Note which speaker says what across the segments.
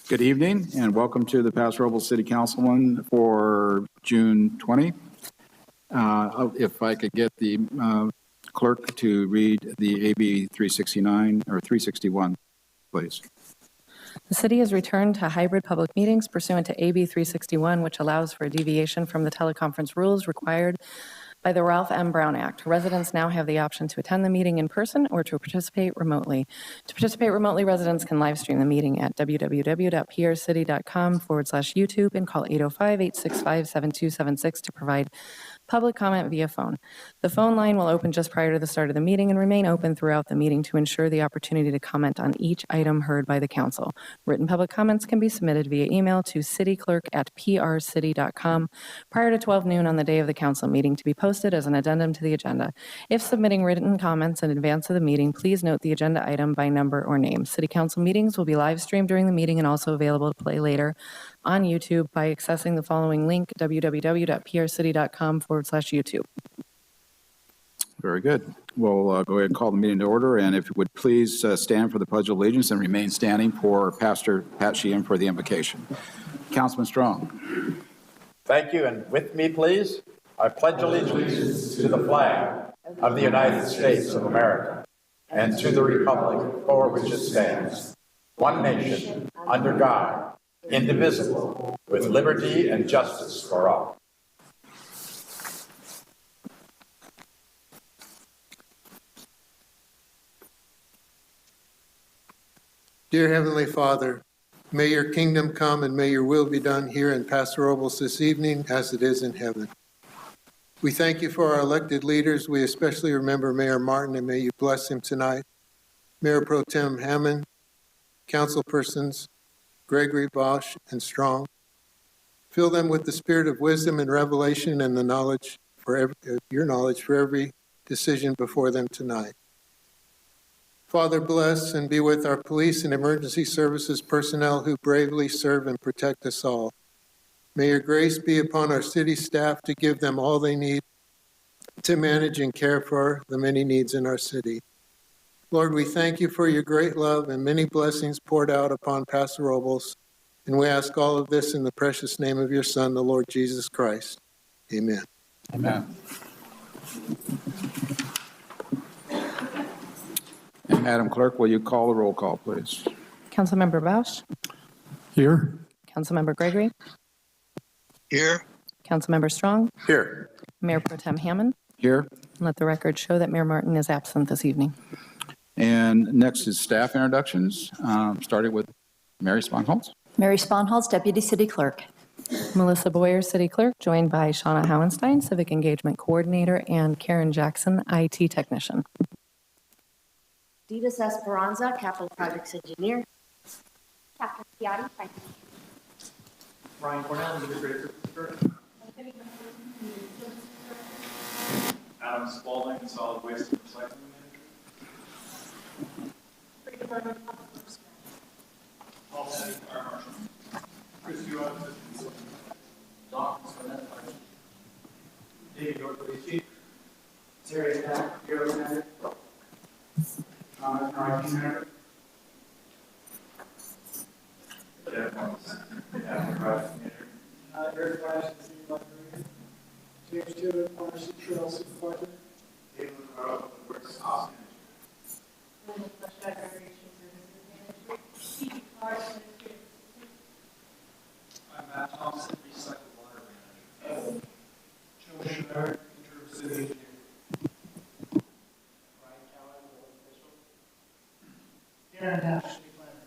Speaker 1: Good evening and welcome to the Paso Robles City Councilman for June 20. If I could get the clerk to read the AB 369 or 361, please.
Speaker 2: The city has returned to hybrid public meetings pursuant to AB 361, which allows for a deviation from the teleconference rules required by the Ralph M. Brown Act. Residents now have the option to attend the meeting in person or to participate remotely. To participate remotely, residents can live stream the meeting at www.prcity.com/YouTube and call 805-865-7276 to provide public comment via phone. The phone line will open just prior to the start of the meeting and remain open throughout the meeting to ensure the opportunity to comment on each item heard by the council. Written public comments can be submitted via email to cityclerk@prcity.com prior to 12 noon on the day of the council meeting to be posted as an addendum to the agenda. If submitting written comments in advance of the meeting, please note the agenda item by number or name. City council meetings will be live streamed during the meeting and also available to play later on YouTube by accessing the following link, www.prcity.com/YouTube.
Speaker 1: Very good. We'll go ahead and call the meeting to order, and if you would please stand for the Pledge of Allegiance and remain standing for Pastor Pat Sheehan for the invocation. Councilman Strong.
Speaker 3: Thank you, and with me, please, I pledge allegiance to the flag of the United States of America and to the republic for which it stands, one nation, under God, indivisible, with liberty and justice for all.
Speaker 4: Dear Heavenly Father, may your kingdom come and may your will be done here in Paso Robles this evening as it is in heaven. We thank you for our elected leaders. We especially remember Mayor Martin, and may you bless him tonight. Mayor Pro Tem Hammond, councilpersons Gregory, Bosch, and Strong. Fill them with the spirit of wisdom and revelation and the knowledge your knowledge for every decision before them tonight. Father, bless and be with our police and emergency services personnel who bravely serve and protect us all. May your grace be upon our city staff to give them all they need to manage and care for the many needs in our city. Lord, we thank you for your great love and many blessings poured out upon Paso Robles, and we ask all of this in the precious name of your Son, the Lord Jesus Christ. Amen.
Speaker 1: Amen. And Madam Clerk, will you call the roll call, please?
Speaker 2: Councilmember Bosch?
Speaker 1: Here.
Speaker 2: Councilmember Gregory?
Speaker 4: Here.
Speaker 2: Councilmember Strong?
Speaker 3: Here.
Speaker 2: Mayor Pro Tem Hammond?
Speaker 1: Here.
Speaker 2: And let the record show that Mayor Martin is absent this evening.
Speaker 1: And next is staff introductions, starting with Mary Sponholz.
Speaker 5: Mary Sponholz, Deputy City Clerk.
Speaker 2: Melissa Boyer, City Clerk, joined by Shauna Howenstein, Civic Engagement Coordinator, and Karen Jackson, IT Technician.
Speaker 6: Didas Esperanza, Capital Projects Engineer.
Speaker 7: Catherine Piatti, Finance.
Speaker 8: Ryan Cornell, Administrative Services Director. Adam Spalding, Solid Waste and Recycling Manager. Paul Petty, Fire Marshal. Chris Hughes, Don Smith, David York, Police Chief. Terry Stack, Bureau Manager. Thomas, IT Manager. Jeff Jones, Project Manager. Eric Flash, Senior Librarian. James Taylor, Partnership Trail Supervisor. David Lombardo, Works Ops Manager. I'm Matt Thompson, Recycled Water Manager. Joe Schubert, Interim City Engineer. Brian Cowan, Building Official. Aaron Nash, City Planner.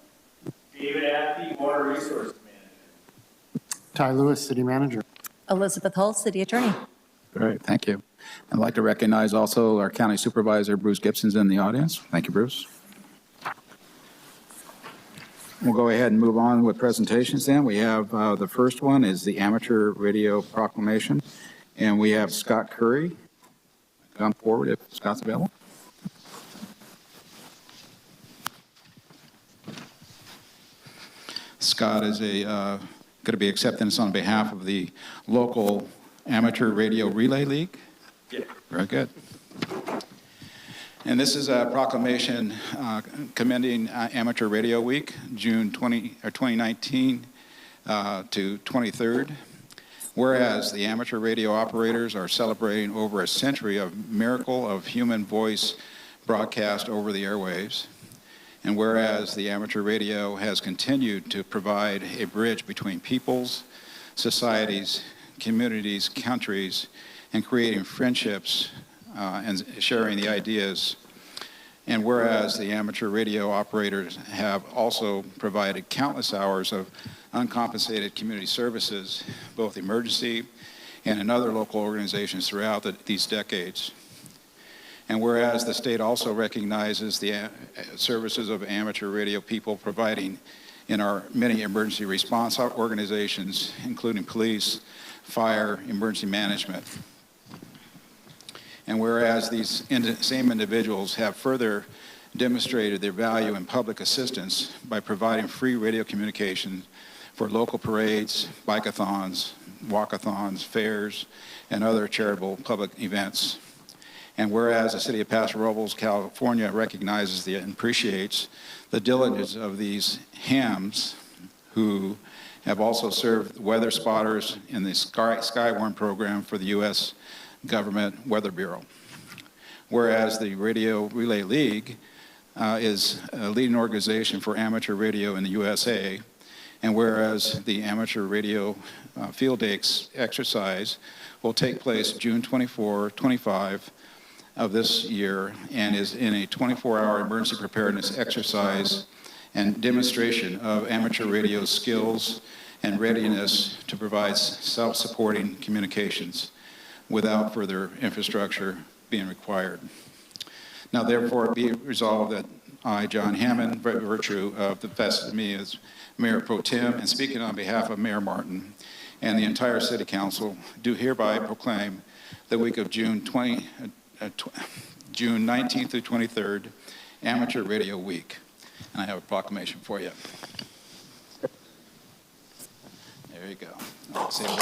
Speaker 8: David Athy, Water Resources Manager.
Speaker 9: Ty Lewis, City Manager.
Speaker 5: Elizabeth Hull, City Attorney.
Speaker 1: Great, thank you. I'd like to recognize also our County Supervisor, Bruce Gibson's in the audience. Thank you, Bruce. We'll go ahead and move on with presentations then. We have the first one is the Amateur Radio Proclamation, and we have Scott Curry. Come forward if Scott's available. Scott is going to be accepting this on behalf of the local Amateur Radio Relay League.
Speaker 8: Yeah.
Speaker 1: Very good. And this is a proclamation commending Amateur Radio Week, June 2019 to 23rd. Whereas the amateur radio operators are celebrating over a century of miracle of human voice broadcast over the airwaves. And whereas the amateur radio has continued to provide a bridge between peoples, societies, communities, countries, and creating friendships and sharing the ideas. And whereas the amateur radio operators have also provided countless hours of uncompensated community services, both emergency and in other local organizations throughout these decades. And whereas the state also recognizes the services of amateur radio people providing in our many emergency response organizations, including police, fire, emergency management. And whereas these same individuals have further demonstrated their value in public assistance by providing free radio communication for local parades, bike-a-thons, walk-a-thons, fairs, and other charitable public events. And whereas the city of Paso Robles, California recognizes and appreciates the diligence of these hams who have also served weather spotters in the Skywarn program for the U.S. Government Weather Bureau. Whereas the Radio Relay League is a leading organization for amateur radio in the USA, and whereas the amateur radio field day exercise will take place June 24, 25 of this year and is in a 24-hour emergency preparedness exercise and demonstration of amateur radio skills and readiness to provide self-supporting communications without further infrastructure being required. Now, therefore, be it resolved that I, John Hammond, by virtue of the vested in me as Mayor Pro Tem, and speaking on behalf of Mayor Martin and the entire City Council, do hereby proclaim the week of June 19th through 23rd, Amateur Radio Week. And I have a proclamation for you. There you go. I'll say it.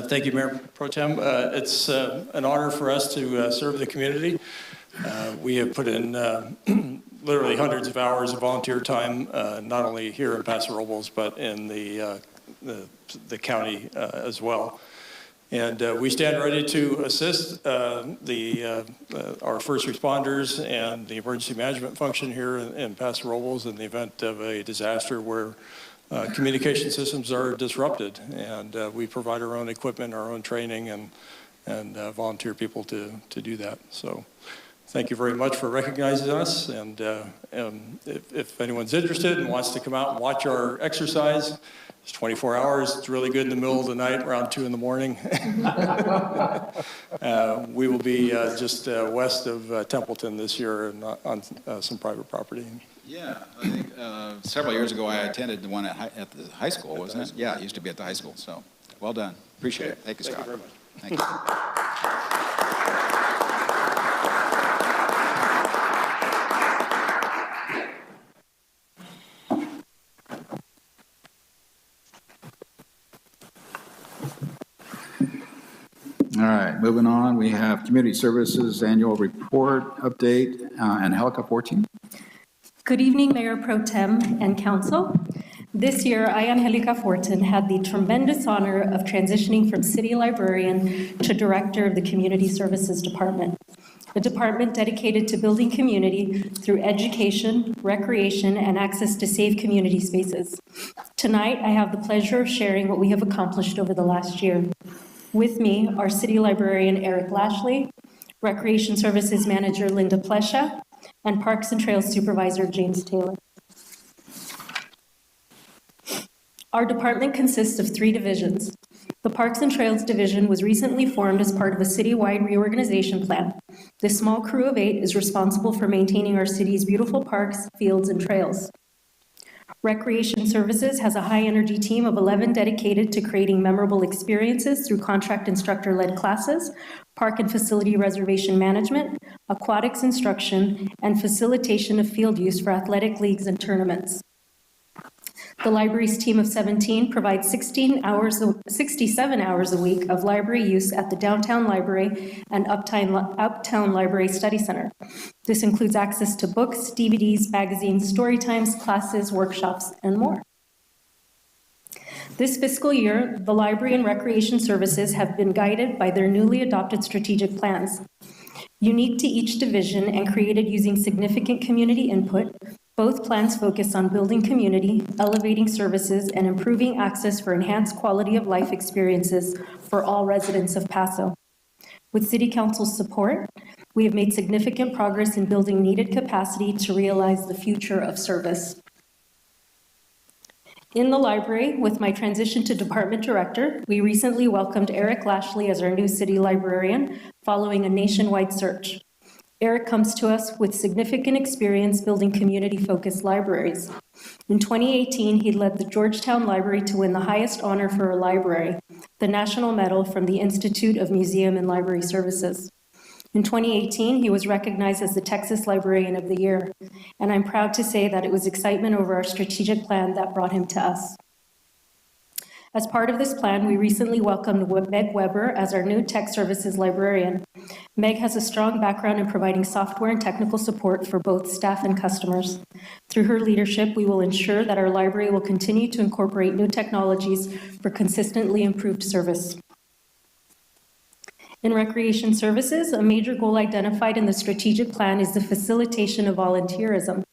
Speaker 10: Thank you, Mayor Pro Tem. It's an honor for us to serve the community. We have put in literally hundreds of hours of volunteer time, not only here in Paso Robles, but in the county as well. And we stand ready to assist our first responders and the emergency management function here in Paso Robles in the event of a disaster where communication systems are disrupted, and we provide our own equipment, our own training, and volunteer people to do that. So thank you very much for recognizing us, and if anyone's interested and wants to come out and watch our exercise, it's 24 hours. It's really good in the middle of the night, around 2 in the morning. We will be just west of Templeton this year and on some private property.
Speaker 1: Yeah, I think several years ago I attended the one at the high school, wasn't it? Yeah, it used to be at the high school, so well done. Appreciate it. Thank you, Scott.
Speaker 10: Thank you very much.
Speaker 1: Thank you. All right, moving on, we have Community Services Annual Report Update, Angelica 14.
Speaker 11: Good evening, Mayor Pro Tem and Council. This year, I, Angelica Fortin, had the tremendous honor of transitioning from City Librarian to Director of the Community Services Department, a department dedicated to building community through education, recreation, and access to safe community spaces. Tonight, I have the pleasure of sharing what we have accomplished over the last year. With me are City Librarian Eric Lashley, Recreation Services Manager Linda Plesha, and Parks and Trails Supervisor James Taylor. Our department consists of 3 divisions. The Parks and Trails Division was recently formed as part of a citywide reorganization plan. This small crew of 8 is responsible for maintaining our city's beautiful parks, fields, and trails. Recreation Services has a high-energy team of 11 dedicated to creating memorable experiences through contract instructor-led classes, park and facility reservation management, aquatics instruction, and facilitation of field use for athletic leagues and tournaments. The library's team of 17 provides 67 hours a week of library use at the Downtown Library and Uptown Library Study Center. This includes access to books, DVDs, magazines, story times, classes, workshops, and more. This fiscal year, the Library and Recreation Services have been guided by their newly adopted strategic plans. Unique to each division and created using significant community input, both plans focus on building community, elevating services, and improving access for enhanced quality of life experiences for all residents of Paso. With City Council's support, we have made significant progress in building needed capacity to realize the future of service. In the library, with my transition to department director, we recently welcomed Eric Lashley as our new city librarian following a nationwide search. Eric comes to us with significant experience building community-focused libraries. In 2018, he led the Georgetown Library to win the highest honor for a library, the National Medal from the Institute of Museum and Library Services. In 2018, he was recognized as the Texas Librarian of the Year, and I'm proud to say that it was excitement over our strategic plan that brought him to us. As part of this plan, we recently welcomed Meg Weber as our new Tech Services Librarian. Meg has a strong background in providing software and technical support for both staff and customers. Through her leadership, we will ensure that our library will continue to incorporate new technologies for consistently improved service. In Recreation Services, a major goal identified in the strategic plan is the facilitation of volunteerism.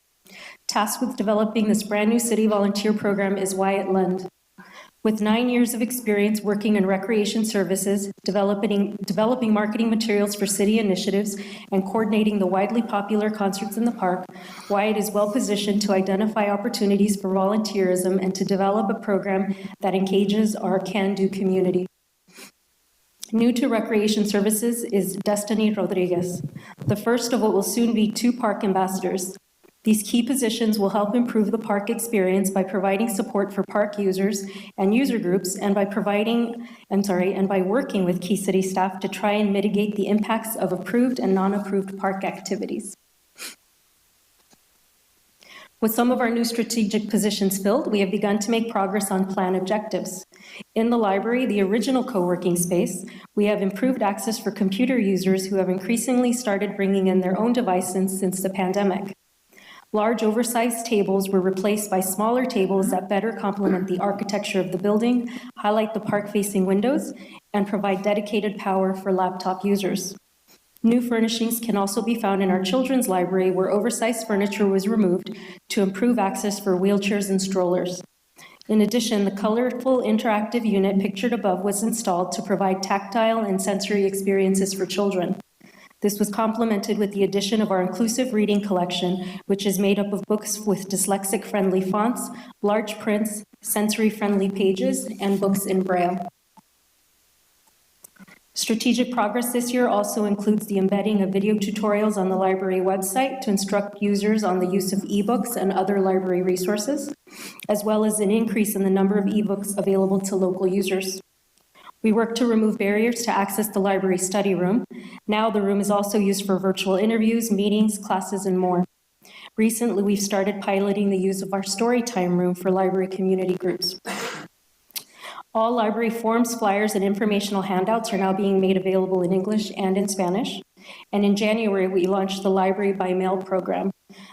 Speaker 11: Tasked with developing this brand new city volunteer program is Wyatt Lund. With 9 years of experience working in recreation services, developing marketing materials for city initiatives, and coordinating the widely popular concerts in the park, Wyatt is well positioned to identify opportunities for volunteerism and to develop a program that engages our can-do community. New to Recreation Services is Destiny Rodriguez, the first of what will soon be 2 park ambassadors. These key positions will help improve the park experience by providing support for park users and user groups, and by working with key city staff to try and mitigate the impacts of approved and non-approved park activities. With some of our new strategic positions filled, we have begun to make progress on plan objectives. In the library, the original co-working space, we have improved access for computer users who have increasingly started bringing in their own devices since the pandemic. Large oversized tables were replaced by smaller tables that better complement the architecture of the building, highlight the park-facing windows, and provide dedicated power for laptop users. New furnishings can also be found in our children's library, where oversized furniture was removed to improve access for wheelchairs and strollers. In addition, the colorful interactive unit pictured above was installed to provide tactile and sensory experiences for children. This was complemented with the addition of our inclusive reading collection, which is made up of books with dyslexic-friendly fonts, large prints, sensory-friendly pages, and books in Braille. Strategic progress this year also includes the embedding of video tutorials on the library website to instruct users on the use of ebooks and other library resources, as well as an increase in the number of ebooks available to local users. We work to remove barriers to access the library study room. Now the room is also used for virtual interviews, meetings, classes, and more. Recently, we've started piloting the use of our story time room for library community groups. All library forms, flyers, and informational handouts are now being made available in English and in Spanish. And in January, we launched the Library by Mail program.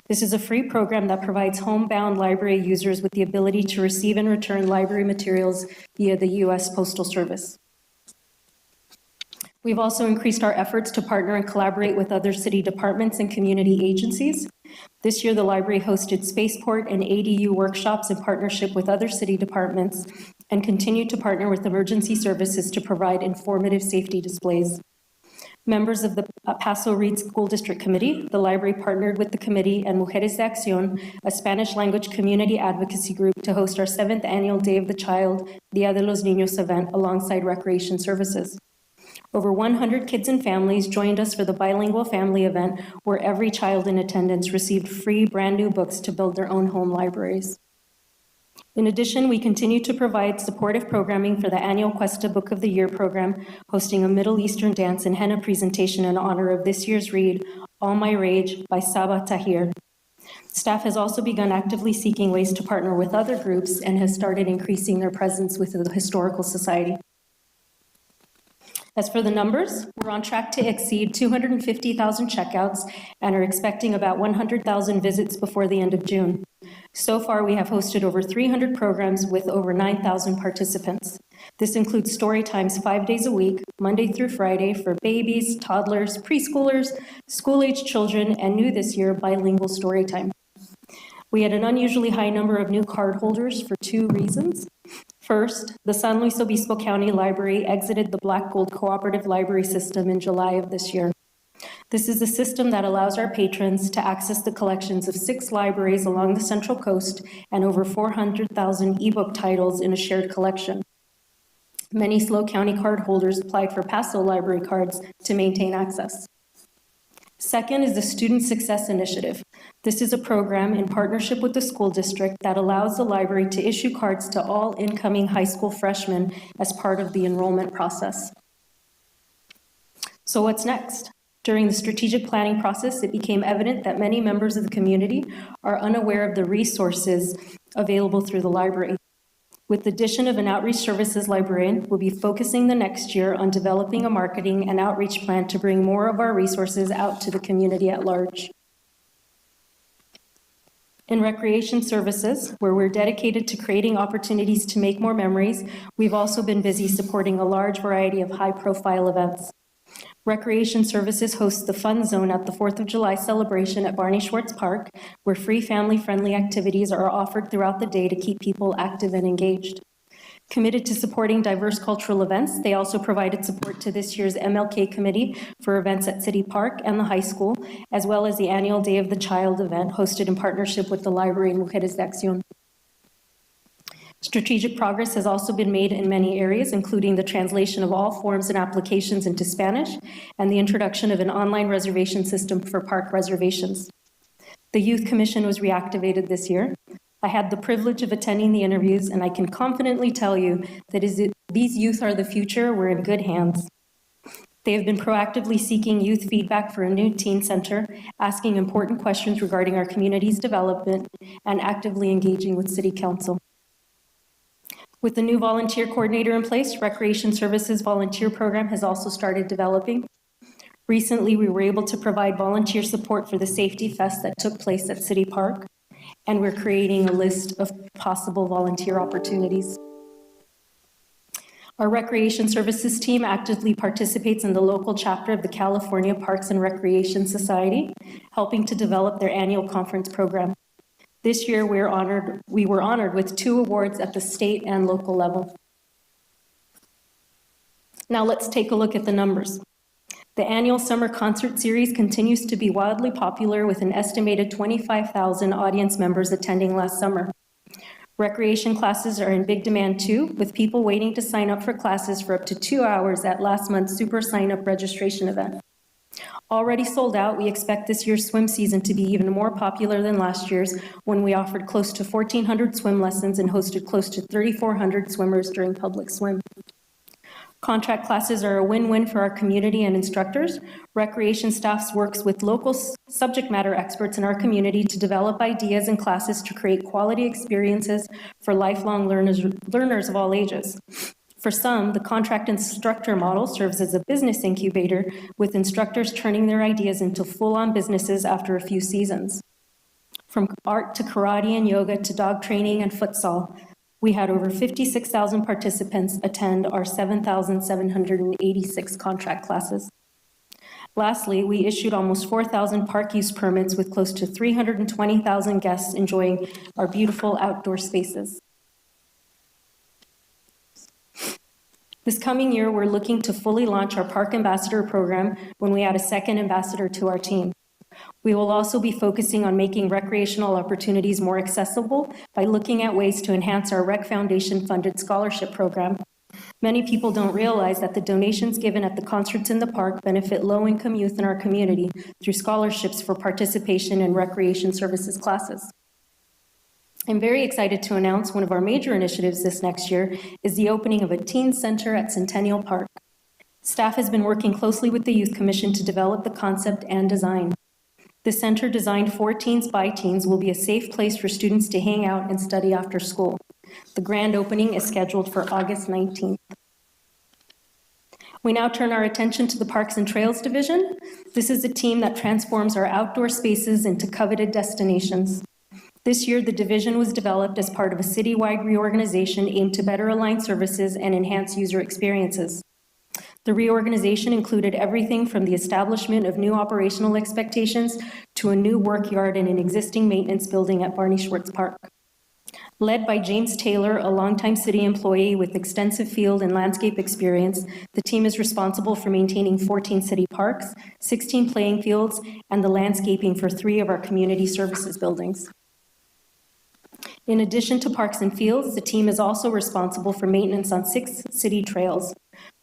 Speaker 11: This is a free program that provides homebound library users with the ability to receive and return library materials via the U.S. Postal Service. We've also increased our efforts to partner and collaborate with other city departments and community agencies. This year, the library hosted spaceport and ADU workshops in partnership with other city departments, and continued to partner with emergency services to provide informative safety displays. Members of the Paso Reed School District Committee, the library partnered with the committee and Mujeres de Acción, a Spanish language community advocacy group, to host our 7th annual Day of the Child, Dia de los Niños event alongside Recreation Services. Over 100 kids and families joined us for the bilingual family event, where every child in attendance received free brand new books to build their own home libraries. In addition, we continue to provide supportive programming for the annual Cuesta Book of the Year program, hosting a Middle Eastern dance and henna presentation in honor of this year's read, All My Rage by Saba Tahir. Staff has also begun actively seeking ways to partner with other groups and has started increasing their presence with the Historical Society. As for the numbers, we're on track to exceed 250,000 checkouts and are expecting about 100,000 visits before the end of June. So far, we have hosted over 300 programs with over 9,000 participants. This includes story times 5 days a week, Monday through Friday, for babies, toddlers, preschoolers, school-age children, and new this year, bilingual story time. We had an unusually high number of new card holders for 2 reasons. First, the San Luis Obispo County Library exited the Black Gold Cooperative Library System in July of this year. This is a system that allows our patrons to access the collections of 6 libraries along the Central Coast and over 400,000 ebook titles in a shared collection. Many SLO County card holders applied for Paso Library cards to maintain access. Second is the Student Success Initiative. This is a program in partnership with the school district that allows the library to issue cards to all incoming high school freshmen as part of the enrollment process. So what's next? During the strategic planning process, it became evident that many members of the community are unaware of the resources available through the library. With the addition of an outreach services librarian, we'll be focusing the next year on developing a marketing and outreach plan to bring more of our resources out to the community at large. In recreation services, where we're dedicated to creating opportunities to make more memories, we've also been busy supporting a large variety of high-profile events. Recreation Services hosts the Fun Zone at the 4th of July celebration at Barney Schwartz Park, where free family-friendly activities are offered throughout the day to keep people active and engaged. Committed to supporting diverse cultural events, they also provided support to this year's MLK Committee for events at City Park and the high school, as well as the annual Day of the Child event hosted in partnership with the library and Mujeres de Acción. Strategic progress has also been made in many areas, including the translation of all forms and applications into Spanish and the introduction of an online reservation system for park reservations. The Youth Commission was reactivated this year. I had the privilege of attending the interviews, and I can confidently tell you that these youth are the future. We're in good hands. They have been proactively seeking youth feedback for a new teen center, asking important questions regarding our community's development, and actively engaging with City Council. With the new volunteer coordinator in place, Recreation Services volunteer program has also started developing. Recently, we were able to provide volunteer support for the Safety Fest that took place at City Park, and we're creating a list of possible volunteer opportunities. Our Recreation Services team actively participates in the local chapter of the California Parks and Recreation Society, helping to develop their annual conference program. This year, we were honored with 2 awards at the state and local level. Now let's take a look at the numbers. The annual summer concert series continues to be wildly popular, with an estimated 25,000 audience members attending last summer. Recreation classes are in big demand too, with people waiting to sign up for classes for up to 2 hours at last month's Super Sign Up registration event. Already sold out, we expect this year's swim season to be even more popular than last year's, when we offered close to 1,400 swim lessons and hosted close to 3,400 swimmers during public swim. Contract classes are a win-win for our community and instructors. Recreation staff works with local subject matter experts in our community to develop ideas and classes to create quality experiences for lifelong learners of all ages. For some, the contract instructor model serves as a business incubator, with instructors turning their ideas into full-on businesses after a few seasons. From art to karate and yoga to dog training and futsal, we had over 56,000 participants attend our 7,786 contract classes. Lastly, we issued almost 4,000 park use permits, with close to 320,000 guests enjoying our beautiful outdoor spaces. This coming year, we're looking to fully launch our Park Ambassador program when we add a second ambassador to our team. We will also be focusing on making recreational opportunities more accessible by looking at ways to enhance our Rec Foundation-funded scholarship program. Many people don't realize that the donations given at the concerts in the park benefit low-income youth in our community through scholarships for participation in recreation services classes. I'm very excited to announce one of our major initiatives this next year is the opening of a teen center at Centennial Park. Staff has been working closely with the Youth Commission to develop the concept and design. The center, designed for teens by teens, will be a safe place for students to hang out and study after school. The grand opening is scheduled for August 19th. We now turn our attention to the Parks and Trails Division. This is a team that transforms our outdoor spaces into coveted destinations. This year, the division was developed as part of a citywide reorganization aimed to better align services and enhance user experiences. The reorganization included everything from the establishment of new operational expectations to a new work yard in an existing maintenance building at Barney Schwartz Park. Led by James Taylor, a longtime city employee with extensive field and landscape experience, the team is responsible for maintaining 14 city parks, 16 playing fields, and the landscaping for 3 of our community services buildings. In addition to parks and fields, the team is also responsible for maintenance on 6 city trails.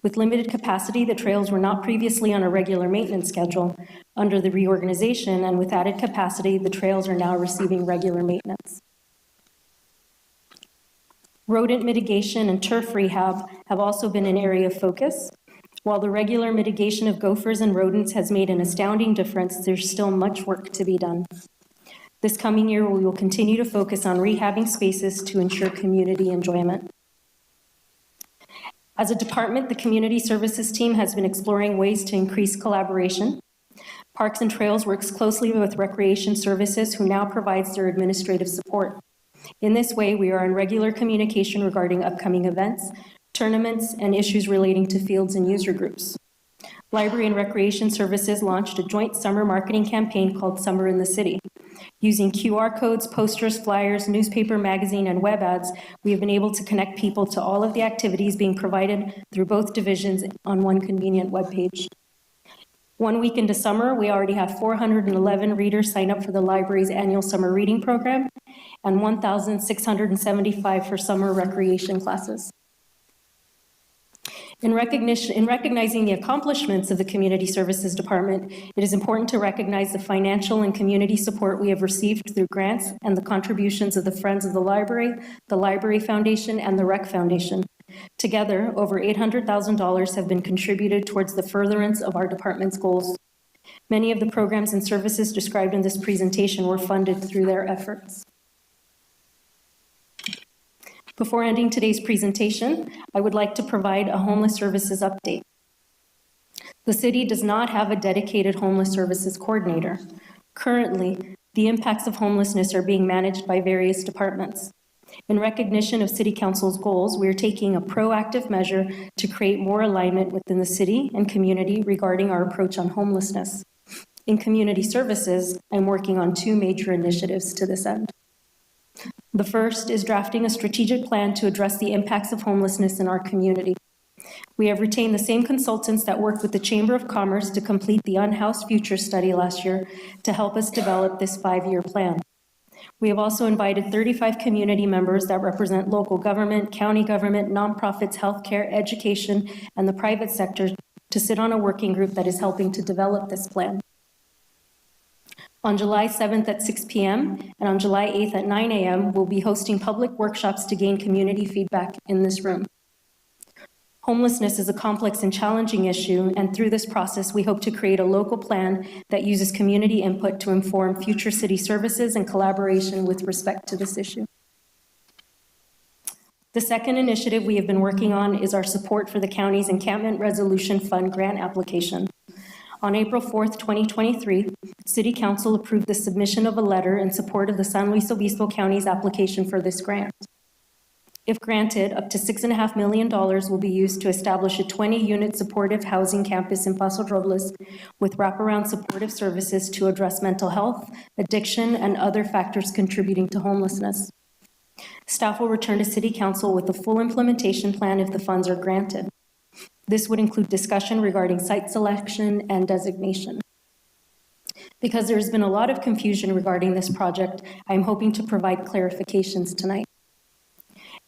Speaker 11: With limited capacity, the trails were not previously on a regular maintenance schedule. Under the reorganization and with added capacity, the trails are now receiving regular maintenance. Rodent mitigation and turf rehab have also been an area of focus. While the regular mitigation of gophers and rodents has made an astounding difference, there's still much work to be done. This coming year, we will continue to focus on rehabbing spaces to ensure community enjoyment. As a department, the community services team has been exploring ways to increase collaboration. Parks and Trails works closely with Recreation Services, who now provides their administrative support. In this way, we are in regular communication regarding upcoming events, tournaments, and issues relating to fields and user groups. Library and Recreation Services launched a joint summer marketing campaign called Summer in the City. Using QR codes, posters, flyers, newspaper, magazine, and web ads, we have been able to connect people to all of the activities being provided through both divisions on one convenient webpage. 1 week into summer, we already have 411 readers sign up for the library's annual summer reading program and 1,675 for summer recreation classes. In recognizing the accomplishments of the Community Services Department, it is important to recognize the financial and community support we have received through grants and the contributions of the Friends of the Library Foundation, and the Rec Foundation. Together, over $800,000 have been contributed towards the furtherance of our department's goals. Many of the programs and services described in this presentation were funded through their efforts. Before ending today's presentation, I would like to provide a homeless services update. The city does not have a dedicated homeless services coordinator. Currently, the impacts of homelessness are being managed by various departments. In recognition of City Council's goals, we are taking a proactive measure to create more alignment within the city and community regarding our approach on homelessness. In community services, I'm working on 2 major initiatives to this end. The first is drafting a strategic plan to address the impacts of homelessness in our community. We have retained the same consultants that worked with the Chamber of Commerce to complete the Unhoused Future study last year to help us develop this 5-year plan. We have also invited 35 community members that represent local government, county government, nonprofits, healthcare, education, and the private sector to sit on a working group that is helping to develop this plan. On July 7th at 6 p.m. and on July 8th at 9 a.m., we'll be hosting public workshops to gain community feedback in this room. Homelessness is a complex and challenging issue, and through this process, we hope to create a local plan that uses community input to inform future city services and collaboration with respect to this issue. The second initiative we have been working on is our support for the county's Encampment Resolution Fund grant application. On April 4th, 2023, City Council approved the submission of a letter in support of the San Luis Obispo County's application for this grant. If granted, up to $6.5 million will be used to establish a 20-unit supportive housing campus in Paso Robles with wraparound supportive services to address mental health, addiction, and other factors contributing to homelessness. Staff will return to City Council with a full implementation plan if the funds are granted. This would include discussion regarding site selection and designation. Because there has been a lot of confusion regarding this project, I am hoping to provide clarifications tonight.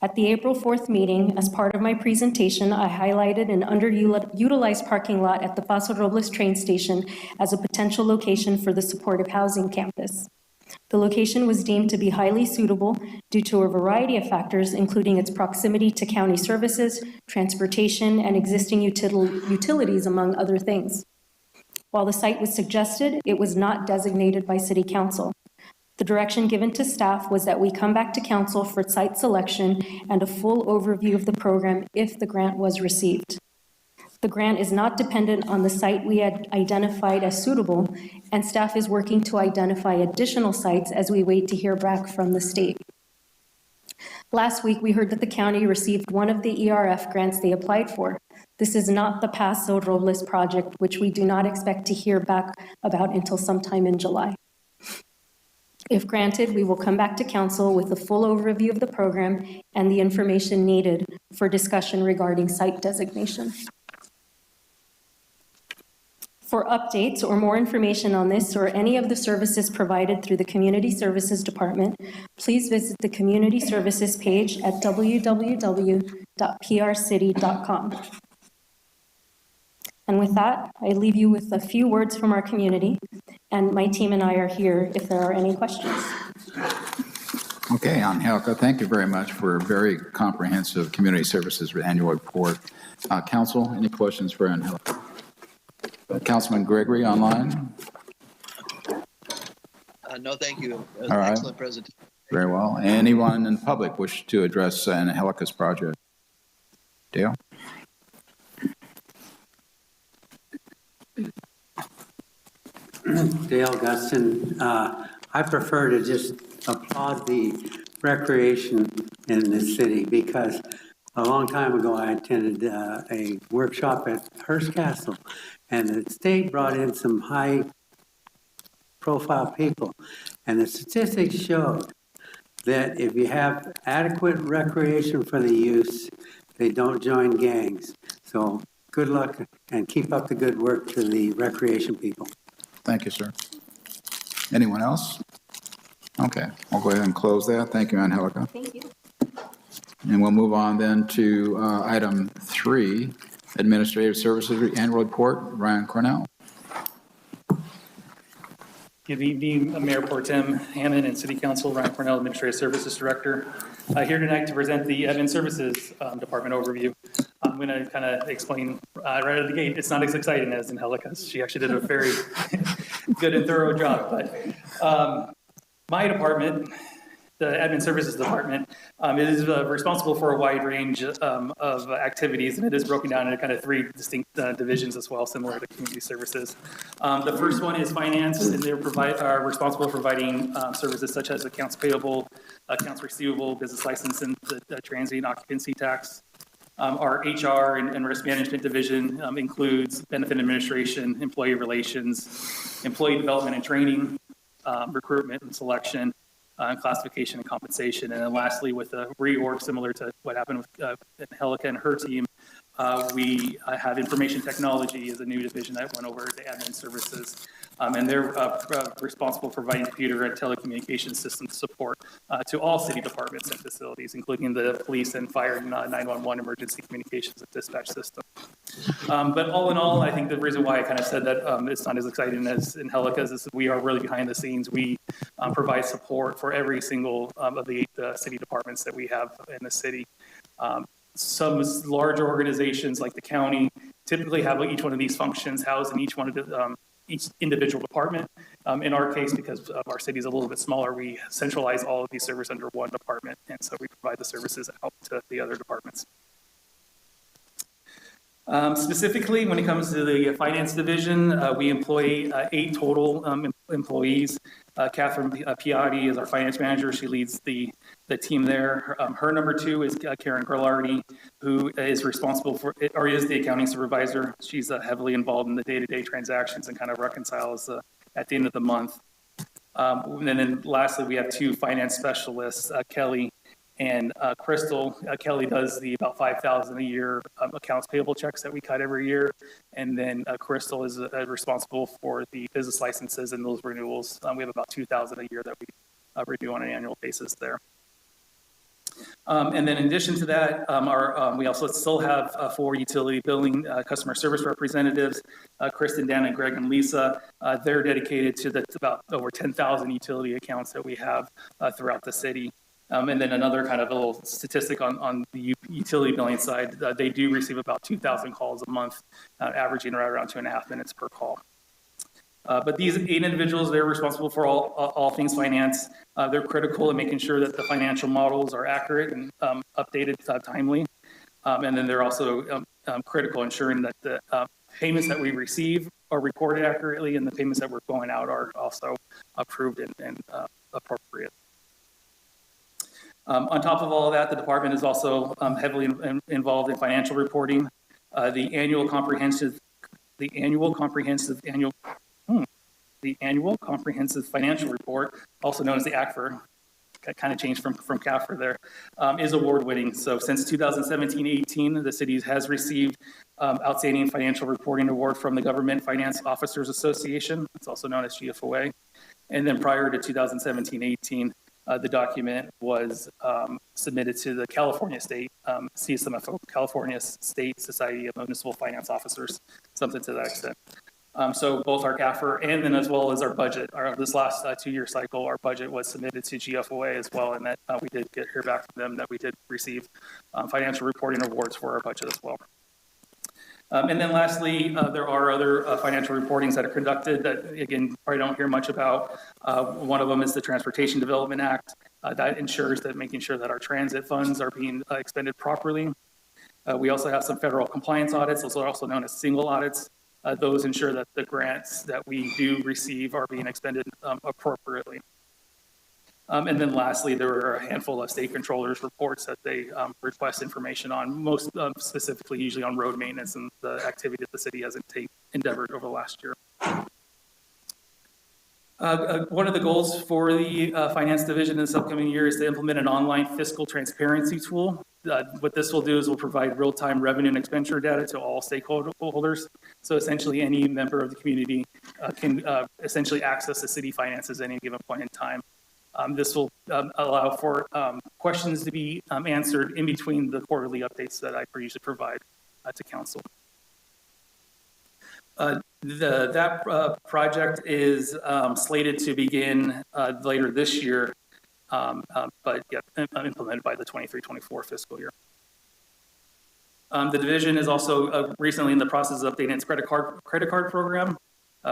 Speaker 11: At the April 4th meeting, as part of my presentation, I highlighted an underutilized parking lot at the Paso Robles train station as a potential location for the supportive housing campus. The location was deemed to be highly suitable due to a variety of factors, including its proximity to county services, transportation, and existing utilities, among other things. While the site was suggested, it was not designated by City Council. The direction given to staff was that we come back to council for site selection and a full overview of the program if the grant was received. The grant is not dependent on the site we had identified as suitable, and staff is working to identify additional sites as we wait to hear back from the state. Last week, we heard that the county received one of the ERF grants they applied for. This is not the Paso Robles project, which we do not expect to hear back about until sometime in July. If granted, we will come back to council with a full overview of the program and the information needed for discussion regarding site designation. For updates or more information on this or any of the services provided through the Community Services Department, please visit the Community Services page at www.prcity.com. And with that, I leave you with a few words from our community, and my team and I are here if there are any questions.
Speaker 1: Okay, Angelica, thank you very much for a very comprehensive Community Services annual report. Council, any questions for Angelica? Councilman Gregory online?
Speaker 12: No, thank you. It was
Speaker 1: All
Speaker 12: an
Speaker 1: right.
Speaker 12: excellent presentation.
Speaker 1: Very well. Anyone in public wish to address Angelica's project? Dale?
Speaker 13: Dale Gustin. I prefer to just applaud the recreation in the city because a long time ago I attended a workshop at Hearst Castle, and the state brought in some high profile people, and the statistics showed that if you have adequate recreation for the youth, they don't join gangs. So good luck and keep up the good work to the recreation people.
Speaker 1: Thank you, sir. Anyone else? Okay, I'll go ahead and close that. Thank you, Angelica.
Speaker 11: Thank you.
Speaker 1: And we'll move on then to item 3, Administrative Services Annual Report. Ryan Cornell.
Speaker 8: Good evening, Mayor Pro Tem Hammond and City Council. Ryan Cornell, Administrative Services Director. Here tonight to present the Admin Services Department overview. I'm going to kind of explain right out of the gate. It's not as exciting as Angelica's. She actually did a very good and thorough job. But my department, the Admin Services Department, it is responsible for a wide range of activities, and it is broken down into kind of 3 distinct divisions as well, similar to community services. The first one is finance, and they are responsible for providing services such as accounts payable, accounts receivable, business license, and the transient occupancy tax. Our HR and risk management division includes benefit administration, employee relations, employee development and training, recruitment and selection, classification and compensation. And then lastly, with a reorg similar to what happened with Angelica and her team, we have information technology as a new division that went over to admin services. And they're responsible for providing computer and telecommunications system support to all city departments and facilities, including the police and fire and 911 emergency communications and dispatch system. But all in all, I think the reason why I kind of said that it's not as exciting as Angelica's is we are really behind the scenes. We provide support for every single of the 8 city departments that we have in the city. Some larger organizations like the county typically have each one of these functions housed in each one of the each individual department. In our case, because our city is a little bit smaller, we centralize all of these services under one department, and so we provide the services out to the other departments. Specifically, when it comes to the finance division, we employ 8 total employees. Catherine Piatti is our finance manager. She leads the team there. Her number 2 is Karen Gerlardi, who is responsible for, or is the accounting supervisor. She's heavily involved in the day-to-day transactions and kind of reconciles at the end of the month. And then lastly, we have 2 finance specialists, Kelly and Crystal. Kelly does the about 5,000 a year accounts payable checks that we cut every year. And then Crystal is responsible for the business licenses and those renewals. We have about 2,000 a year that we renew on an annual basis there. And then in addition to that, we also still have 4 utility billing customer service representatives, Kristen, Dan, and Greg, and Lisa. They're dedicated to the about over 10,000 utility accounts that we have throughout the city. And then another kind of a little statistic on the utility billing side, they do receive about 2,000 calls a month, averaging right around 2.5 minutes per call. But these 8 individuals, they're responsible for all things finance. They're critical in making sure that the financial models are accurate and updated timely. And then they're also critical ensuring that the payments that we receive are recorded accurately and the payments that we're going out are also approved and appropriate. On top of all of that, the department is also heavily involved in financial reporting. The annual comprehensive financial report, also known as the ACFR, kind of changed from CAFR there, is award-winning. So since 2017-18, the city has received Outstanding Financial Reporting Award from the Government Finance Officers Association. It's also known as GFOA. And then prior to 2017-18, the document was submitted to the California State, CSMFO, California State Society of Municipal Finance Officers, something to that extent. So both our CAFR and then as well as our budget, this last 2-year cycle, our budget was submitted to GFOA as well, and that we did hear back from them that we did receive financial reporting awards for our budget as well. And then lastly, there are other financial reportings that are conducted that, again, probably don't hear much about. One of them is the Transportation Development Act. That ensures that making sure that our transit funds are being expended properly. We also have some federal compliance audits. Those are also known as single audits. Those ensure that the grants that we do receive are being expended appropriately. And then lastly, there are a handful of state controllers' reports that they request information on, most specifically usually on road maintenance and the activity that the city has endeavored over the last year. One of the goals for the Finance Division this upcoming year is to implement an online fiscal transparency tool. What this will do is we'll provide real-time revenue and expenditure data to all stakeholders. So essentially any member of the community can essentially access the city finances at any given point in time. This will allow for questions to be answered in between the quarterly updates that I usually provide to council. That project is slated to begin later this year, but yeah, implemented by the 23-24 fiscal year. The division is also recently in the process of updating its credit card program,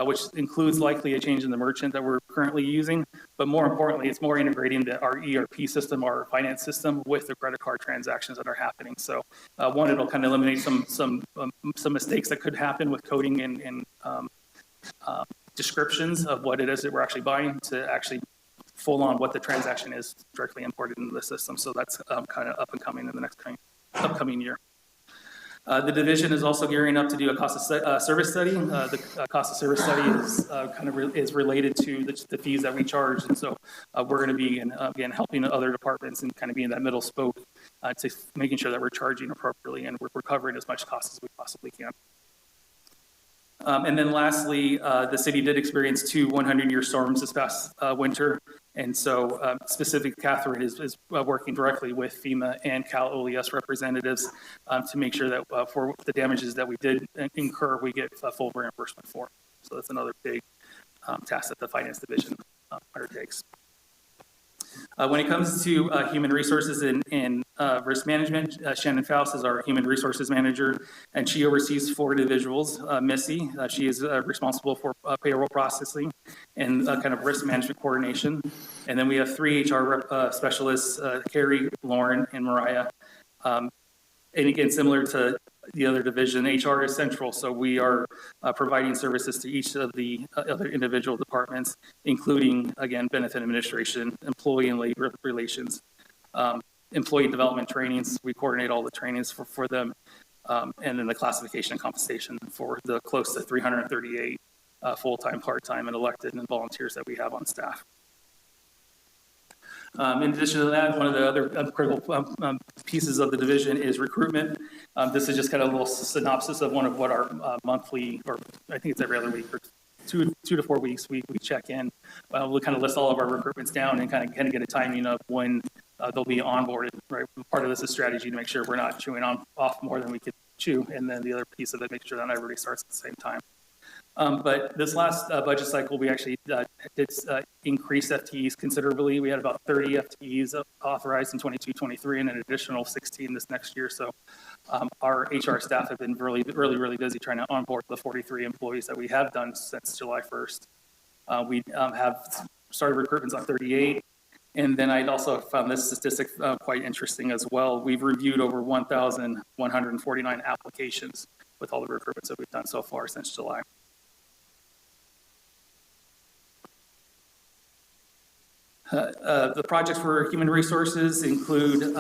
Speaker 8: which includes likely a change in the merchant that we're currently using. But more importantly, it's more integrating our ERP system, our finance system, with the credit card transactions that are happening. So one, it'll kind of eliminate some mistakes that could happen with coding and descriptions of what it is that we're actually buying to actually full on what the transaction is directly imported into the system. So that's kind of up and coming in the next upcoming year. The division is also gearing up to do a cost of service study. The cost of service study is related to the fees that we charge, and so we're going to be again helping other departments and kind of being that middle spoke to making sure that we're charging appropriately and we're covering as much cost as we possibly can. And then lastly, the city did experience 2 100-year storms this past winter. And so specific Catherine is working directly with FEMA and Cal OES representatives to make sure that for the damages that we did incur, we get full reimbursement for. So that's another big task that the Finance Division undertakes. When it comes to human resources and risk management, Shannon Faust is our human resources manager, and she oversees 4 individuals. Missy, she is responsible for payroll processing and kind of risk management coordination. And then we have 3 HR specialists, Carrie, Lauren, and Mariah. And again, similar to the other division, HR is central, so we are providing services to each of the other individual departments, including, again, benefit administration, employee and labor relations, employee development trainings. We coordinate all the trainings for them, and then the classification and compensation for the close to 338 full-time, part-time, and elected and volunteers that we have on staff. In addition to that, one of the other critical pieces of the division is recruitment. This is just kind of a little synopsis of what our monthly, or I think it's every other week, or 2 to 4 weeks, we check in. We'll kind of list all of our recruitments down and kind of get a timing of when they'll be onboarded, right? Part of this is strategy to make sure we're not chewing off more than we could chew, and then the other piece of it, making sure that everybody starts at the same time. But this last budget cycle, we actually did increase FTEs considerably. We had about 30 FTEs authorized in 22-23 and an additional 16 this next year. So our HR staff have been really busy trying to onboard the 43 employees that we have done since July 1st. We have started recruitments on 38. And then I also found this statistic quite interesting as well. We've reviewed over 1,149 applications with all the recruitments that we've done so far since July. The projects for human resources include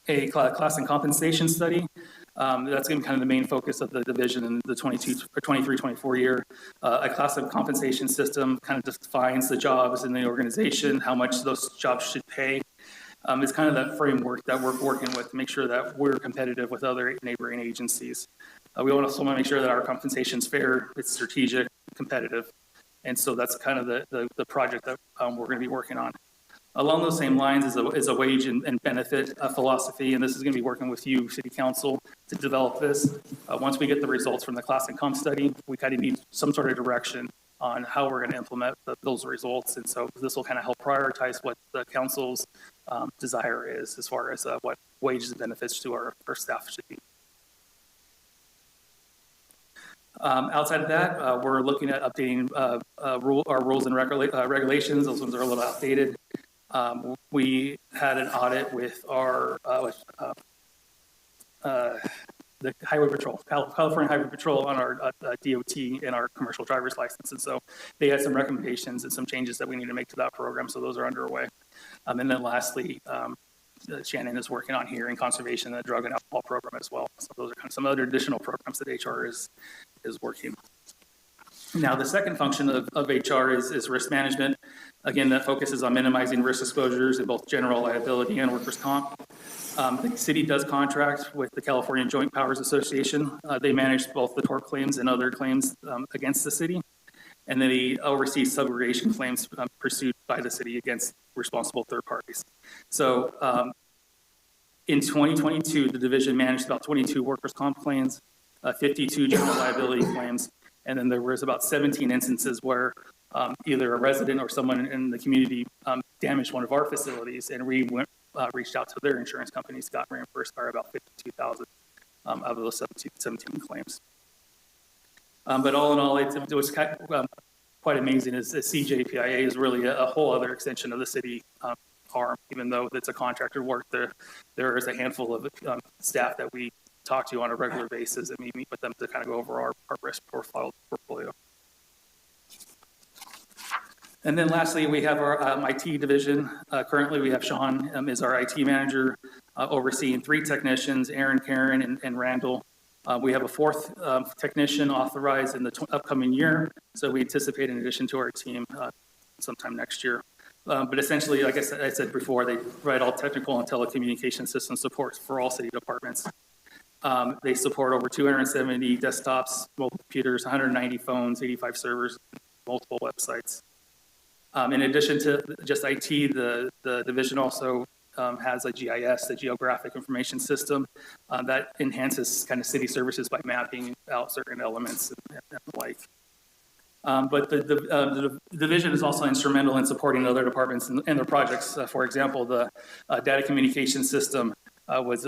Speaker 8: a class and compensation study. That's going to be kind of the main focus of the division in the 23-24 year. A class of compensation system kind of defines the jobs in the organization, how much those jobs should pay. It's kind of that framework that we're working with to make sure that we're competitive with other neighboring agencies. We also want to make sure that our compensation is fair, it's strategic, competitive. And so that's kind of the project that we're going to be working on. Along those same lines is a wage and benefit philosophy, and this is going to be working with you, City Council, to develop this. Once we get the results from the class and comp study, we kind of need some sort of direction on how we're going to implement those results. And so this will kind of help prioritize what the council's desire is as far as what wages and benefits to our staff should be. Outside of that, we're looking at updating our rules and regulations. Those ones are a little outdated. We had an audit with our the Highway Patrol, California Highway Patrol on our DOT and our commercial driver's license. And so they had some recommendations and some changes that we need to make to that program. So those are underway. And then lastly, Shannon is working on hearing conservation and the drug and alcohol program as well. So those are kind of some other additional programs that HR is working. Now, the second function of HR is risk management. Again, that focuses on minimizing risk exposures in both general liability and workers' comp. The city does contract with the California Joint Powers Association. They manage both the tort claims and other claims against the city. And then they oversee subrogation claims pursued by the city against responsible third parties. So in 2022, the division managed about 22 workers' comp claims, 52 general liability claims, and then there was about 17 instances where either a resident or someone in the community damaged one of our facilities, and we reached out to their insurance companies, got reimbursed by about $52,000 out of those 17 claims. But all in all, it was quite amazing. As CJPIA is really a whole other extension of the city arm, even though it's a contractor work. There is a handful of staff that we talk to on a regular basis, and we meet with them to kind of go over our risk portfolio. And then lastly, we have our IT division. Currently, we have Sean is our IT manager, overseeing 3 technicians, Aaron, Karen, and Randall. We have a 4th technician authorized in the upcoming year, so we anticipate an addition to our team sometime next year. But essentially, like I said before, they provide all technical and telecommunication system support for all city departments. They support over 270 desktops, mobile computers, 190 phones, 85 servers, multiple websites. In addition to just IT, the division also has a GIS, the Geographic Information System, that enhances kind of city services by mapping out certain elements and the like. But the division is also instrumental in supporting other departments and their projects. For example, the data communication system was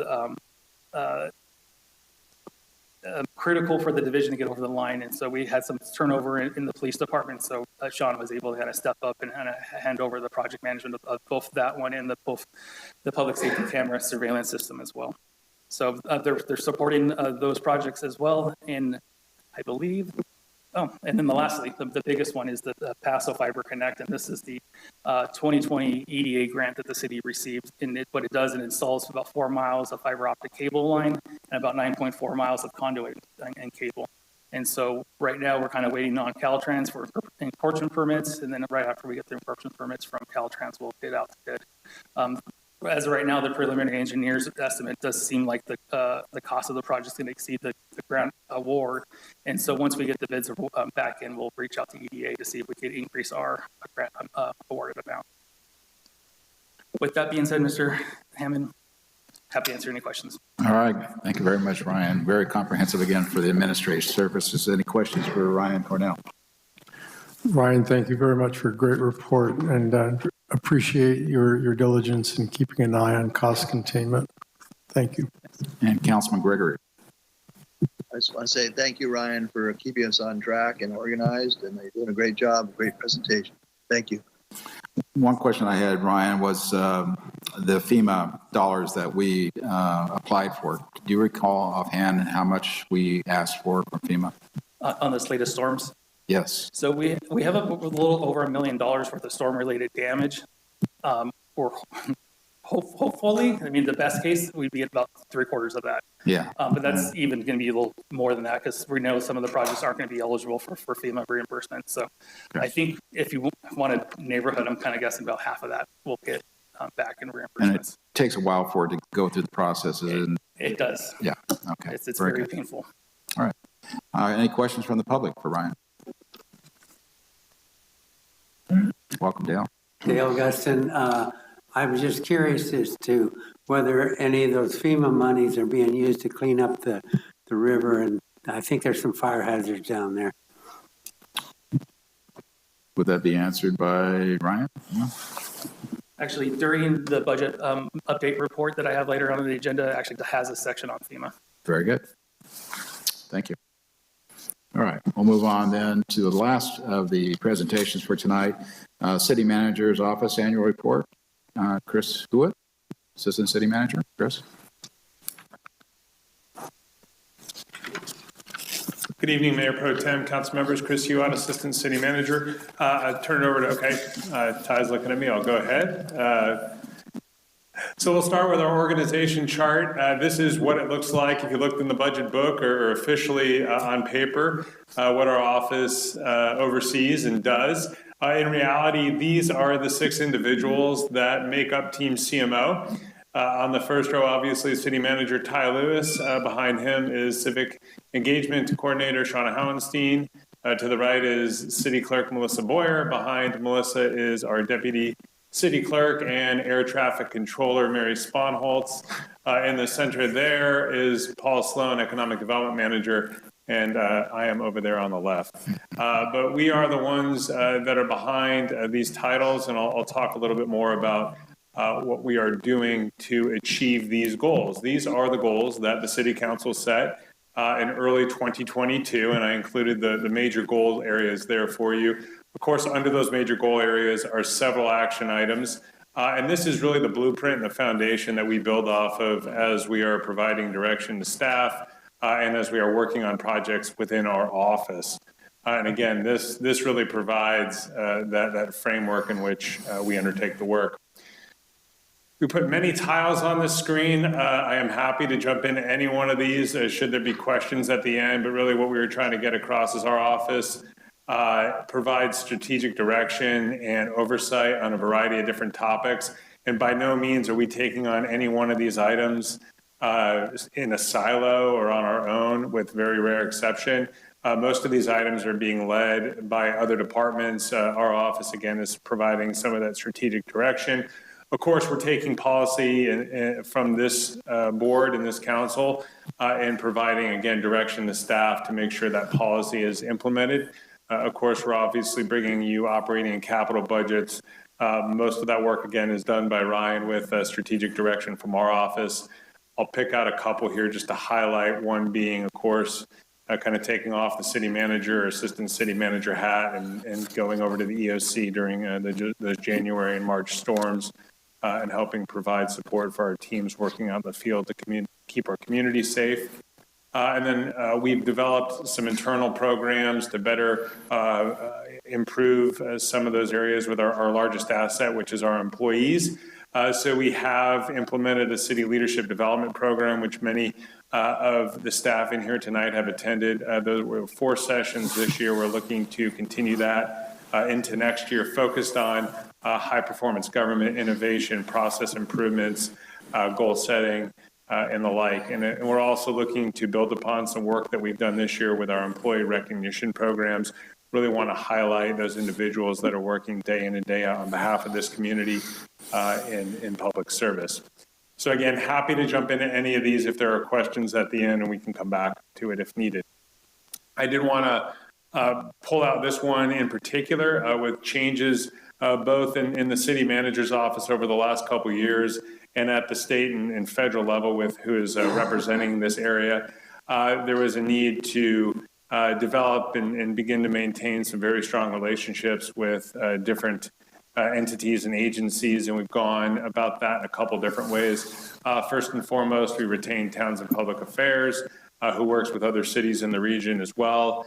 Speaker 8: critical for the division to get over the line. And so we had some turnover in the police department. So Sean was able to kind of step up and kind of hand over the project management of both that one and both the public safety camera surveillance system as well. So they're supporting those projects as well. And I believe, and then lastly, the biggest one is the Paso Fiber Connect. And this is the 2020 EDA grant that the city received. And what it does, it installs about 4 miles of fiber optic cable line and about 9.4 miles of conduit and cable. And so right now we're kind of waiting on Caltrans for encroachment permits. And then right after we get the encroachment permits from Caltrans, we'll get out to bid. As of right now, the preliminary engineer's estimate does seem like the cost of the project is going to exceed the grant award. And so once we get the bids back in, we'll reach out to EDA to see if we can increase our grant awarded amount. With that being said, Mr. Hammond, happy to answer any questions.
Speaker 1: All right. Thank you very much, Ryan. Very comprehensive again for the administrative services. Any questions for Ryan Cornell?
Speaker 12: Ryan, thank you very much for a great report, and appreciate your diligence in keeping an eye on cost containment. Thank you.
Speaker 1: And Councilman Gregory.
Speaker 14: I just want to say thank you, Ryan, for keeping us on track and organized, and you're doing a great job, great presentation. Thank you.
Speaker 1: One question I had, Ryan, was the FEMA dollars that we applied for. Do you recall offhand how much we asked for from FEMA?
Speaker 8: On this latest storms?
Speaker 1: Yes.
Speaker 8: So we have a little over $1 million worth of storm-related damage. Or hopefully, I mean, the best case, we'd be at about 3/4 of that.
Speaker 1: Yeah.
Speaker 8: But that's even going to be a little more than that because we know some of the projects aren't going to be eligible for FEMA reimbursement. So I think if you wanted neighborhood, I'm kind of guessing about half of that we'll get back in reimbursements.
Speaker 1: And it takes a while for it to go through the processes.
Speaker 8: It does.
Speaker 1: Yeah. Okay.
Speaker 8: It's very painful.
Speaker 1: All right. Any questions from the public for Ryan? Welcome, Dale.
Speaker 13: Dale Guston, I was just curious as to whether any of those FEMA monies are being used to clean up the river, and I think there's some fire hazards down there.
Speaker 1: Would that be answered by Ryan? No?
Speaker 8: Actually, during the budget update report that I have later on the agenda, actually has a section on FEMA.
Speaker 1: Very good. Thank you. All right, we'll move on then to the last of the presentations for tonight. City Manager's Office Annual Report. Chris Hewitt, Assistant City Manager. Chris.
Speaker 15: Good evening, Mayor Pro Tem, council members. Chris Hewitt, Assistant City Manager. I turn it over to, Ty's looking at me, I'll go ahead. So we'll start with our organization chart. This is what it looks like if you looked in the budget book or officially on paper, what our office oversees and does. In reality, these are the 6 individuals that make up Team CMO. On the first row, obviously, City Manager Ty Lewis. Behind him is Civic Engagement Coordinator Shauna Howenstein. To the right is City Clerk Melissa Boyer. Behind Melissa is our Deputy City Clerk and Air Traffic Controller Mary Sponholtz. In the center there is Paul Sloan, Economic Development Manager, and I am over there on the left. But we are the ones that are behind these titles, and I'll talk a little bit more about what we are doing to achieve these goals. These are the goals that the City Council set in early 2022, and I included the major goal areas there for you. Of course, under those major goal areas are several action items, and this is really the blueprint and the foundation that we build off of as we are providing direction to staff and as we are working on projects within our office. And again, this really provides that framework in which we undertake the work. We put many tiles on the screen. I am happy to jump into any one of these should there be questions at the end, but really what we were trying to get across is our office provides strategic direction and oversight on a variety of different topics. And by no means are we taking on any one of these items in a silo or on our own, with very rare exception. Most of these items are being led by other departments. Our office, again, is providing some of that strategic direction. Of course, we're taking policy from this board and this council and providing, again, direction to staff to make sure that policy is implemented. Of course, we're obviously bringing you operating and capital budgets. Most of that work, again, is done by Ryan with strategic direction from our office. I'll pick out a couple here just to highlight, one being, of course, kind of taking off the city manager or assistant city manager hat and going over to the EOC during the January and March storms and helping provide support for our teams working out in the field to keep our community safe. And then we've developed some internal programs to better improve some of those areas with our largest asset, which is our employees. So we have implemented a city leadership development program, which many of the staff in here tonight have attended. Those were 4 sessions this year. We're looking to continue that into next year, focused on high performance government, innovation, process improvements, goal setting, and the like. And we're also looking to build upon some work that we've done this year with our employee recognition programs. Really want to highlight those individuals that are working day in and day out on behalf of this community in public service. So again, happy to jump into any of these if there are questions at the end, and we can come back to it if needed. I did want to pull out this one in particular with changes both in the city manager's office over the last couple of years and at the state and federal level with who is representing this area. There was a need to develop and begin to maintain some very strong relationships with different entities and agencies, and we've gone about that in a couple different ways. First and foremost, we retained Townsend Public Affairs, who works with other cities in the region as well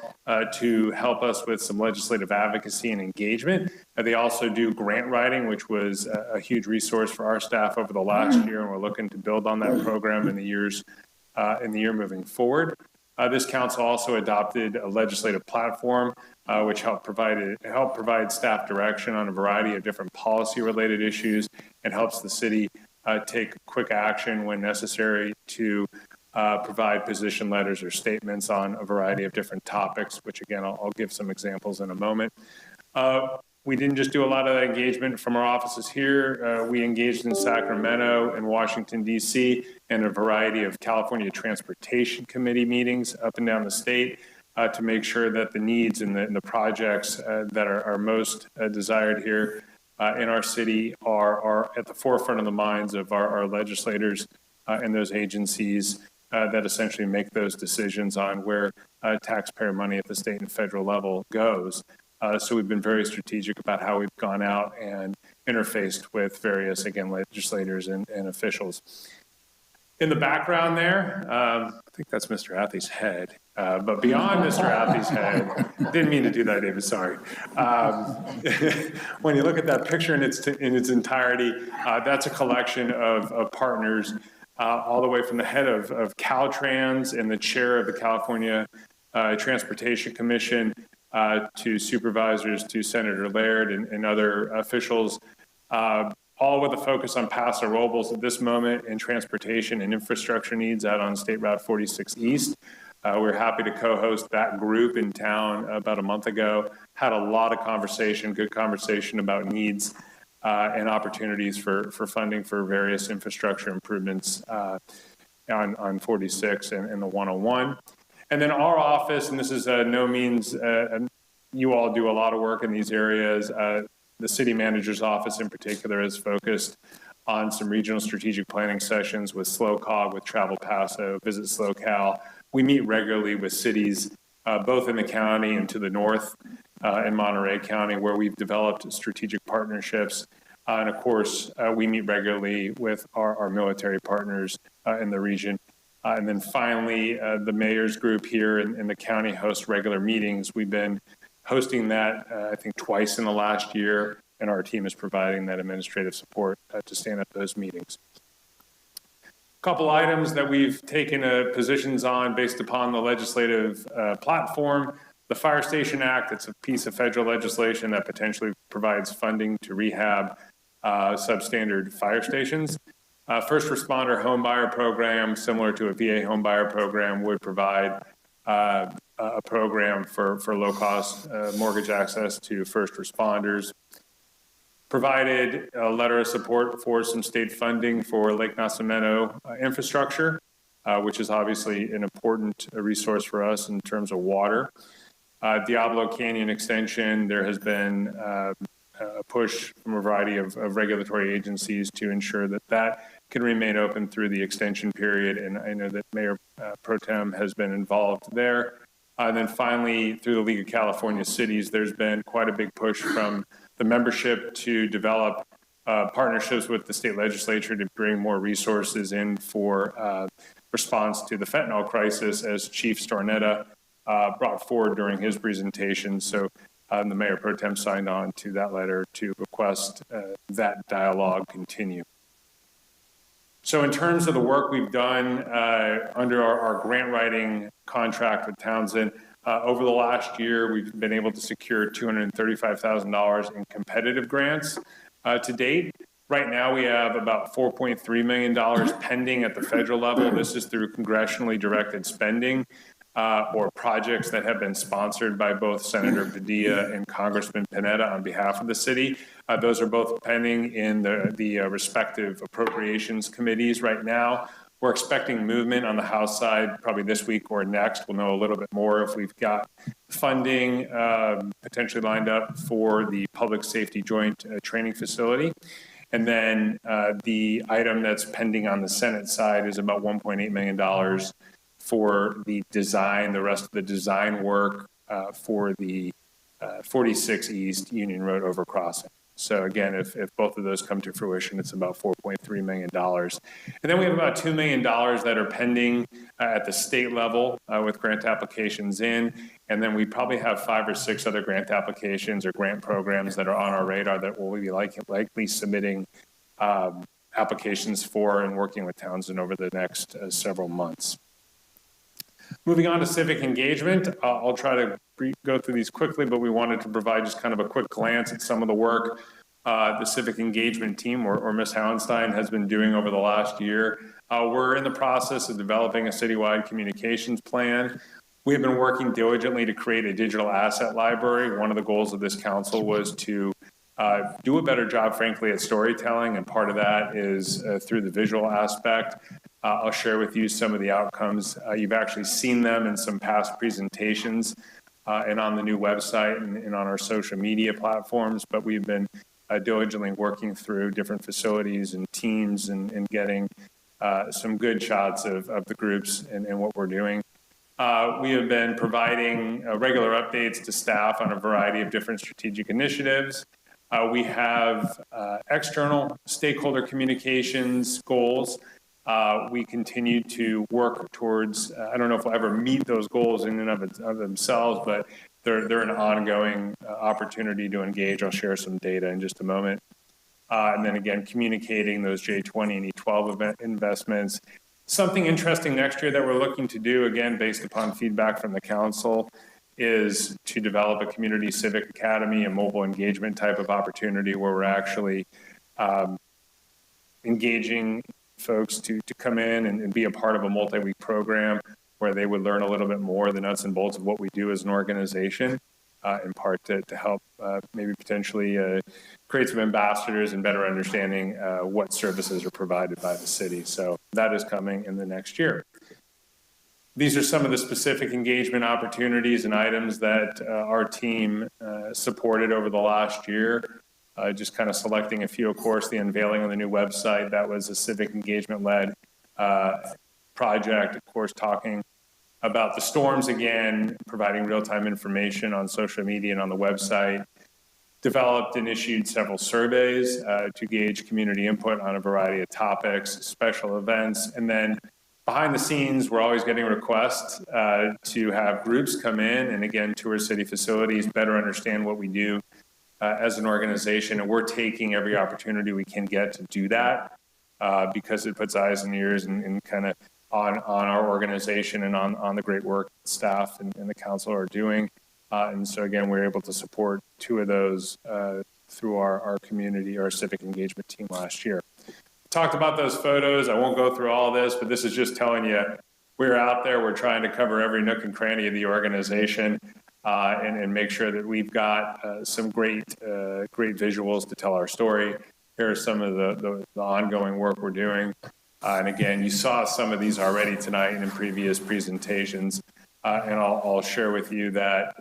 Speaker 15: to help us with some legislative advocacy and engagement. They also do grant writing, which was a huge resource for our staff over the last year, and we're looking to build on that program in the year moving forward. This council also adopted a legislative platform which helped provide staff direction on a variety of different policy-related issues and helps the city take quick action when necessary to provide position letters or statements on a variety of different topics, which again, I'll give some examples in a moment. We didn't just do a lot of engagement from our offices here. We engaged in Sacramento and Washington, D.C., and a variety of California Transportation Committee meetings up and down the state to make sure that the needs and the projects that are most desired here in our city are at the forefront of the minds of our legislators and those agencies that essentially make those decisions on where taxpayer money at the state and federal level goes. So we've been very strategic about how we've gone out and interfaced with various, again, legislators and officials. In the background there, I think that's Mr. Athey's head, but beyond Mr. Athey's head, didn't mean to do that, David, sorry. When you look at that picture in its entirety, that's a collection of partners all the way from the head of Caltrans and the chair of the California Transportation Commission to supervisors, to Senator Laird and other officials, all with a focus on Paso Robles at this moment and transportation and infrastructure needs out on State Route 46 East. We're happy to co-host that group in town about a month ago. Had a lot of conversation, good conversation about needs and opportunities for funding for various infrastructure improvements on 46 and the 101. And then our office, and this is no means, you all do a lot of work in these areas. The city manager's office in particular is focused on some regional strategic planning sessions with SLOCOG, with Travel Paso, Visit SLOCAL. We meet regularly with cities, both in the county and to the north in Monterey County, where we've developed strategic partnerships. And of course, we meet regularly with our military partners in the region. And then finally, the mayor's group here in the county hosts regular meetings. We've been hosting that, I think, twice in the last year, and our team is providing that administrative support to stand up those meetings. A couple items that we've taken positions on based upon the legislative platform. The Fire Station Act, it's a piece of federal legislation that potentially provides funding to rehab substandard fire stations. First responder home buyer program, similar to a VA home buyer program, would provide a program for low-cost mortgage access to first responders. Provided a letter of support for some state funding for Lake Nacimiento infrastructure, which is obviously an important resource for us in terms of water. Diablo Canyon extension, there has been a push from a variety of regulatory agencies to ensure that that can remain open through the extension period, and I know that Mayor Pro Tem has been involved there. And then finally, through the League of California Cities, there's been quite a big push from the membership to develop partnerships with the state legislature to bring more resources in for response to the fentanyl crisis, as Chief Stornetta brought forward during his presentation. So the Mayor Pro Tem signed on to that letter to request that dialogue continue. So in terms of the work we've done under our grant writing contract with Townsend, over the last year, we've been able to secure $235,000 in competitive grants to date. Right now, we have about $4.3 million pending at the federal level. This is through congressionally directed spending. or projects that have been sponsored by both Senator Padilla and Congressman Panetta on behalf of the city. Those are both pending in the respective appropriations committees right now. We're expecting movement on the House side probably this week or next. We'll know a little bit more if we've got funding potentially lined up for the Public Safety Joint Training Facility. And then the item that's pending on the Senate side is about $1.8 million for the design, the rest of the design work for the 46 East Union Road overcrossing. So again, if both of those come to fruition, it's about $4.3 million. And then we have about $2 million that are pending at the state level with grant applications in. And then we probably have 5 or 6 other grant applications or grant programs that are on our radar that we'll be likely submitting applications for and working with Townsend over the next several months. Moving on to civic engagement, I'll try to go through these quickly, but we wanted to provide just kind of a quick glance at some of the work the civic engagement team or Ms. Howenstein has been doing over the last year. We're in the process of developing a citywide communications plan. We've been working diligently to create a digital asset library. One of the goals of this council was to do a better job, frankly, at storytelling, and part of that is through the visual aspect. I'll share with you some of the outcomes. You've actually seen them in some past presentations and on the new website and on our social media platforms, but we've been diligently working through different facilities and teams and getting some good shots of the groups and what we're doing. We have been providing regular updates to staff on a variety of different strategic initiatives. We have external stakeholder communications goals. We continue to work towards, I don't know if we'll ever meet those goals in and of themselves, but they're an ongoing opportunity to engage. I'll share some data in just a moment. And then again, communicating those J20 and E12 investments. Something interesting next year that we're looking to do, again, based upon feedback from the council, is to develop a community civic academy, a mobile engagement type of opportunity where we're actually engaging folks to come in and be a part of a multi-week program where they would learn a little bit more the nuts and bolts of what we do as an organization, in part to help maybe potentially create some ambassadors and better understanding what services are provided by the city. So that is coming in the next year. These are some of the specific engagement opportunities and items that our team supported over the last year. Just kind of selecting a few, of course, the unveiling of the new website. That was a civic engagement-led project, of course, talking about the storms again, providing real-time information on social media and on the website. Developed and issued several surveys to gauge community input on a variety of topics, special events, and then behind the scenes, we're always getting requests to have groups come in and again, tour city facilities, better understand what we do as an organization. And we're taking every opportunity we can get to do that because it puts eyes and ears and kind of on our organization and on the great work staff and the council are doing. And so again, we're able to support 2 of those through our community, our civic engagement team last year. Talked about those photos. I won't go through all this, but this is just telling you we're out there. We're trying to cover every nook and cranny of the organization and make sure that we've got some great visuals to tell our story. Here are some of the ongoing work we're doing. And again, you saw some of these already tonight and in previous presentations. And I'll share with you that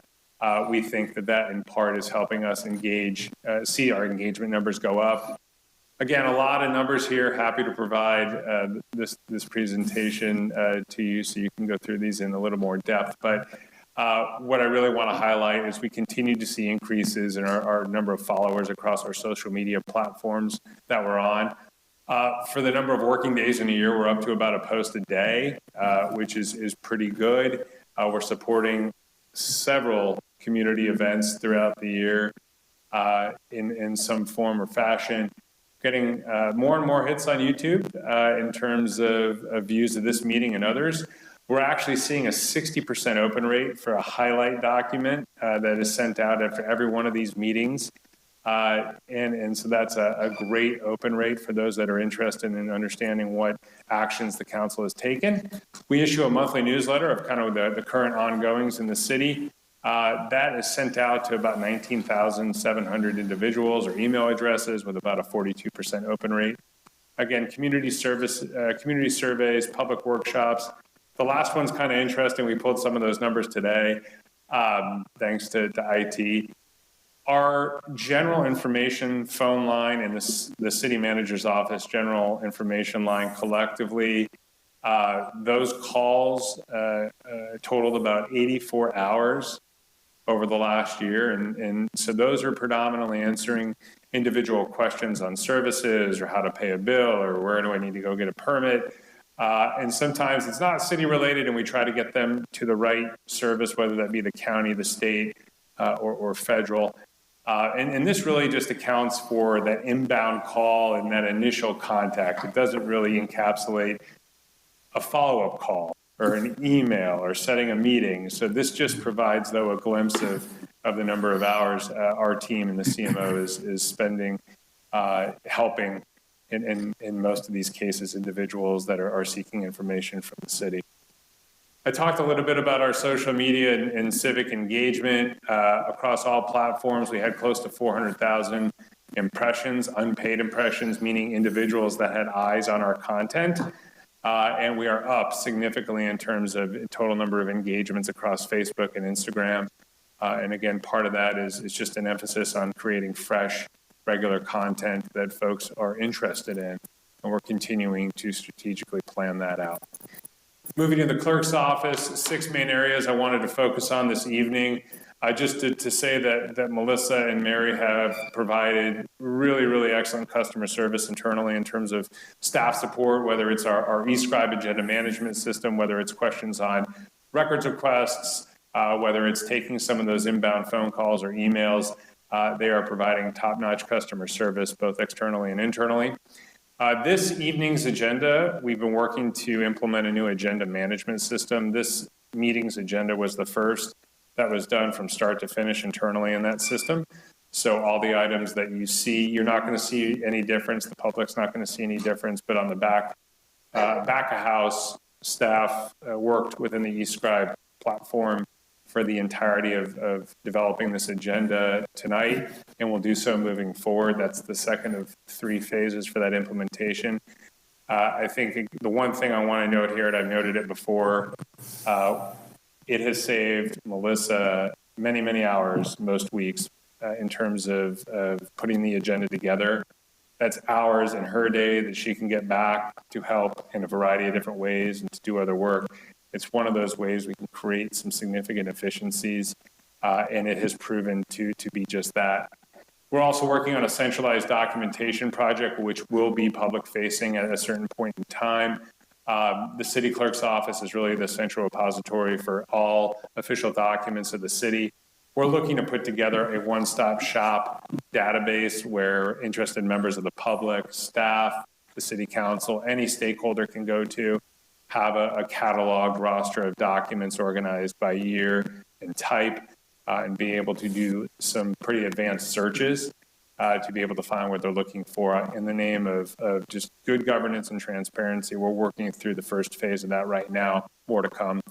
Speaker 15: we think that in part is helping us see our engagement numbers go up. Again, a lot of numbers here. Happy to provide this presentation to you so you can go through these in a little more depth. But what I really want to highlight is we continue to see increases in our number of followers across our social media platforms that we're on. For the number of working days in a year, we're up to about a post a day, which is pretty good. We're supporting several community events throughout the year in some form or fashion. Getting more and more hits on YouTube in terms of views of this meeting and others. We're actually seeing a 60% open rate for a highlight document that is sent out after every one of these meetings. And so that's a great open rate for those that are interested in understanding what actions the council has taken. We issue a monthly newsletter of kind of the current ongoings in the city. That is sent out to about 19,700 individuals or email addresses with about a 42% open rate. Again, community surveys, public workshops. The last one's kind of interesting. We pulled some of those numbers today, thanks to IT. Our general information phone line and the city manager's office general information line collectively, those calls totaled about 84 hours over the last year. And so those are predominantly answering individual questions on services or how to pay a bill or where do I need to go get a permit. And sometimes it's not city related and we try to get them to the right service, whether that be the county, the state, or federal. And this really just accounts for that inbound call and that initial contact. It doesn't really encapsulate a follow-up call or an email or setting a meeting. So this just provides, though, a glimpse of the number of hours our team and the CMO is spending helping in most of these cases individuals that are seeking information from the city. I talked a little bit about our social media and civic engagement across all platforms. We had close to 400,000 impressions, unpaid impressions, meaning individuals that had eyes on our content. And we are up significantly in terms of total number of engagements across Facebook and Instagram. And again, part of that is just an emphasis on creating fresh, regular content that folks are interested in. And we're continuing to strategically plan that out. Moving to the clerk's office, 6 main areas I wanted to focus on this evening. Just to say that Melissa and Mary have provided really, really excellent customer service internally in terms of staff support, whether it's our eScribe agenda management system, whether it's questions on records requests, whether it's taking some of those inbound phone calls or emails. They are providing top-notch customer service, both externally and internally. This evening's agenda, we've been working to implement a new agenda management system. This meeting's agenda was the first that was done from start to finish internally in that system. So all the items that you see, you're not going to see any difference. The public's not going to see any difference, but on the back of house, staff worked within the eScribe platform for the entirety of developing this agenda tonight, and we'll do so moving forward. That's the second of 3 phases for that implementation. I think the one thing I want to note here, and I've noted it before, it has saved Melissa many, many hours most weeks in terms of putting the agenda together. That's hours in her day that she can get back to help in a variety of different ways and to do other work. It's one of those ways we can create some significant efficiencies, and it has proven to be just that. We're also working on a centralized documentation project, which will be public-facing at a certain point in time. The city clerk's office is really the central repository for all official documents of the city. We're looking to put together a one-stop shop database where interested members of the public, staff, the city council, any stakeholder can go to, have a catalog roster of documents organized by year and type, and be able to do some pretty advanced searches to be able to find what they're looking for in the name of just good governance and transparency. We're working through the first phase of that right now, more to come.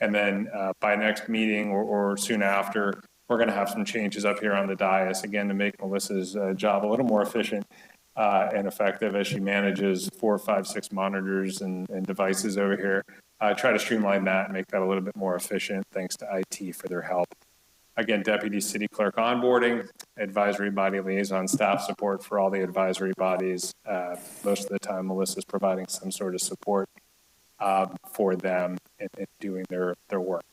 Speaker 15: And then by next meeting or soon after, we're going to have some changes up here on the dais, again, to make Melissa's job a little more efficient and effective as she manages 4, 5, 6 monitors and devices over here. Try to streamline that and make that a little bit more efficient, thanks to IT for their help. Again, deputy city clerk onboarding, advisory body liaison staff support for all the advisory bodies. Most of the time, Melissa's providing some sort of support for them in doing their work.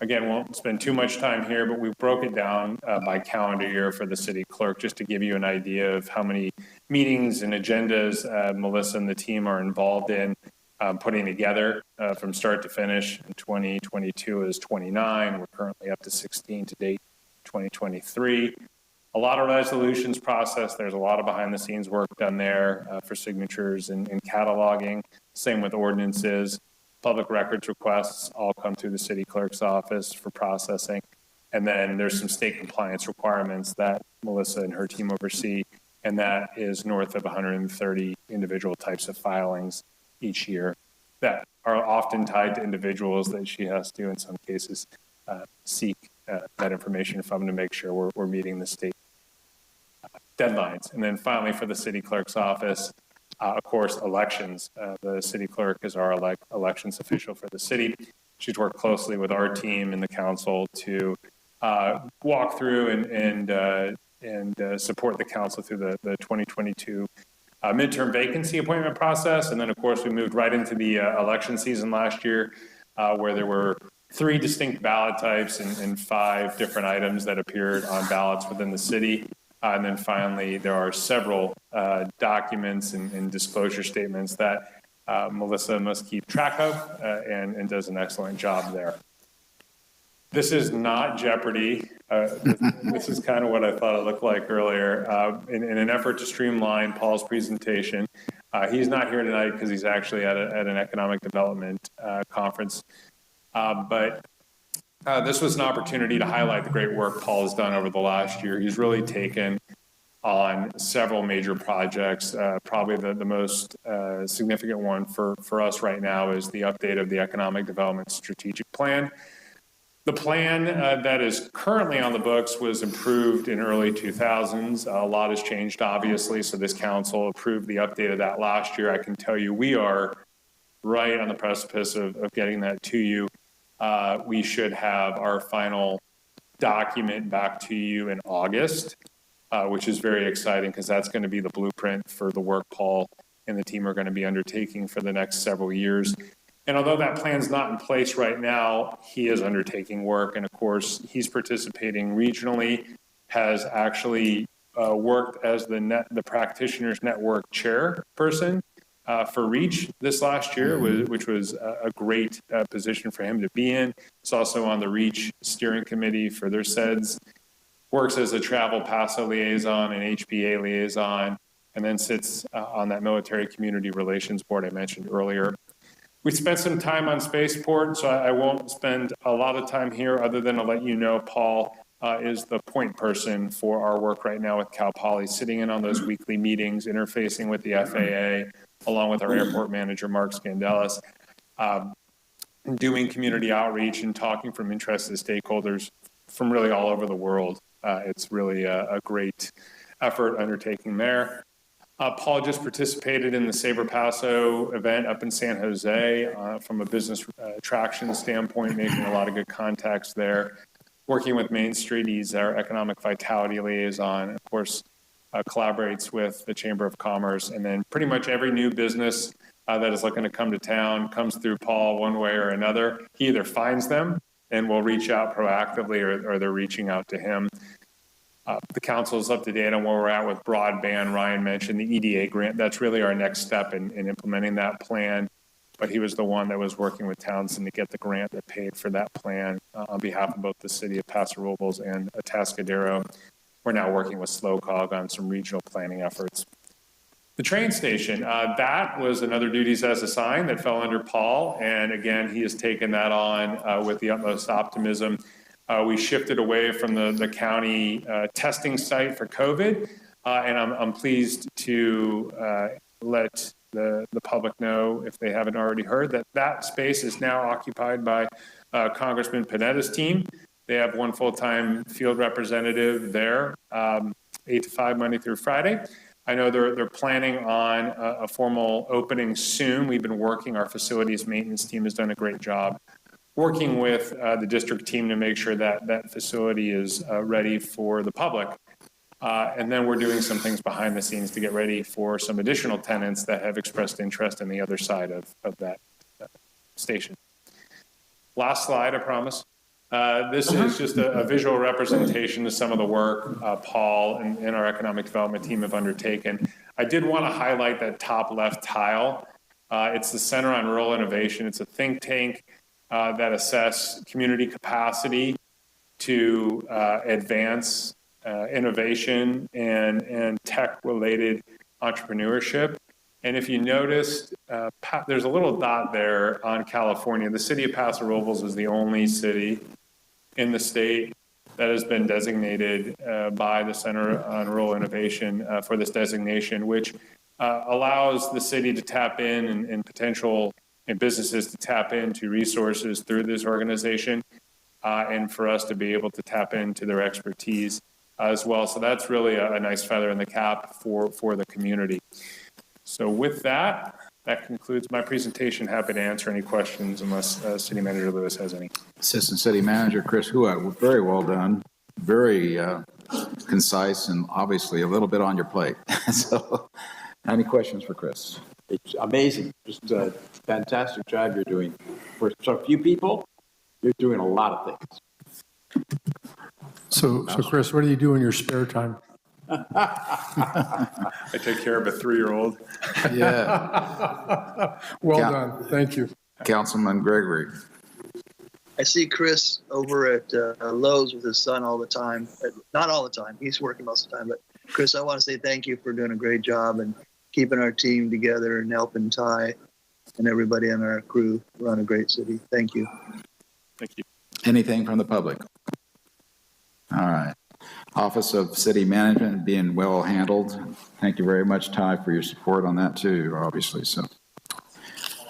Speaker 15: Again, won't spend too much time here, but we broke it down by calendar year for the city clerk, just to give you an idea of how many meetings and agendas Melissa and the team are involved in putting together from start to finish. In 2022 is 29. We're currently up to 16 to date, 2023. A lot of resolutions processed. There's a lot of behind the scenes work done there for signatures and cataloging. Same with ordinances. Public records requests all come through the city clerk's office for processing. And then there's some state compliance requirements that Melissa and her team oversee, and that is north of 130 individual types of filings each year that are often tied to individuals that she has to, in some cases, seek that information from to make sure we're meeting the state deadlines. And then finally, for the city clerk's office, of course, elections. The city clerk is our elections official for the city. She's worked closely with our team and the council to walk through and support the council through the 2022 midterm vacancy appointment process. And then, of course, we moved right into the election season last year, where there were 3 distinct ballot types and 5 different items that appeared on ballots within the city. And then finally, there are several documents and disclosure statements that Melissa must keep track of and does an excellent job there. This is not Jeopardy. This is kind of what I thought it looked like earlier. In an effort to streamline Paul's presentation, he's not here tonight because he's actually at an economic development conference. But this was an opportunity to highlight the great work Paul has done over the last year. He's really taken on several major projects. Probably the most significant one for us right now is the update of the Economic Development Strategic Plan. The plan that is currently on the books was improved in early 2000s. A lot has changed, obviously, so this council approved the update of that last year. I can tell you we are right on the precipice of getting that to you. We should have our final document back to you in August, which is very exciting because that's going to be the blueprint for the work Paul and the team are going to be undertaking for the next several years. And although that plan's not in place right now, he is undertaking work. And of course, he's participating regionally, has actually worked as the Practitioners Network chairperson for REACH this last year, which was a great position for him to be in. He's also on the REACH steering committee for their SEDS, works as a travel PASO liaison and HBA liaison, and then sits on that military community relations board I mentioned earlier. We spent some time on spaceport, so I won't spend a lot of time here other than to let you know Paul is the point person for our work right now with Cal Poly, sitting in on those weekly meetings, interfacing with the FAA, along with our airport manager, Mark Scandelis, doing community outreach and talking from interested stakeholders from really all over the world. It's really a great effort undertaking there. Paul just participated in the Sabre Paso event up in San Jose from a business attraction standpoint, making a lot of good contacts there. Working with Main Street, he's our economic vitality liaison, of course, collaborates with the Chamber of Commerce, and then pretty much every new business that is looking to come to town comes through Paul one way or another. He either finds them and will reach out proactively or they're reaching out to him. The council is up to date on where we're at with broadband. Ryan mentioned the EDA grant. That's really our next step in implementing that plan. But he was the one that was working with Townsend to get the grant that paid for that plan on behalf of both the city of Paso Robles and Atascadero. We're now working with SlowCog on some regional planning efforts. The train station, that was another duties as assigned that fell under Paul. And again, he has taken that on with the utmost optimism. We shifted away from the county testing site for COVID, and I'm pleased to let the public know, if they haven't already heard, that space is now occupied by Congressman Panetta's team. They have one full-time field representative there, 8 to 5 Monday through Friday. I know they're planning on a formal opening soon. We've been working, our facilities maintenance team has done a great job working with the district team to make sure that facility is ready for the public. And then we're doing some things behind the scenes to get ready for some additional tenants that have expressed interest in the other side of that station. Last slide, I promise. This is just a visual representation of some of the work Paul and our economic development team have undertaken. I did want to highlight that top left tile. It's the Center on Rural Innovation. It's a think tank that assess community capacity to advance innovation and tech-related entrepreneurship. And if you noticed, there's a little dot there on California. The city of Paso Robles is the only city in the state that has been designated by the Center on Rural Innovation for this designation, which allows the city to tap in and potential and businesses to tap into resources through this organization, and for us to be able to tap into their expertise as well. So that's really a nice feather in the cap for the community. So with that, that concludes my presentation. Happy to answer any questions unless City Manager Lewis has any.
Speaker 1: Assistant City Manager Chris Huat, very well done. Very concise and obviously a little bit on your plate. So any questions for Chris?
Speaker 3: It's amazing. Just a fantastic job you're doing. For so few people, you're doing a lot of things.
Speaker 12: So Chris, what do you do in your spare time?
Speaker 15: I take care of a 3-year-old.
Speaker 1: Yeah.
Speaker 12: Well done. Thank you.
Speaker 1: Councilman Gregory.
Speaker 14: I see Chris over at Lowe's with his son all the time. Not all the time. He's working most of the time. But Chris, I want to say thank you for doing a great job and keeping our team together and helping Ty and everybody on our crew run a great city. Thank you.
Speaker 15: Thank you.
Speaker 1: Anything from the public? All right. Office of City Management being well handled. Thank you very much, Ty, for your support on that too, obviously. So,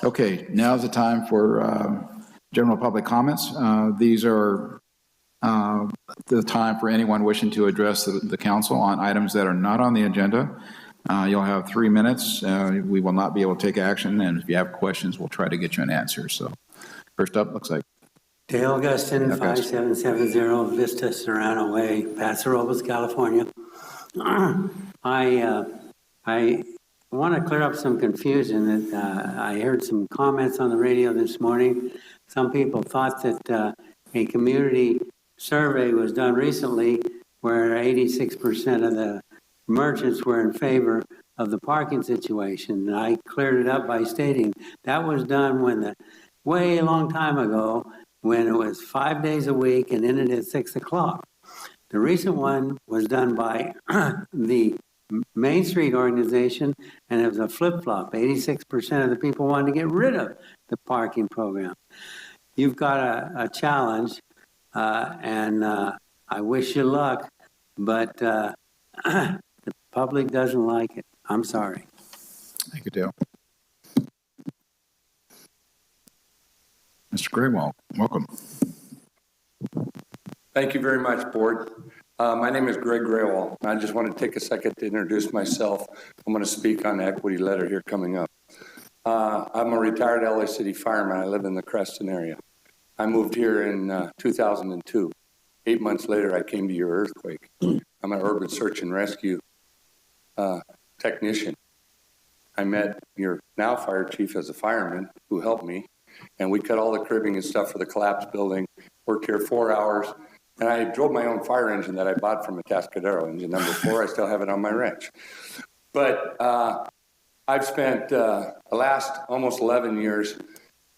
Speaker 1: okay, now's the time for general public comments. These are the time for anyone wishing to address the council on items that are not on the agenda. You'll have 3 minutes. We will not be able to take action, and if you have questions, we'll try to get you an answer. So, first up, looks like
Speaker 13: Dale Augustin, 5770 Vista Serrano Way, Paso Robles, California. I want to clear up some confusion that I heard some comments on the radio this morning. Some people thought that a community survey was done recently where 86% of the merchants were in favor of the parking situation. And I cleared it up by stating that was done when way a long time ago, when it was 5 days a week and ended at 6 o'clock. The recent one was done by the Main Street organization, and it was a flip-flop. 86% of the people wanted to get rid of the parking program. You've got a challenge, and I wish you luck, but the public doesn't like it. I'm sorry.
Speaker 1: Thank you, Dale. Mr. Graywall, welcome.
Speaker 16: Thank you very much, Board. My name is Greg Graywall. I just want to take a second to introduce myself. I'm going to speak on the equity letter here coming up. I'm a retired LA City fireman. I live in the Creston area. I moved here in 2002. 8 months later, I came to your earthquake. I'm an urban search and rescue technician. I met your now fire chief as a fireman who helped me. And we cut all the cribbing and stuff for the collapsed building, worked here 4 hours, and I drove my own fire engine that I bought from Atascadero, engine number 4. I still have it on my wrench. But I've spent the last almost 11 years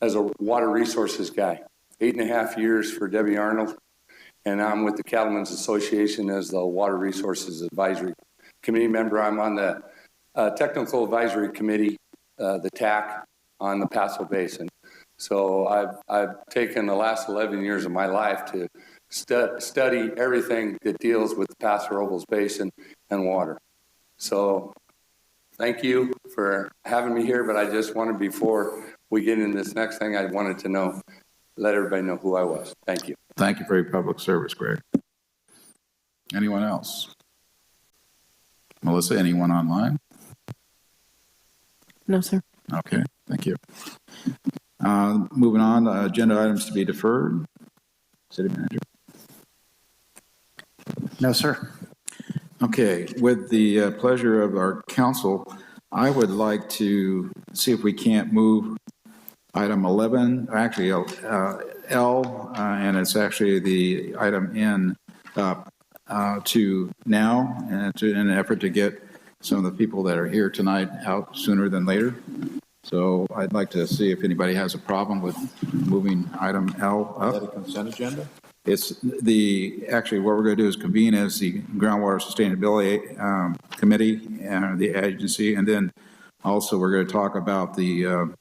Speaker 16: as a water resources guy, 8.5 years for Debbie Arnold, and I'm with the Cattlemen's Association as the Water Resources Advisory Committee member. I'm on the Technical Advisory Committee, the TAC, on the Paso Basin. So I've taken the last 11 years of my life to study everything that deals with the Paso Robles Basin and water. So thank you for having me here, but I just wanted, before we get into this next thing, I wanted to let everybody know who I was. Thank you.
Speaker 1: Thank you for your public service, Greg. Anyone else? Melissa, anyone online?
Speaker 2: No, sir.
Speaker 1: Okay, thank you. Moving on, agenda items to be deferred. City Manager.
Speaker 9: No, sir.
Speaker 1: Okay, with the pleasure of our council, I would like to see if we can't move item 11, actually L, and it's actually the item N, to now, and in an effort to get some of the people that are here tonight out sooner than later. So I'd like to see if anybody has a problem with moving item L up.
Speaker 3: Is that a consent agenda?
Speaker 1: It's actually what we're going to do is convene as the Groundwater Sustainability Committee and the agency, and then also we're going to talk about the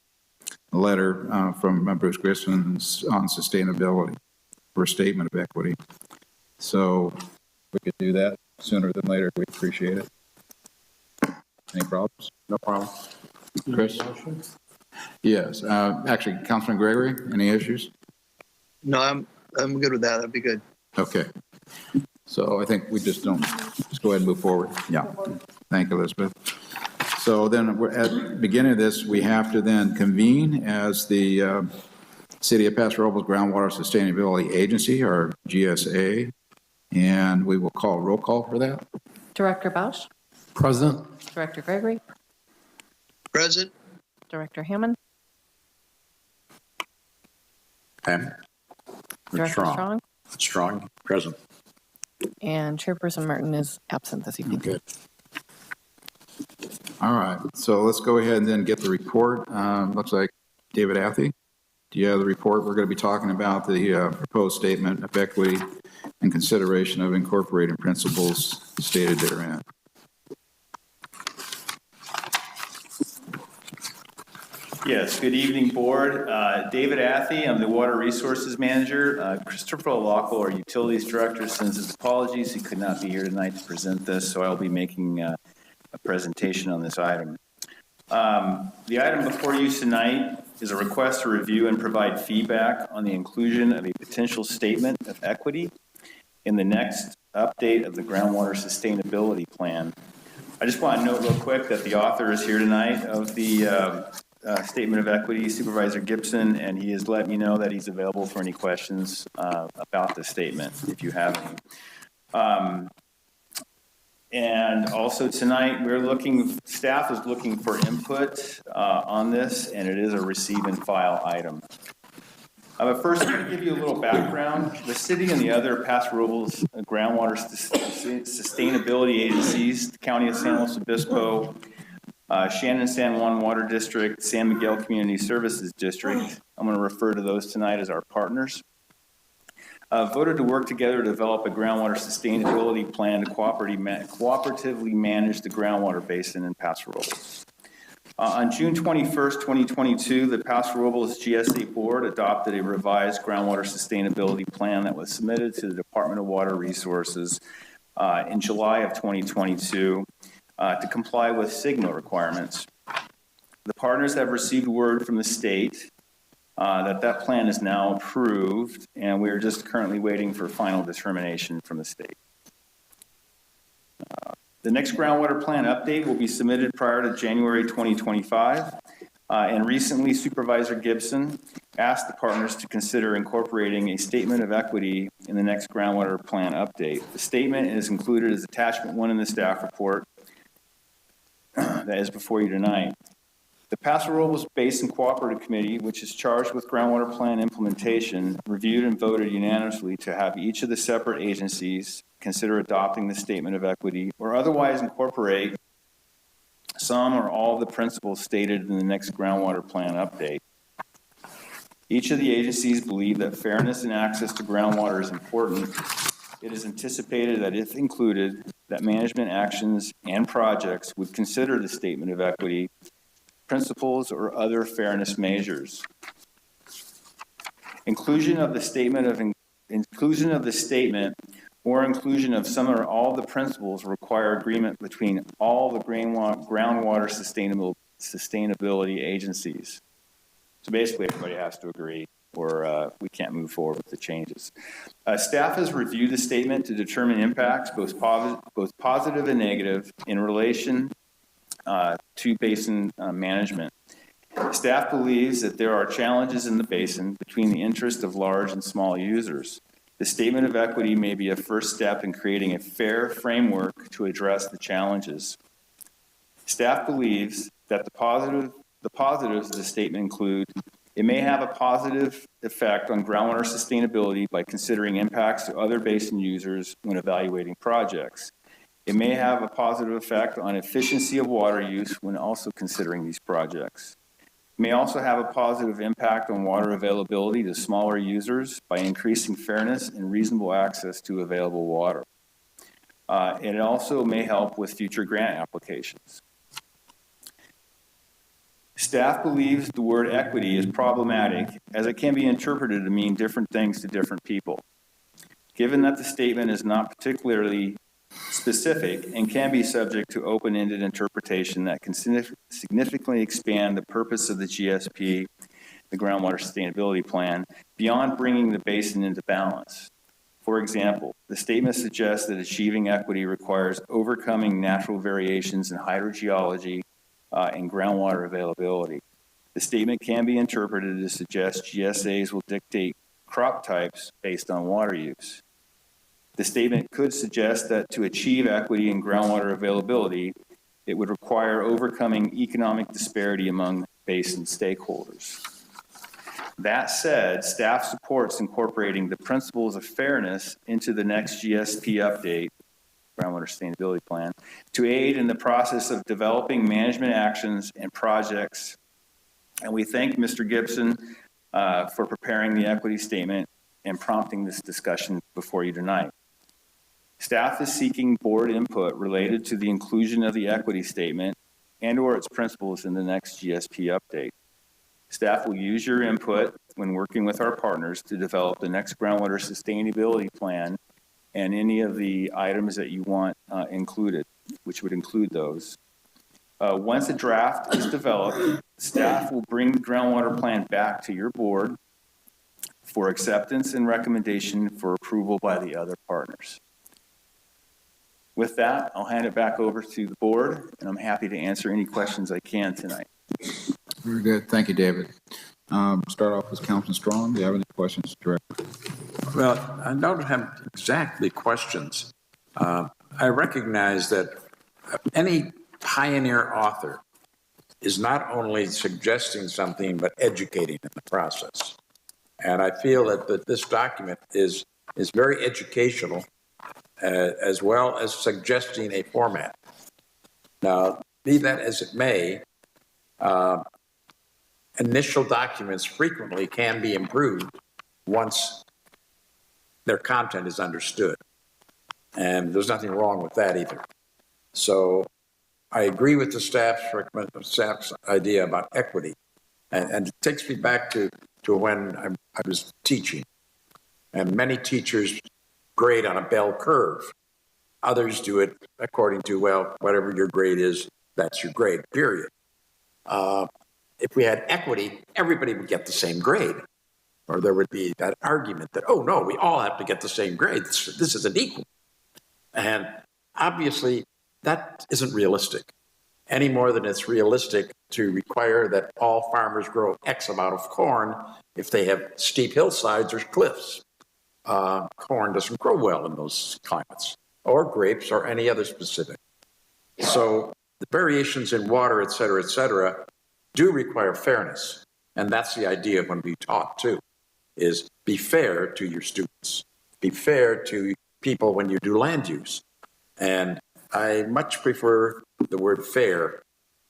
Speaker 1: letter from Bruce Grissom on sustainability for a statement of equity. So we could do that sooner than later. We'd appreciate it. Any problems?
Speaker 16: No problem.
Speaker 1: Chris? Yes. Actually, Councilman Gregory, any issues?
Speaker 14: No, I'm good with that. That'd be good.
Speaker 1: Okay. So I think we just go ahead and move forward. Yeah. Thank you, Elizabeth. So then we're at the beginning of this, we have to then convene as the City of Paso Robles Groundwater Sustainability Agency, or GSA, and we will call roll call for that.
Speaker 2: Director Bausch,
Speaker 12: Present.
Speaker 2: Director Gregory,
Speaker 14: Present.
Speaker 2: Director Hammond,
Speaker 3: Pam?
Speaker 2: Director Strong,
Speaker 3: Strong, present.
Speaker 2: and Chairperson Martin is absent this evening.
Speaker 1: Good. All right, so let's go ahead and then get the report. Looks like David Athy, do you have the report? We're going to be talking about the proposed statement of equity and consideration of incorporated principles stated therein.
Speaker 17: Yes, good evening, Board. David Athy, I'm the Water Resources Manager. Christopher Lockle, our Utilities Director, sends his apologies. He could not be here tonight to present this, so I'll be making a presentation on this item. The item before you tonight is a request to review and provide feedback on the inclusion of a potential statement of equity in the next update of the Groundwater Sustainability Plan. I just want to note real quick that the author is here tonight of the Statement of Equity, Supervisor Gibson, and he has let me know that he's available for any questions about the statement, if you have any. And also tonight, staff is looking for input on this, and it is a receive and file item. But first, I'm going to give you a little background. The city and the other Paso Robles groundwater sustainability agencies, the County of San Luis Obispo, Shannon San Juan Water District, San Miguel Community Services District, I'm going to refer to those tonight as our partners, voted to work together to develop a groundwater sustainability plan to cooperatively manage the groundwater basin in Paso Robles. On June 21st, 2022, the Paso Robles GSA Board adopted a revised groundwater sustainability plan that was submitted to the Department of Water Resources in July of 2022 to comply with SGMA requirements. The partners have received word from the state that plan is now approved, and we are just currently waiting for final determination from the state. The next groundwater plan update will be submitted prior to January 2025, and recently Supervisor Gibson asked the partners to consider incorporating a statement of equity in the next groundwater plan update. The statement is included as attachment 1 in the staff report that is before you tonight. The Paso Robles Basin Cooperative Committee, which is charged with groundwater plan implementation, reviewed and voted unanimously to have each of the separate agencies consider adopting the statement of equity or otherwise incorporate some or all of the principles stated in the next groundwater plan update. Each of the agencies believe that fairness and access to groundwater is important. It is anticipated that if included, that management actions and projects would consider the statement of equity, principles, or other fairness measures. Inclusion of the statement or inclusion of some or all of the principles require agreement between all the groundwater sustainability agencies. So basically, everybody has to agree, or we can't move forward with the changes. Staff has reviewed the statement to determine impacts, both positive and negative, in relation to basin management. Staff believes that there are challenges in the basin between the interest of large and small users. The statement of equity may be a first step in creating a fair framework to address the challenges. Staff believes that the positives of the statement include: it may have a positive effect on groundwater sustainability by considering impacts to other basin users when evaluating projects. It may have a positive effect on efficiency of water use when also considering these projects. It may also have a positive impact on water availability to smaller users by increasing fairness and reasonable access to available water. And it also may help with future grant applications. Staff believes the word equity is problematic as it can be interpreted to mean different things to different people. It Given that the statement is not particularly specific and can be subject to open-ended interpretation that can significantly expand the purpose of the GSP, the Groundwater Sustainability Plan, beyond bringing the basin into balance. For example, the statement suggests that achieving equity requires overcoming natural variations in hydrogeology and groundwater availability. The statement can be interpreted to suggest GSAs will dictate crop types based on water use. The statement could suggest that to achieve equity in groundwater availability, it would require overcoming economic disparity among basin stakeholders. That said, staff supports incorporating the principles of fairness into the next GSP update, Groundwater Sustainability Plan, to aid in the process of developing management actions and projects. And we thank Mr. Gibson for preparing the equity statement and prompting this discussion before you tonight. Staff is seeking board input related to the inclusion of the equity statement and/or its principles in the next GSP update. Staff will use your input when working with our partners to develop the next groundwater sustainability plan and any of the items that you want included, which would include those. Once a draft is developed, staff will bring the groundwater plan back to your board for acceptance and recommendation for approval by the other partners. With that, I'll hand it back over to the board, and I'm happy to answer any questions I can tonight.
Speaker 1: Very good. Thank you, David. Start off with Councilman Strong. Do you have any questions, Director?
Speaker 18: Well, I don't have exactly questions. I recognize that any pioneer author is not only suggesting something, but educating in the process. And I feel that this document is very educational, as well as suggesting a format. Now, be that as it may, initial documents frequently can be improved once their content is understood. And there's nothing wrong with that either. So I agree with the staff's idea about equity. And it takes me back to when I was teaching. And many teachers grade on a bell curve. Others do it according to, well, whatever your grade is, that's your grade, period. If we had equity, everybody would get the same grade. Or there would be that argument that, oh, no, we all have to get the same grade. This isn't equal. And obviously, that isn't realistic, any more than it's realistic to require that all farmers grow X amount of corn if they have steep hillsides or cliffs. Corn doesn't grow well in those climates, or grapes, or any other specific. So the variations in water, et cetera, do require fairness. And that's the idea when we talk too, is be fair to your students. Be fair to people when you do land use. And I much prefer the word fair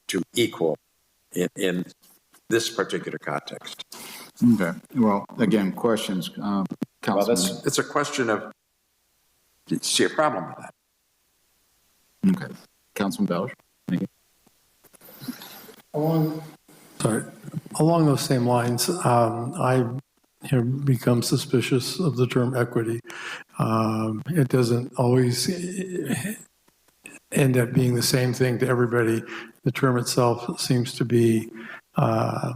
Speaker 18: to equal in this particular context.
Speaker 1: Okay. Well, again, questions, Councilman.
Speaker 18: It's a question of, do you see a problem with that?
Speaker 1: Okay. Councilman Bellish. Thank you.
Speaker 12: Along those same lines, I have become suspicious of the term equity. It doesn't always end up being the same thing to everybody. The term itself seems to be the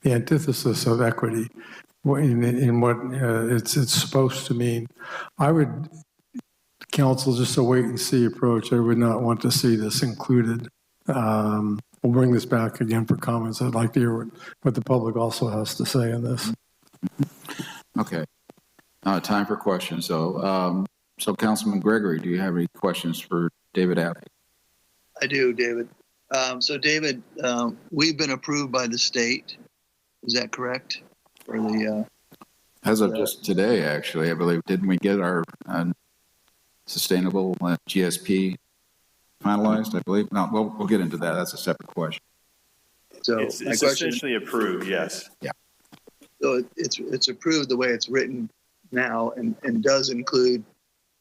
Speaker 12: antithesis of equity in what it's supposed to mean. I would counsel just a wait and see approach. I would not want to see this included. We'll bring this back again for comments. I'd like to hear what the public also has to say on this.
Speaker 1: Okay. Time for questions. So Councilman Gregory, do you have any questions for David Abbey?
Speaker 14: I do, David. So David, we've been approved by the state. Is that correct? For the
Speaker 1: as of just today, actually, I believe, didn't we get our sustainable GSP finalized? I believe. No, we'll get into that. That's a separate question.
Speaker 14: So
Speaker 17: it's essentially approved. Yes.
Speaker 1: Yeah.
Speaker 14: So it's approved the way it's written now, and does include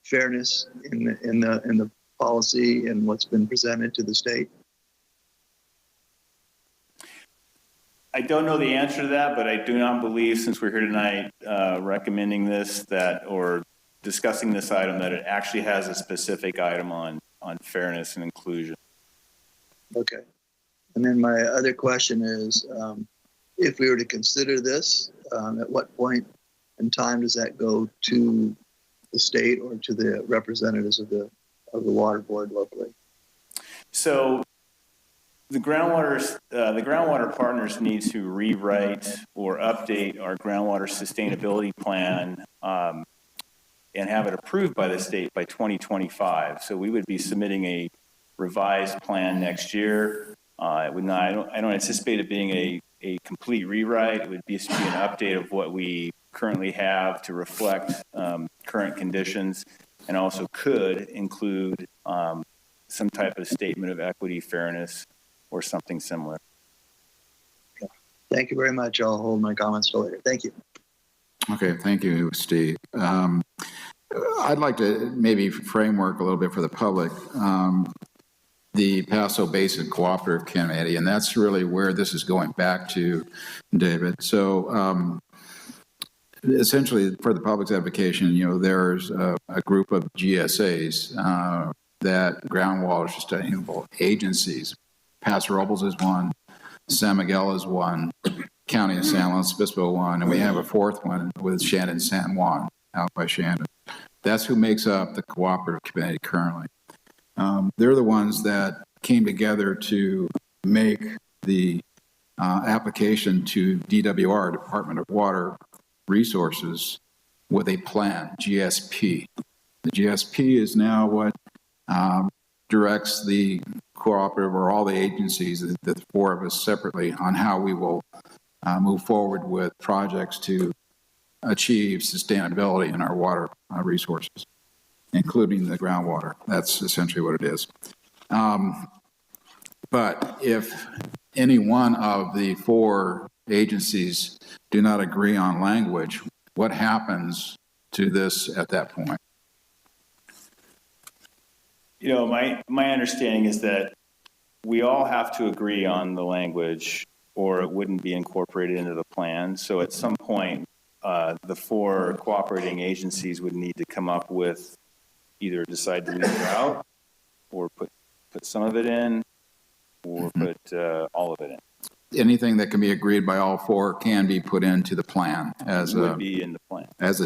Speaker 14: fairness in the policy and what's been presented to the state.
Speaker 17: I don't know the answer to that, but I do not believe, since we're here tonight recommending this, that, or discussing this item, that it actually has a specific item on fairness and inclusion.
Speaker 14: Okay. And then my other question is, if we were to consider this, at what point in time does that go to the state or to the representatives of the water board locally? So
Speaker 17: the groundwater partners need to rewrite or update our groundwater sustainability plan and have it approved by the state by 2025. So we would be submitting a revised plan next year. I don't anticipate it being a complete rewrite. It would just be an update of what we currently have to reflect current conditions, and also could include some type of statement of equity, fairness, or something similar.
Speaker 14: Thank you very much. I'll hold my comments till later. Thank you.
Speaker 1: Okay, thank you, Steve. I'd like to maybe framework a little bit for the public. The Paso Basin Cooperative Committee, and that's really where this is going back to, David. So essentially, for the public's application, there's a group of GSAs that groundwater sustainable agencies. Paso Robles is one, San Miguel is one, County of San Luis Obispo one, and we have a fourth one with Shandon San Juan out by Shandon. That's who makes up the Cooperative Committee currently. They're the ones that came together to make the application to DWR, Department of Water Resources, with a plan, GSP. The GSP is now what directs the cooperative or all the agencies, the four of us separately, on how we will move forward with projects to achieve sustainability in our water resources, including the groundwater. That's essentially what it is. But if any one of the four agencies do not agree on language, what happens to this at that point?
Speaker 17: My understanding is that we all have to agree on the language, or it wouldn't be incorporated into the plan. So at some point, the four cooperating agencies would need to come up with, either decide to leave it out, or put some of it in, or put all of it in.
Speaker 1: Anything that can be agreed by all four can be put into the plan as a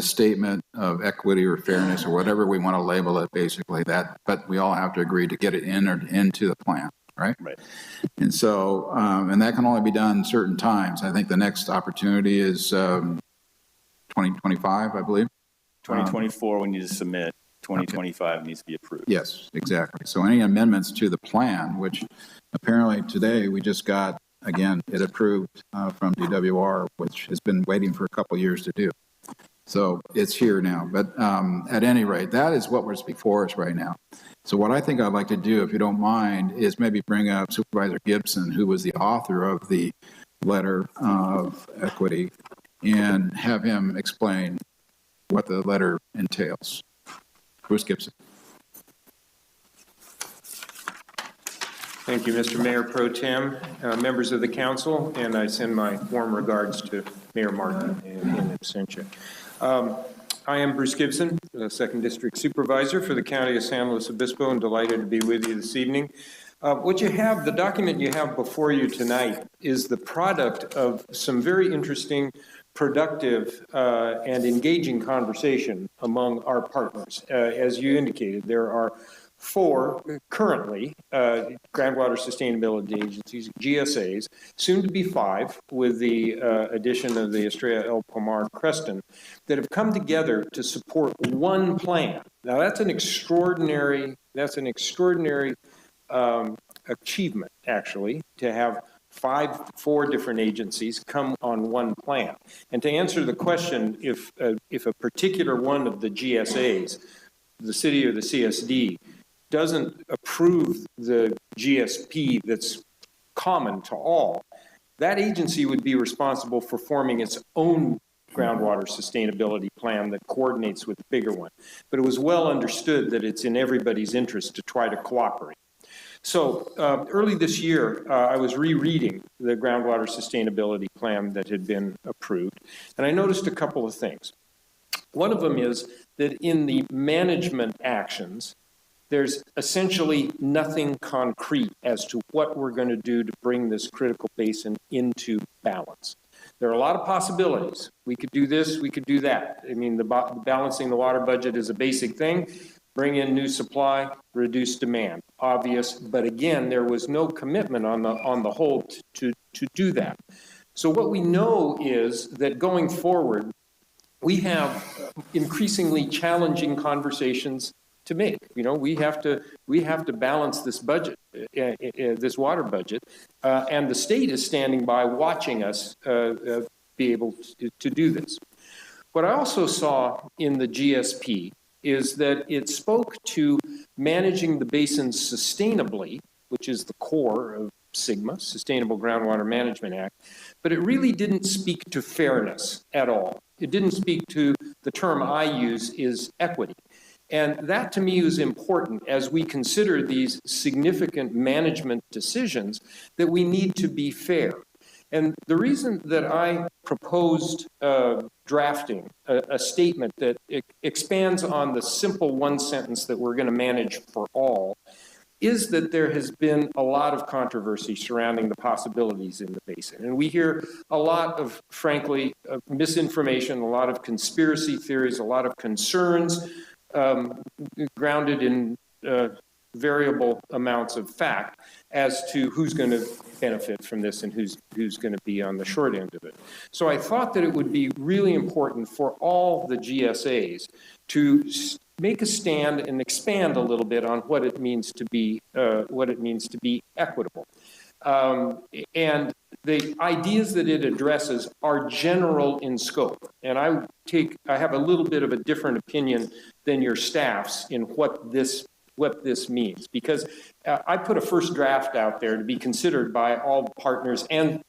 Speaker 1: statement of equity or fairness or whatever we want to label it, basically. But we all have to agree to get it entered into the plan, right?
Speaker 17: Right.
Speaker 1: And so, and that can only be done certain times. I think the next opportunity is 2025, I believe.
Speaker 17: 2024, we need to submit. 2025 needs to be approved.
Speaker 1: Yes, exactly. So any amendments to the plan, which apparently today we just got, again, it approved from DWR, which has been waiting for a couple years to do. So it's here now. But at any rate, that is what was before us right now. So what I think I'd like to do, if you don't mind, is maybe bring up Supervisor Gibson, who was the author of the letter of equity, and have him explain what the letter entails. Bruce Gibson.
Speaker 19: Thank you, Mr. Mayor Pro Tem, members of the council, and I send my warm regards to Mayor Martin in absentia. I am Bruce Gibson, the 2nd District Supervisor for the County of San Luis Obispo, and delighted to be with you this evening. What you have, the document you have before you tonight, is the product of some very interesting, productive, and engaging conversation among our partners. As you indicated, there are 4 currently groundwater sustainability agencies, GSAs, soon to be 5 with the addition of the Estrella El Pomar Creston, that have come together to support one plan. Now that's an extraordinary achievement, actually, to have 4 different agencies come on one plan. And to answer the question, if a particular one of the GSAs, the city or the CSD, doesn't approve the GSP that's common to all, that agency would be responsible for forming its own groundwater sustainability plan that coordinates with the bigger one. But it was well understood that it's in everybody's interest to try to cooperate. So early this year, I was rereading the groundwater sustainability plan that had been approved, and I noticed a couple of things. One of them is that in the management actions, there's essentially nothing concrete as to what we're going to do to bring this critical basin into balance. There are a lot of possibilities. We could do this, we could do that. I mean, balancing the water budget is a basic thing. Bring in new supply, reduce demand, obvious. But again, there was no commitment on the whole to do that. So what we know is that going forward, we have increasingly challenging conversations to make. You know, we have to balance this budget, this water budget, and the state is standing by watching us be able to do this. What I also saw in the GSP is that it spoke to managing the basins sustainably, which is the core of SGMA, Sustainable Groundwater Management Act, but it really didn't speak to fairness at all. It didn't speak to, the term I use is equity. And that to me is important as we consider these significant management decisions, that we need to be fair. And the reason that I proposed drafting a statement that expands on the simple one sentence that we're going to manage for all is that there has been a lot of controversy surrounding the possibilities in the basin. And we hear a lot of, frankly, misinformation, a lot of conspiracy theories, a lot of concerns grounded in variable amounts of fact as to who's going to benefit from this and who's going to be on the short end of it. So I thought that it would be really important for all the GSAs to make a stand and expand a little bit on what it means to be equitable. And the ideas that it addresses are general in scope. And I have a little bit of a different opinion than your staff's in what this means, because I put a first draft out there to be considered by all the partners and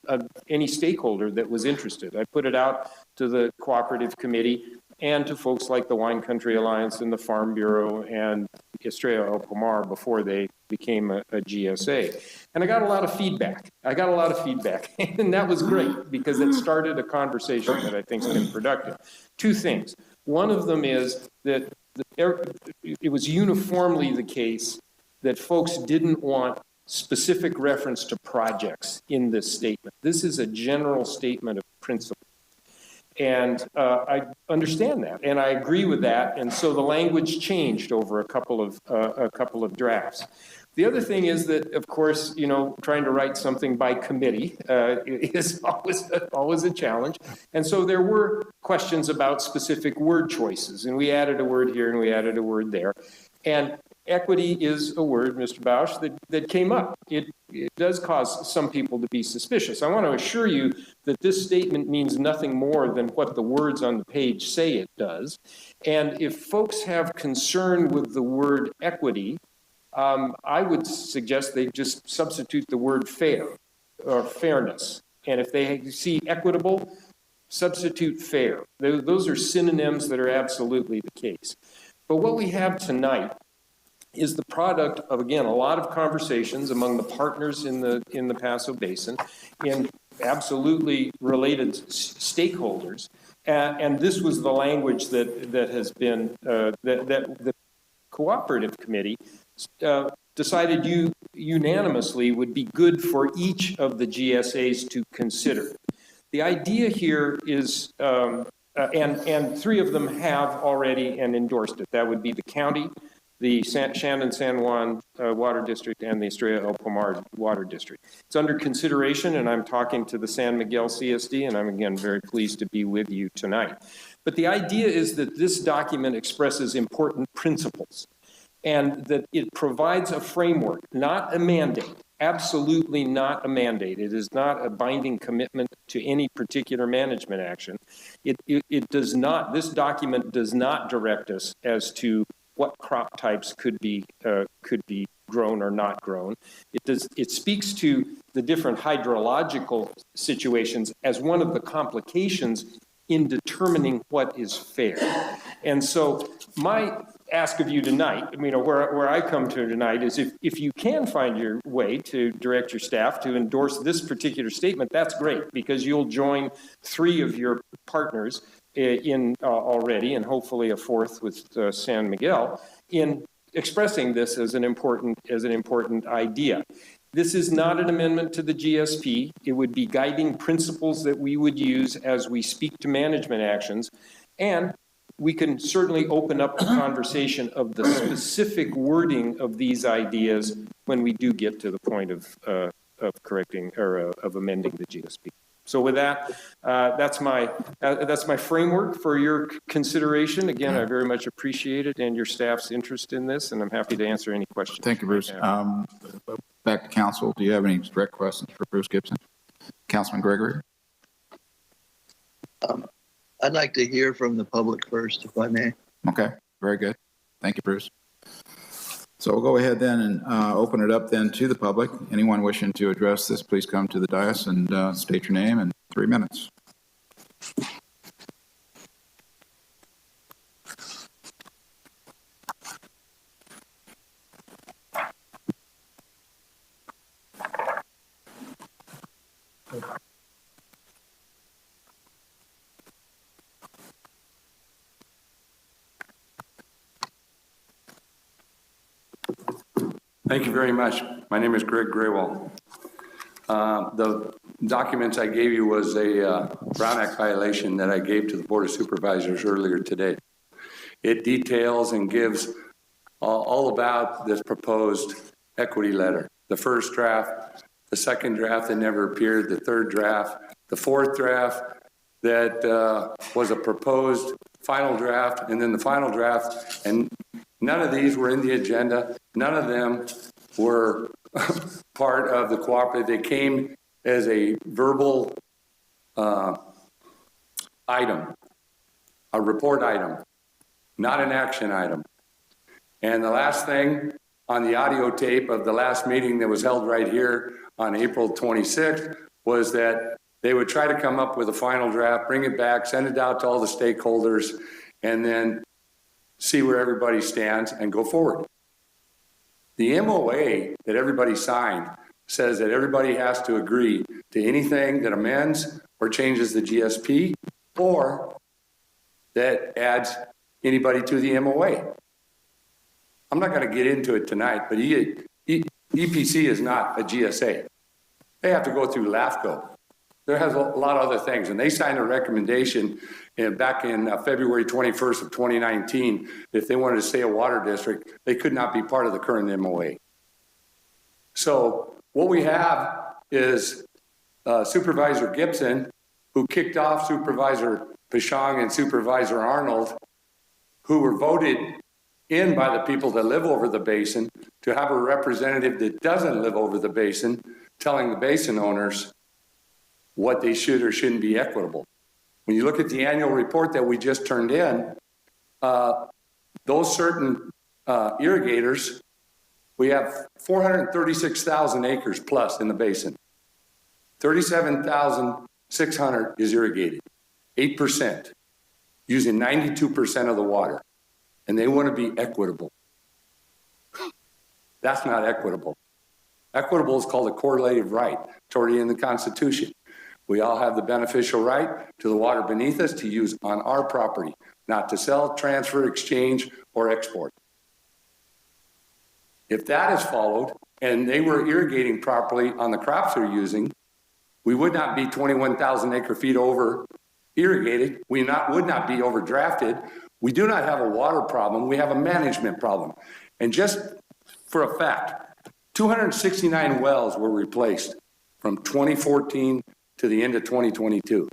Speaker 19: any stakeholder that was interested. I put it out to the cooperative committee and to folks like the Wine Country Alliance and the Farm Bureau and Estrella El Pomar before they became a GSA. And I got a lot of feedback. And that was great because it started a conversation that I think has been productive. Two things. One of them is that it was uniformly the case that folks didn't want specific reference to projects in this statement. This is a general statement of principle. And I understand that, and I agree with that. And so the language changed over a couple of drafts. The other thing is that, of course, you know, trying to write something by committee is always a challenge. And so there were questions about specific word choices, and we added a word here and we added a word there. And equity is a word, Mr. Bausch, that came up. It does cause some people to be suspicious. I want to assure you that this statement means nothing more than what the words on the page say it does. And if folks have concern with the word equity, I would suggest they just substitute the word fair or fairness. And if they see equitable, substitute fair. Those are synonyms that are absolutely the case. But what we have tonight is the product of, again, a lot of conversations among the partners in the Paso Basin and absolutely related stakeholders. And this was the language that has been, that the cooperative committee decided unanimously would be good for each of the GSAs to consider. The idea here is, and three of them have already and endorsed it. That would be the county, the Shannon San Juan Water District, and the Estrella El Pomar Water District. It's under consideration, and I'm talking to the San Miguel CSD, and I'm again very pleased to be with you tonight. But the idea is that this document expresses important principles, and that it provides a framework, not a mandate, absolutely not a mandate. It is not a binding commitment to any particular management action. It does not, this document does not direct us as to what crop types could be grown or not grown. It speaks to the different hydrological situations as one of the complications in determining what is fair. And so my ask of you tonight, where I come to tonight is if you can find your way to direct your staff to endorse this particular statement, that's great, because you'll join 3 of your partners in already, and hopefully a 4th with San Miguel, in expressing this as an important idea. This is not an amendment to the GSP. It would be guiding principles that we would use as we speak to management actions, and we can certainly open up the conversation of the specific wording of these ideas when we do get to the point of correcting or of amending the GSP. So with that, that's my framework for your consideration. Again, I very much appreciate it and your staff's interest in this, and I'm happy to answer any questions.
Speaker 1: Thank you, Bruce. Back to council. Do you have any direct questions for Bruce Gibson? Councilman Gregory?
Speaker 14: I'd like to hear from the public first, if I may.
Speaker 1: Okay, very good. Thank you, Bruce. So we'll go ahead then and open it up then to the public. Anyone wishing to address this, please come to the dais and state your name in 3 minutes.
Speaker 16: Thank you very much. My name is Greg Graywall. The documents I gave you was a Brown Act violation that I gave to the Board of Supervisors earlier today. It details and gives all about this proposed equity letter. The first draft, the second draft that never appeared, the third draft, the fourth draft that was a proposed final draft, and then the final draft, and none of these were in the agenda. None of them were part of the cooperative. They came as a verbal item, a report item, not an action item. And the last thing on the audio tape of the last meeting that was held right here on April 26th was that they would try to come up with a final draft, bring it back, send it out to all the stakeholders, and then see where everybody stands and go forward. The MOA that everybody signed says that everybody has to agree to anything that amends or changes the GSP or that adds anybody to the MOA. I'm not going to get into it tonight, but EPC is not a GSA. They have to go through LAFCO. There has a lot of other things, and they signed a recommendation back in February 21st of 2019. If they wanted to stay a water district, they could not be part of the current MOA. So what we have is Supervisor Gibson, who kicked off Supervisor Pashong and Supervisor Arnold, who were voted in by the people that live over the basin, to have a representative that doesn't live over the basin telling the basin owners what they should or shouldn't be equitable. When you look at the annual report that we just turned in, those certain irrigators, we have 436,000 acres plus in the basin. 37,600 is irrigated, 8%, using 92% of the water. And they want to be equitable. That's not equitable. Equitable is called a correlative right. It's already in the Constitution. We all have the beneficial right to the water beneath us to use on our property, not to sell, transfer, exchange, or export. If that is followed, and they were irrigating properly on the crops they're using, we would not be 21,000 acre feet over irrigated. We would not be overdrafted. We do not have a water problem. We have a management problem. And just for a fact, 269 wells were replaced from 2014 to the end of 2022.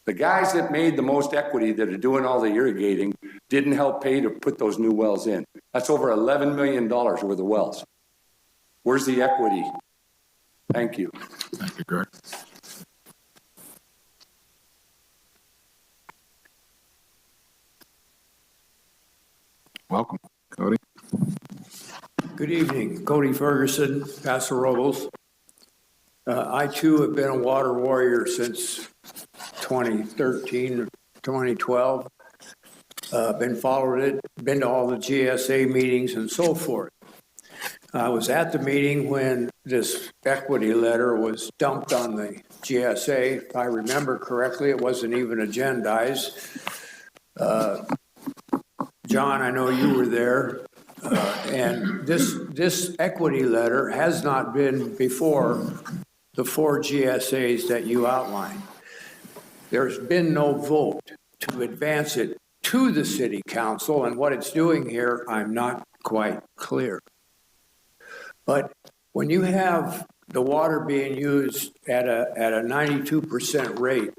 Speaker 16: The guys that made the most equity that are doing all the irrigating didn't help pay to put those new wells in. That's over $11 million worth of wells. Where's the equity? Thank you.
Speaker 1: Thank you, Greg. Welcome, Cody.
Speaker 20: Good evening. Cody Ferguson, Paso Robles. I too have been a water warrior since 2013 or 2012. Been following it been to all the GSA meetings and so forth. I was at the meeting when this equity letter was dumped on the GSA. If I remember correctly, it wasn't even agendized. John, I know you were there. And this equity letter has not been before the 4 GSAs that you outlined. There's been no vote to advance it to the city council, and what it's doing here, I'm not quite clear. But when you have the water being used at a 92% rate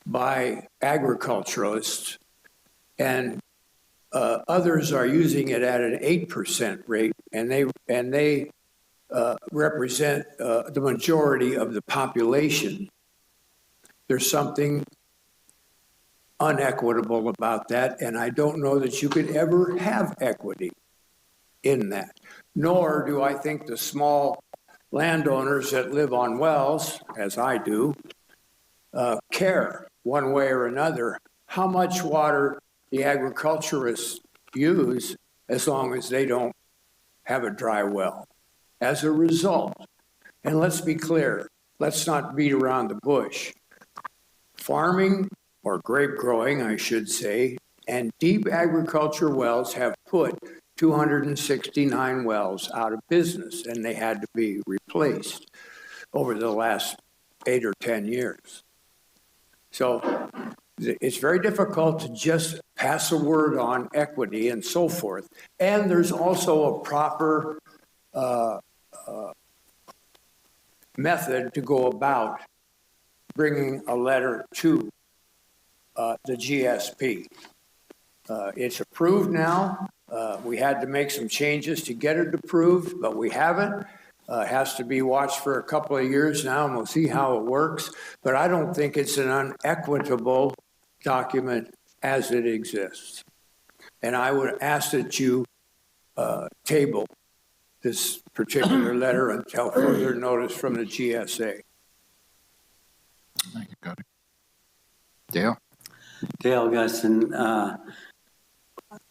Speaker 20: by agriculturalists, and others are using it at an 8% rate, and they represent the majority of the population, there's something unequitable about that, and I don't know that you could ever have equity in that. Nor do I think the small landowners that live on wells, as I do, care one way or another how much water the agriculturists use as long as they don't have a dry well. As a result, and let's be clear, let's not beat around the bush. Farming, or grape growing, I should say, and deep agriculture wells have put 269 wells out of business, and they had to be replaced over the last 8 or 10 years. So it's very difficult to just pass a word on equity and so forth. And there's also a proper method to go about bringing a letter to the GSP. It's approved now. We had to make some changes to get it approved, but we haven't. It has to be watched for a couple of years now, and we'll see how it works. But I don't think it's an unequitable document as it exists. And I would ask that you table this particular letter until further notice from the GSA.
Speaker 1: Thank you, Cody. Dale?
Speaker 13: Dale Guston.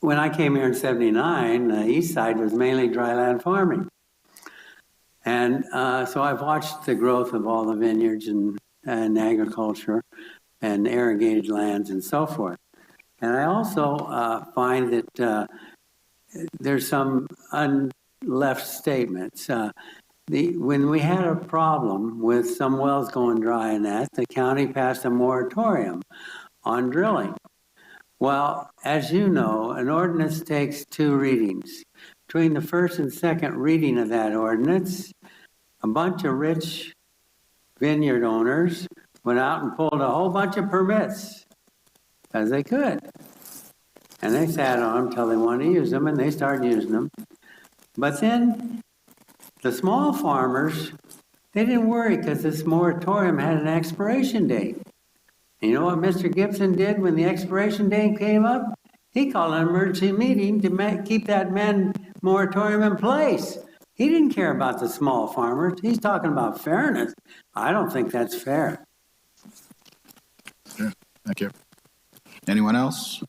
Speaker 13: When I came here in '79, the east side was mainly dryland farming. And so I've watched the growth of all the vineyards and agriculture and irrigated lands and so forth. And I also find that there's some unleft statements. When we had a problem with some wells going dry and that, the county passed a moratorium on drilling. Well, as you know, an ordinance takes 2 readings. Between the first and second reading of that ordinance, a bunch of rich vineyard owners went out and pulled a whole bunch of permits, as they could. And they sat on them until they wanted to use them, and they started using them. But then the small farmers, they didn't worry because this moratorium had an expiration date. And you know what Mr. Gibson did when the expiration date came up? He called an emergency meeting to keep that moratorium in place. He didn't care about the small farmers. He's talking about fairness. I don't think that's fair.
Speaker 1: Sure. Thank you. Anyone else?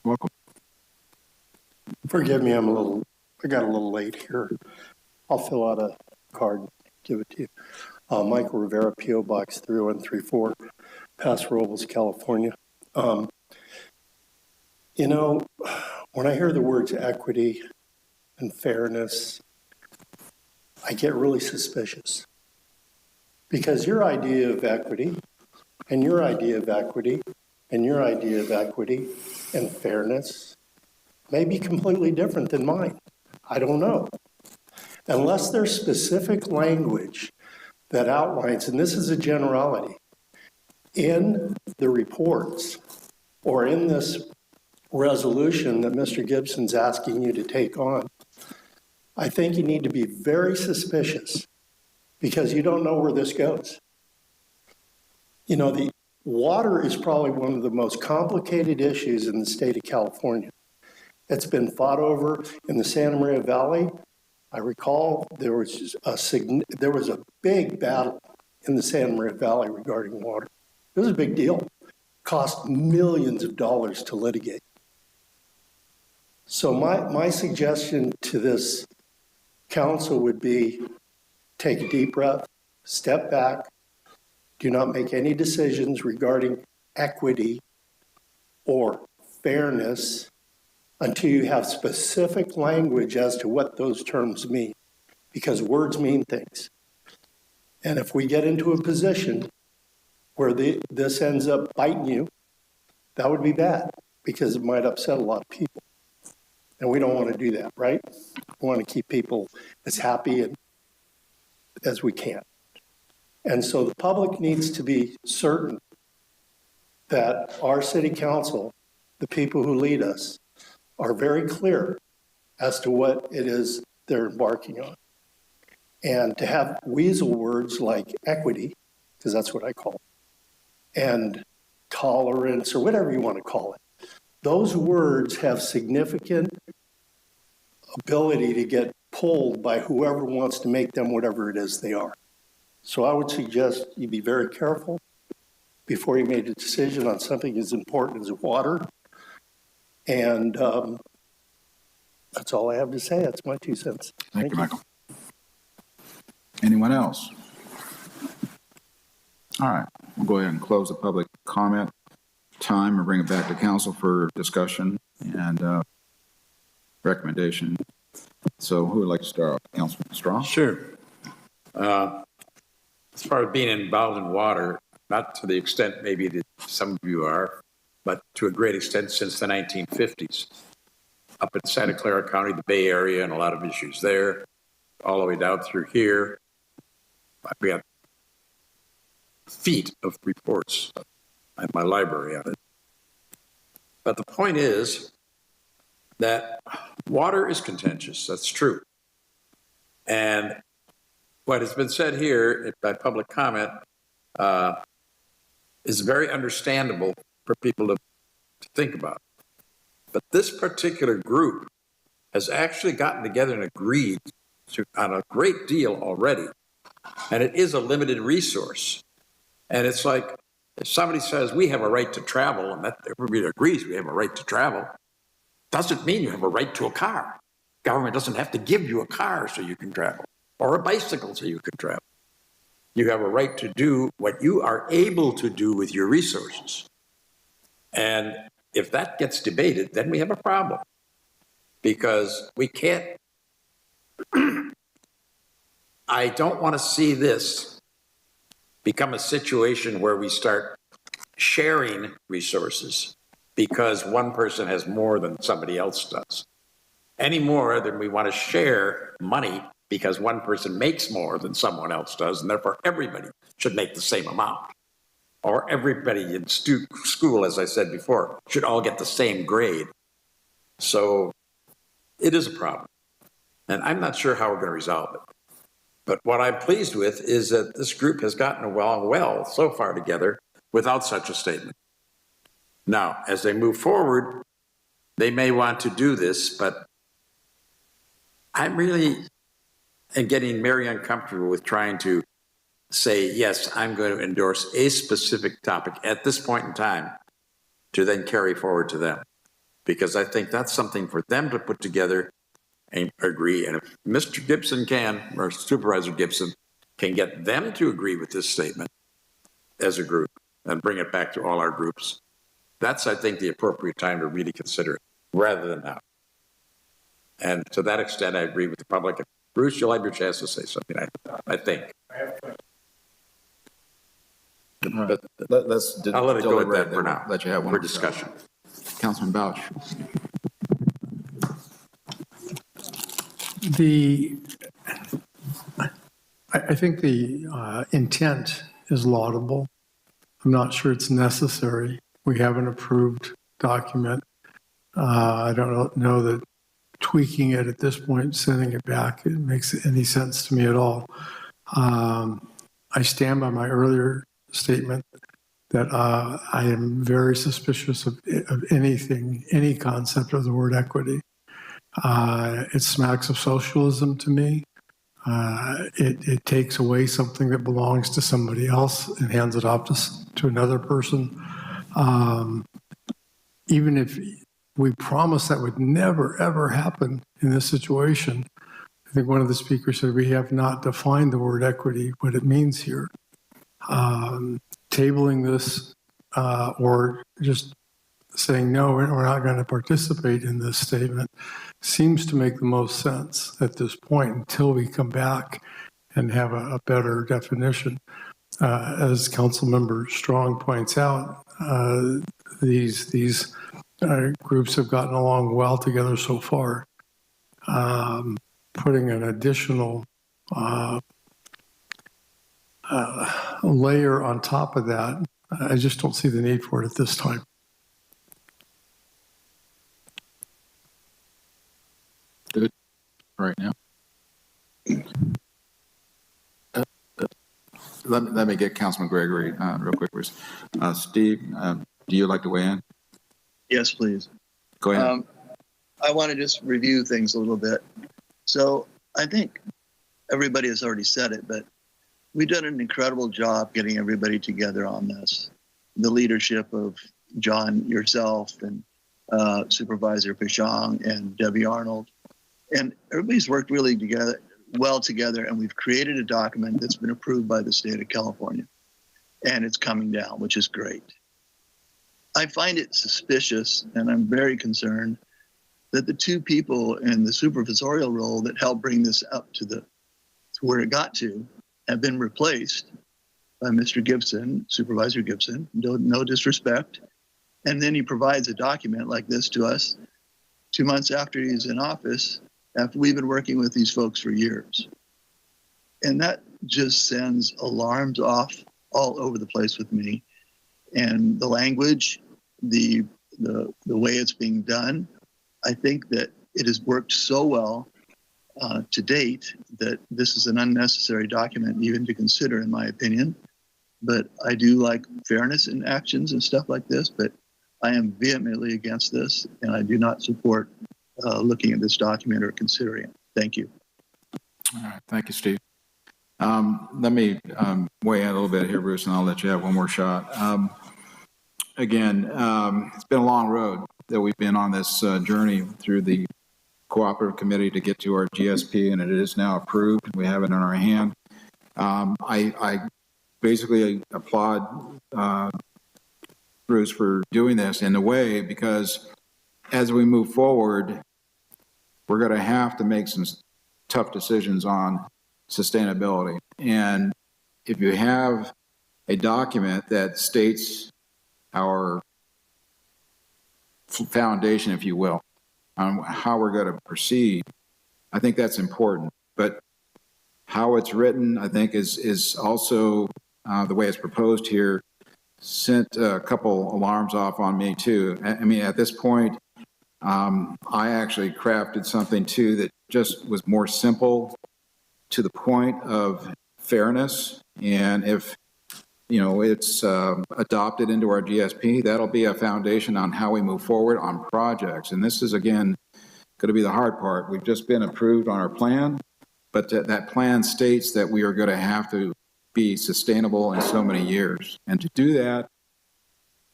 Speaker 1: Welcome.
Speaker 21: Forgive me, I got a little late here. I'll fill out a card and give it to you. Michael Rivera, P.O. Box 3134, Paso Robles, California. You know, when I hear the words equity and fairness, I get really suspicious. Because your idea of equity, and your idea of equity, and your idea of equity and fairness may be completely different than mine. I don't know. Unless there's specific language that outlines, and this is a generality, in the reports or in this resolution that Mr. Gibson's asking you to take on, I think you need to be very suspicious because you don't know where this goes. You know, the water is probably one of the most complicated issues in the state of California. It's been fought over in the Santa Maria Valley. I recall there was a big battle in the Santa Maria Valley regarding water. It was a big deal. Cost millions of dollars to litigate. So my suggestion to this council would be take a deep breath, step back, do not make any decisions regarding equity or fairness until you have specific language as to what those terms mean, because words mean things. And if we get into a position where this ends up biting you, that would be bad, because it might upset a lot of people. And we don't want to do that, right? We want to keep people as happy as we can. And so the public needs to be certain that our city council, the people who lead us, are very clear as to what it is they're embarking on. And to have weasel words like equity, because that's what I call it, and tolerance, or whatever you want to call it, those words have significant ability to get pulled by whoever wants to make them whatever it is they are. So I would suggest you be very careful before you make a decision on something as important as water. And that's all I have to say. That's my 2 cents.
Speaker 1: Thank you, Michael. Anyone else? All right, we'll go ahead and close the public comment time and bring it back to council for discussion and recommendation. So who would like to start off? Councilman Straw?
Speaker 18: Sure. As far as being involved in water, not to the extent maybe that some of you are, but to a great extent since the 1950s. Up in Santa Clara County, the Bay Area, and a lot of issues there, all the way down through here. I've got feet of reports at my library on it. But the point is that water is contentious. That's true. And what has been said here by public comment is very understandable for people to think about. But this particular group has actually gotten together and agreed on a great deal already. And it is a limited resource. And it's like, if somebody says we have a right to travel, and that everybody agrees we have a right to travel, doesn't mean you have a right to a car. Government doesn't have to give you a car so you can travel, or a bicycle so you can travel. You have a right to do what you are able to do with your resources. And if that gets debated, then we have a problem. Because we can't, I don't want to see this become a situation where we start sharing resources because one person has more than somebody else does. Any more than we want to share money because one person makes more than someone else does, and therefore everybody should make the same amount. Or everybody in school, as I said before, should all get the same grade. So it is a problem. And I'm not sure how we're going to resolve it. But what I'm pleased with is that this group has gotten along well so far together without such a statement. Now, as they move forward, they may want to do this, but I'm really getting very uncomfortable with trying to say, yes, I'm going to endorse a specific topic at this point in time to then carry forward to them. Because I think that's something for them to put together and agree. And if Mr. Gibson can, or Supervisor Gibson, can get them to agree with this statement as a group and bring it back to all our groups, that's, I think, the appropriate time to really consider it, rather than now. And to that extent, I agree with the public. Bruce, you'll have your chance to say something, I think. But I'll let it go at that for now.
Speaker 1: Let you have one
Speaker 18: for discussion.
Speaker 1: Councilman Bausch.
Speaker 12: I think the intent is laudable. I'm not sure it's necessary. We have an approved document. I don't know that tweaking it at this point, sending it back, it makes any sense to me at all. I stand by my earlier statement that I am very suspicious of anything, any concept of the word equity. It smacks of socialism to me. It takes away something that belongs to somebody else and hands it off to another person. Even if we promise that would never, ever happen in this situation, I think one of the speakers said we have not defined the word equity, what it means here. Tabling this or just saying, no, we're not going to participate in this statement seems to make the most sense at this point until we come back and have a better definition. As Councilmember Strong points out, these groups have gotten along well together so far. Putting an additional layer on top of that, I just don't see the need for it at this time.
Speaker 1: Good. Right now. Let me get Councilman Gregory real quick. Steve, do you like to weigh in?
Speaker 14: Yes, please.
Speaker 1: Go ahead.
Speaker 14: I want to just review things a little bit. So I think everybody has already said it, but we've done an incredible job getting everybody together on this. The leadership of John, yourself, and Supervisor Pichon and Debbie Arnold. And everybody's worked really well together, and we've created a document that's been approved by the state of California. And it's coming down, which is great. I find it suspicious, and I'm very concerned, that the two people in the supervisorial role that helped bring this up to where it got to have been replaced by Mr. Gibson, Supervisor Gibson, no disrespect. And then he provides a document like this to us 2 months after he's in office, after we've been working with these folks for years. And that just sends alarms off all over the place with me. And the language, the way it's being done, I think that it has worked so well to date that this is an unnecessary document even to consider, in my opinion. But I do like fairness in actions and stuff like this, but I am vehemently against this, and I do not support looking at this document or considering it. Thank you.
Speaker 1: All right. Thank you, Steve. Let me weigh in a little bit here, Bruce, and I'll let you have one more shot. Again, it's been a long road that we've been on this journey through the cooperative committee to get to our GSP, and it is now approved. We have it in our hand. I basically applaud Bruce for doing this in a way, because as we move forward, we're going to have to make some tough decisions on sustainability. And if you have a document that states our foundation, if you will, on how we're going to proceed, I think that's important. But how it's written, I think, is also the way it's proposed here sent a couple alarms off on me too. I mean, at this point, I actually crafted something too that just was more simple, to the point of fairness. And if it's adopted into our GSP, that'll be a foundation on how we move forward on projects. And this is, again, going to be the hard part. We've just been approved on our plan, but that plan states that we are going to have to be sustainable in so many years. And to do that,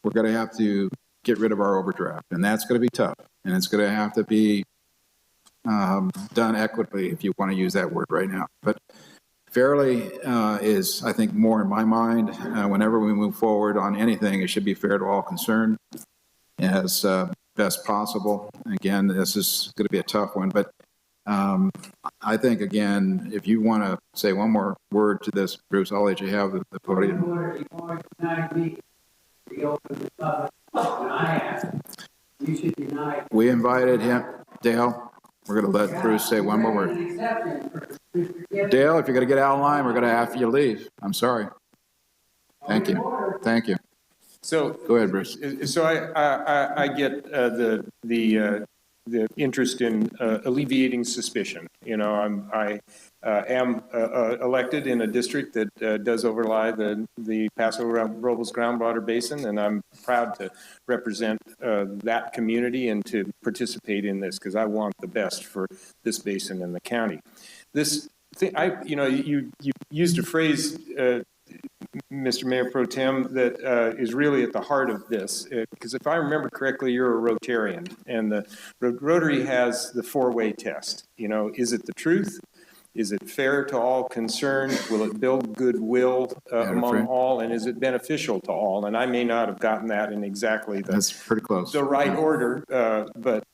Speaker 1: we're going to have to get rid of our overdraft. And that's going to be tough. And it's going to have to be done equitably, if you want to use that word right now. But fairly is, I think, more in my mind. Whenever we move forward on anything, it should be fair to all concerned as best possible. Again, this is going to be a tough one, but I think, again, if you want to say one more word to this, Bruce, I'll let you have the podium. We invited him, Dale. We're going to let Bruce say one more word. Dale, if you're going to get out of line, we're going to have you leave. I'm sorry. Thank you. Thank you.
Speaker 19: So
Speaker 1: go ahead, Bruce.
Speaker 19: So I get the interest in alleviating suspicion. I am elected in a district that does overlie the Paso Robles groundwater basin, and I'm proud to represent that community and to participate in this, because I want the best for this basin and the county. This thing, you used a phrase Mr. Mayor Pro Tem, that is really at the heart of this. Because if I remember correctly, you're a Rotarian, and the Rotary has the four-way test. You know, is it the truth? Is it fair to all concerned? Will it build goodwill among all? And is it beneficial to all? And I may not have gotten that in exactly
Speaker 1: That's pretty close.
Speaker 19: the right order, but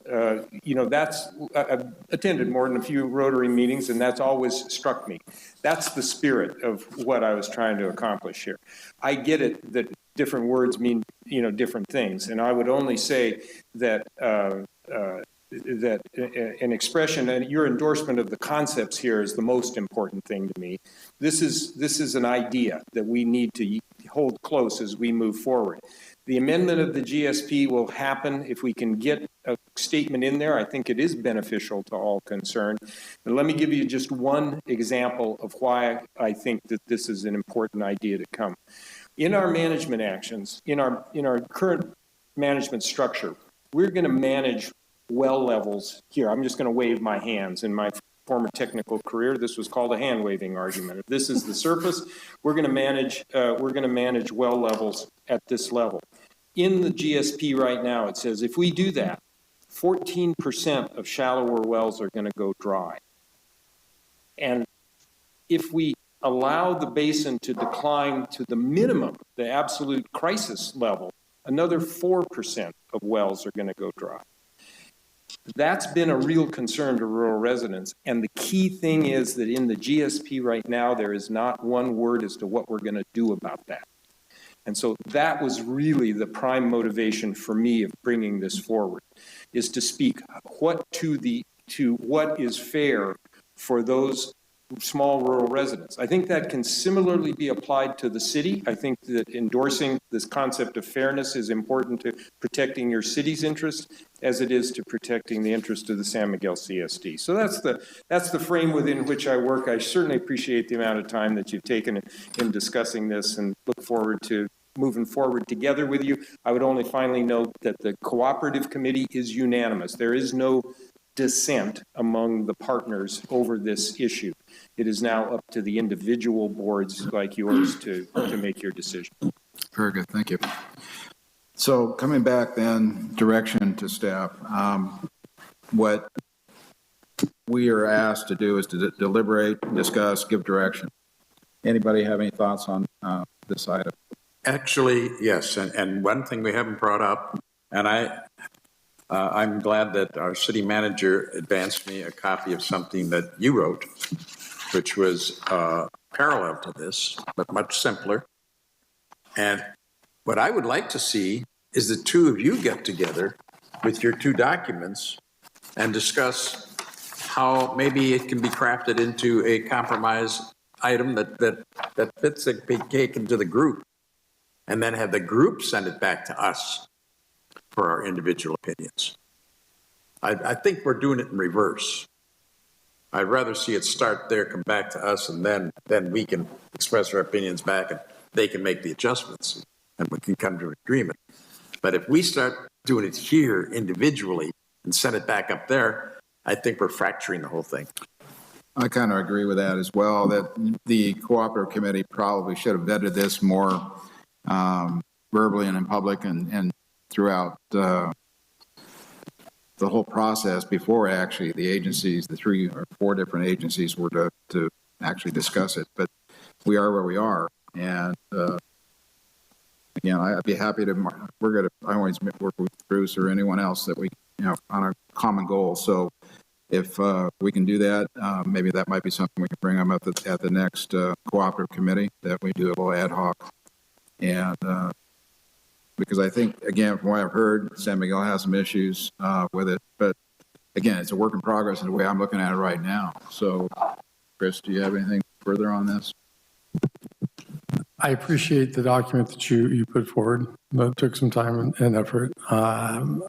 Speaker 19: you know, I've attended more than a few Rotary meetings, and that's always struck me. That's the spirit of what I was trying to accomplish here. I get it that different words mean, you know, different things, and I would only say that that an expression and your endorsement of the concepts here is the most important thing to me. This is an idea that we need to hold close as we move forward. The amendment of the GSP will happen if we can get a statement in there. I think it is beneficial to all concerned. And let me give you just one example of why I think that this is an important idea to come. In our management actions, in our current management structure, we're going to manage well levels here. I'm just going to wave my hands. In my former technical career, this was called a hand waving argument. If this is the surface, we're going to manage well levels at this level. In the GSP right now, it says if we do that, 14% of shallower wells are going to go dry. And if we allow the basin to decline to the minimum, the absolute crisis level, another 4% of wells are going to go dry. That's been a real concern to rural residents. And the key thing is that in the GSP right now, there is not one word as to what we're going to do about that. And so that was really the prime motivation for me of bringing this forward, is to speak to what is fair for those small rural residents. I think that can similarly be applied to the city. I think that endorsing this concept of fairness is important to protecting your city's interest as it is to protecting the interest of the San Miguel CSD. So that's the frame within which I work. I certainly appreciate the amount of time that you've taken in discussing this and look forward to moving forward together with you. I would only finally note that the cooperative committee is unanimous. There is no dissent among the partners over this issue. It is now up to the individual boards like yours to make your decision.
Speaker 1: Very good, thank you. So coming back then, direction to staff. What we are asked to do is to deliberate, discuss, give direction. Anybody have any thoughts on this item?
Speaker 18: Actually, yes, and one thing we haven't brought up, and I'm glad that our city manager advanced me a copy of something that you wrote, which was parallel to this, but much simpler. And what I would like to see is the two of you get together with your two documents and discuss how maybe it can be crafted into a compromise item that fits and be taken to the group, and then have the group send it back to us for our individual opinions. I think we're doing it in reverse. I'd rather see it start there, come back to us, and then we can express our opinions back and they can make the adjustments and we can come to an agreement. But if we start doing it here individually and send it back up there, I think we're fracturing the whole thing.
Speaker 1: I kind of agree with that as well, that the cooperative committee probably should have vetted this more verbally and in public and throughout the whole process before actually the agencies, the 3 or 4 different agencies were to actually discuss it. But we are where we are. And again, I'd be happy to, I always work with Bruce or anyone else that we, on a common goal. So if we can do that, maybe that might be something we can bring them up at the next cooperative committee, that we do a little ad hoc. And because I think, again, from what I've heard, San Miguel has some issues with it. But again, it's a work in progress in the way I'm looking at it right now. So, Chris, do you have anything further on this?
Speaker 12: I appreciate the document that you put forward. That took some time and effort. I'm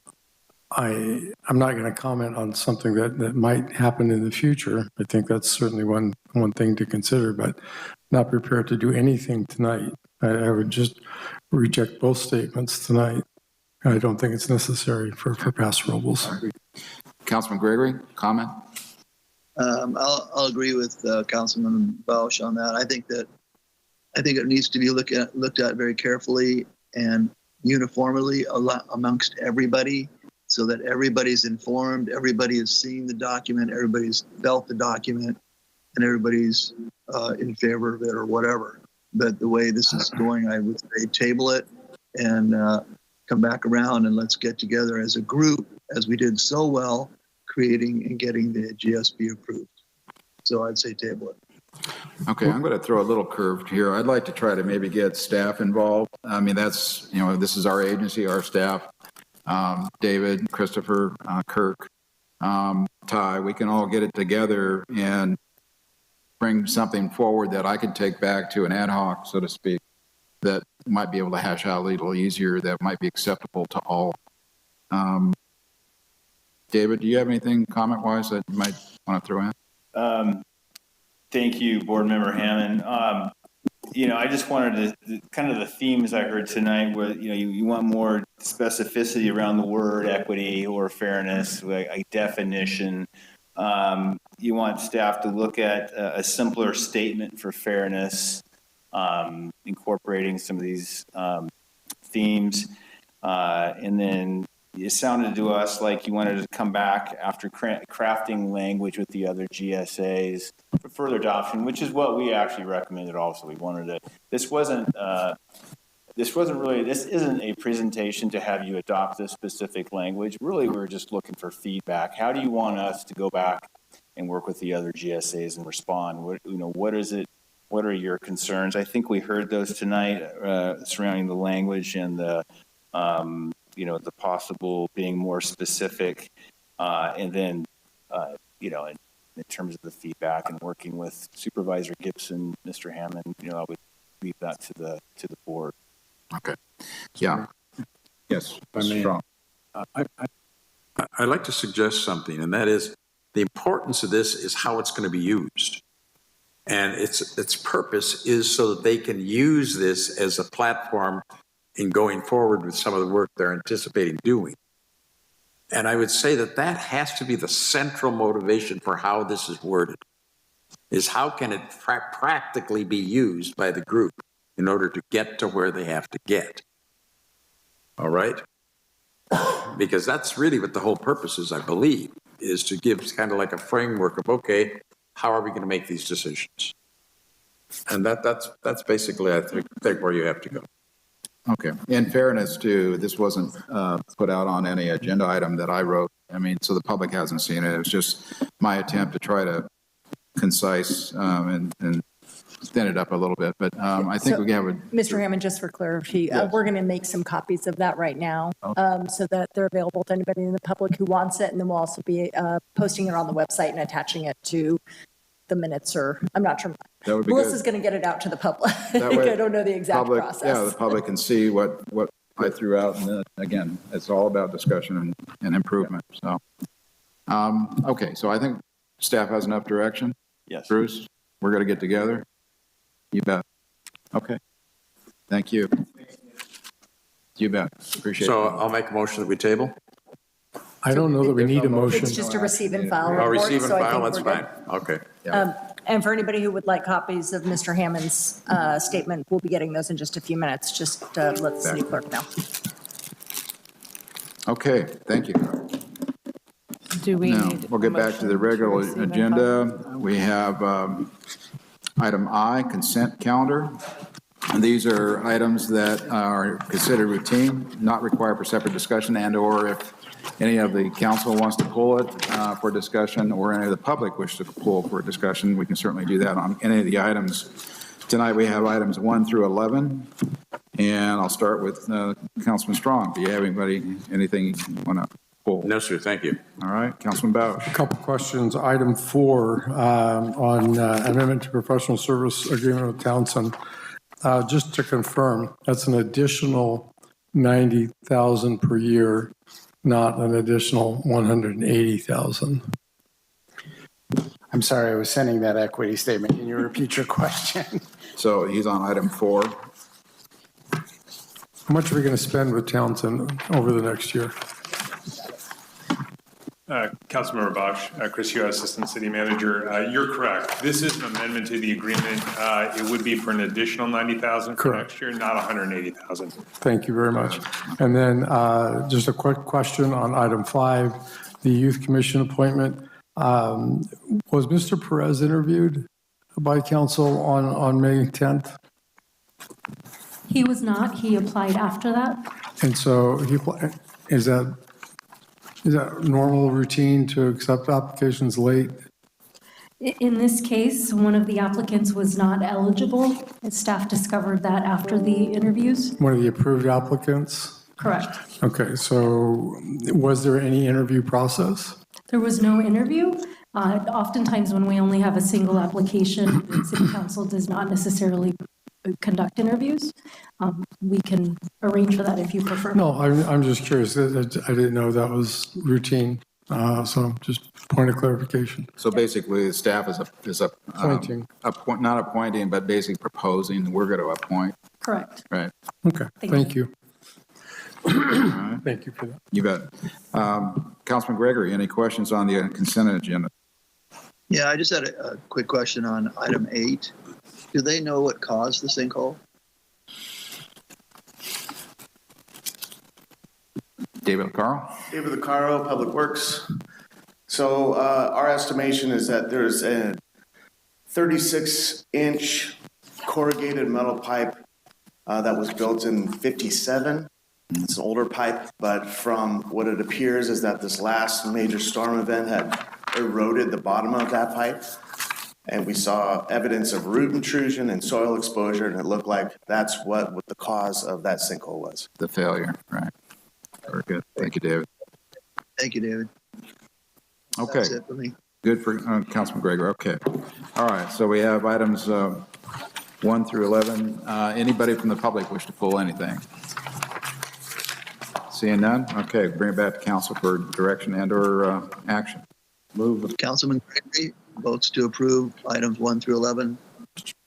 Speaker 12: not going to comment on something that might happen in the future. I think that's certainly one thing to consider, but not prepared to do anything tonight. I would just reject both statements tonight. I don't think it's necessary for Paso Robles.
Speaker 1: Councilman Gregory, comment?
Speaker 14: I'll agree with Councilman Bausch on that. I think I think it needs to be looked at very carefully and uniformly amongst everybody, so that everybody's informed, everybody has seen the document, everybody's felt the document, and everybody's in favor of it or whatever. But the way this is going, I would say table it and come back around and let's get together as a group, as we did so well, creating and getting the GSB approved. So I'd say table it.
Speaker 1: Okay, I'm going to throw a little curve here. I'd like to try to maybe get staff involved. I mean, that's, you know, this is our agency, our staff, David, Christopher, Kirk, Ty, we can all get it together and bring something forward that I could take back to an ad hoc, so to speak, that might be able to hash out a little easier, that might be acceptable to all. David, do you have anything comment-wise that you might want to throw in?
Speaker 17: Thank you, Board Member Hammond. You know, I just wanted to, kind of the themes I heard tonight were, you know, you want more specificity around the word equity or fairness, like a definition. You want staff to look at a simpler statement for fairness, incorporating some of these themes. And then it sounded to us like you wanted to come back after crafting language with the other GSAs for further adoption, which is what we actually recommended also. We wanted to, this isn't a presentation to have you adopt this specific language. Really, we're just looking for feedback. How do you want us to go back and work with the other GSAs and respond? What is it? What are your concerns? I think we heard those tonight surrounding the language and the, the possible being more specific, and then, in terms of the feedback and working with Supervisor Gibson, Mr. Hammond, I would leave that to the board.
Speaker 1: Okay. Yeah. Yes.
Speaker 18: I'd like to suggest something, and that is the importance of this is how it's going to be used. And its purpose is so that they can use this as a platform in going forward with some of the work they're anticipating doing. And I would say that that has to be the central motivation for how this is worded, is how can it practically be used by the group in order to get to where they have to get. All right? Because that's really what the whole purpose is, I believe, is to give kind of like a framework of, okay, how are we going to make these decisions? And that's basically, I think where you have to go.
Speaker 1: Okay. In fairness too, this wasn't put out on any agenda item that I wrote. I mean, so the public hasn't seen it. It was just my attempt to try to concise and thin it up a little bit. But I think we have a...
Speaker 5: Mr. Hammond, just for clarity,
Speaker 1: yes.
Speaker 5: We're going to make some copies of that right now,
Speaker 1: okay.
Speaker 5: So that they're available to anybody in the public who wants it. And then we'll also be posting it on the website and attaching it to the minutes, or I'm not sure. Melissa's going to get it out to the public. I don't know the exact process.
Speaker 1: Yeah, the public can see what I threw out. And again, it's all about discussion and improvement. So, okay. So I think staff has enough direction.
Speaker 17: Yes.
Speaker 1: Bruce, we're going to get together. You bet. Okay. Thank you. You bet. Appreciate it.
Speaker 18: So I'll make a motion that we table.
Speaker 12: I don't know that we need a motion.
Speaker 5: It's just a receive and file
Speaker 18: Oh,
Speaker 5: report.
Speaker 18: receive and
Speaker 5: so I
Speaker 18: file,
Speaker 5: think
Speaker 18: that's
Speaker 5: we're
Speaker 18: fine.
Speaker 5: good.
Speaker 18: Okay.
Speaker 5: And for anybody who would like copies of Mr. Hammond's statement, we'll be getting those in just a few minutes. Just let the city clerk know.
Speaker 1: Okay. Thank you.
Speaker 2: Do we
Speaker 1: Now,
Speaker 2: need
Speaker 1: we'll get back to the regular agenda. We have item I, consent calendar. And these are items that are considered routine, not require for separate discussion, and or if any of the council wants to pull it for discussion, or any of the public wish to pull for discussion, we can certainly do that on any of the items. Tonight we have items 1 through 11, and I'll start with Councilman Strong. Do you have anything you want to pull?
Speaker 18: No, sir. Thank you.
Speaker 1: All right, Councilman Bausch.
Speaker 12: A couple questions. Item 4 on amendment to professional service agreement with Townsend. Just to confirm, that's an additional $90,000 per year, not an additional $180,000.
Speaker 9: I'm sorry, I was sending that equity statement. Can you repeat your question?
Speaker 1: So he's on item 4.
Speaker 12: How much are we going to spend with Townsend over the next year?
Speaker 15: Councilmember Bosch, Chris Hugh, Assistant City Manager. You're correct. This is an amendment to the agreement. It would be for an additional $90,000 for next year, not $180,000.
Speaker 12: Thank you very much. And then just a quick question on item 5, the Youth Commission appointment. Was Mr. Perez interviewed by council on May 10th?
Speaker 11: He was not. He applied after that.
Speaker 12: And so is that normal routine to accept applications late?
Speaker 11: In this case, one of the applicants was not eligible. Staff discovered that after the interviews.
Speaker 12: One of the approved applicants?
Speaker 11: Correct.
Speaker 12: Okay, so was there any interview process?
Speaker 11: There was no interview. Oftentimes when we only have a single application, City Council does not necessarily conduct interviews. We can arrange for that if you prefer.
Speaker 12: No, I'm just curious. I didn't know that was routine. So just point of clarification.
Speaker 1: So basically, the staff is
Speaker 12: Appointing.
Speaker 1: not appointing, but basically proposing. We're going to appoint.
Speaker 11: Correct.
Speaker 1: Right.
Speaker 12: Okay. Thank you.
Speaker 1: Right.
Speaker 12: Thank you for that.
Speaker 1: You bet. Councilman Gregory, any questions on the consent agenda?
Speaker 14: Yeah, I just had a quick question on item 8. Do they know what caused the sinkhole?
Speaker 1: David Carl.
Speaker 4: David Lucaro, Public Works. So our estimation is that there's a 36-inch corrugated metal pipe that was built in 57. It's an older pipe, but from what it appears is that this last major storm event had eroded the bottom of that pipe. And we saw evidence of root intrusion and soil exposure, and it looked like that's what the cause of that sinkhole was.
Speaker 1: The failure, right. Very good. Thank you, David.
Speaker 14: Thank you, David.
Speaker 1: Okay.
Speaker 14: That's it for me.
Speaker 1: Good for Councilman Gregory. Okay. All right. So we have items 1 through 11. Anybody from the public wish to pull anything? Seeing none? Okay. Bring it back to council for direction and/or action.
Speaker 14: Move. Councilman Gregory votes to approve items 1 through 11.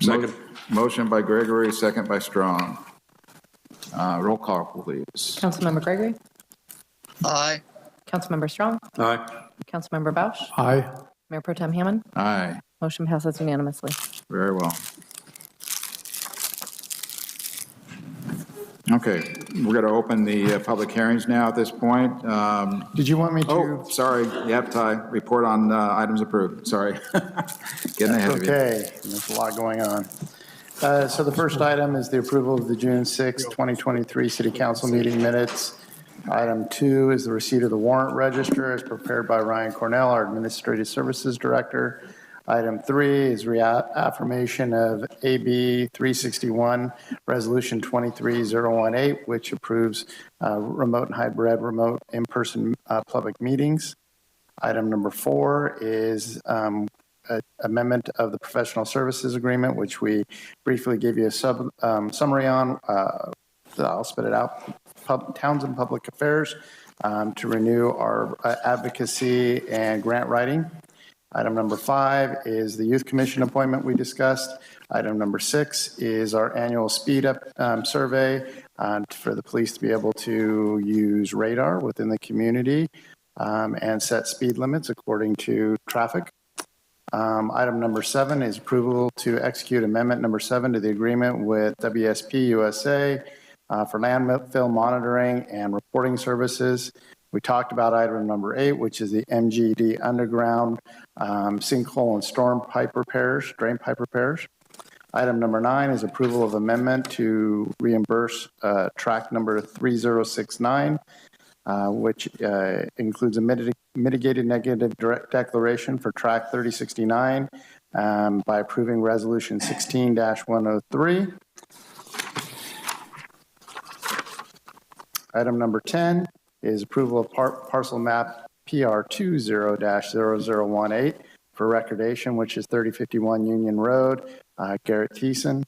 Speaker 1: Second. Motion by Gregory, second by Strong. Roll call, please.
Speaker 2: Councilmember Gregory?
Speaker 14: Aye.
Speaker 2: Councilmember Strong?
Speaker 1: Aye.
Speaker 2: Councilmember Bausch?
Speaker 12: Aye.
Speaker 2: Mayor Pro Tem Hammond?
Speaker 1: Aye.
Speaker 2: Motion passes unanimously.
Speaker 1: Very well. Okay, we're going to open the public hearings now at this point.
Speaker 9: Did you want me to?
Speaker 1: Oh, sorry. Yep, Ty. Report on items approved. Sorry. Getting ahead of you.
Speaker 9: Okay, there's a lot going on. So the first item is the approval of the June 6, 2023 City Council meeting minutes. Item 2 is the receipt of the warrant register as prepared by Ryan Cornell, our Administrative Services Director. Item 3 is reaffirmation of AB 361, Resolution 23018, which approves remote and hybrid remote in-person public meetings. Item number 4 is amendment of the professional services agreement, which we briefly gave you a summary on. I'll spit it out. Towns and Public Affairs to renew our advocacy and grant writing. Item number 5 is the Youth Commission appointment we discussed. Item number 6 is our annual speed up survey for the police to be able to use radar within the community and set speed limits according to traffic. Item number 7 is approval to execute amendment number 7 to the agreement with WSP USA for landfill monitoring and reporting services. We talked about item number 8, which is the MGD underground sinkhole and storm pipe repairs, drain pipe repairs. Item number 9 is approval of amendment to reimburse track number 3069, which includes a mitigated negative direct declaration for track 3069 by approving resolution 16-103. Item number 10 is approval of parcel map PR 20-0018 for recordation, which is 3051 Union Road, Garrett Thiessen.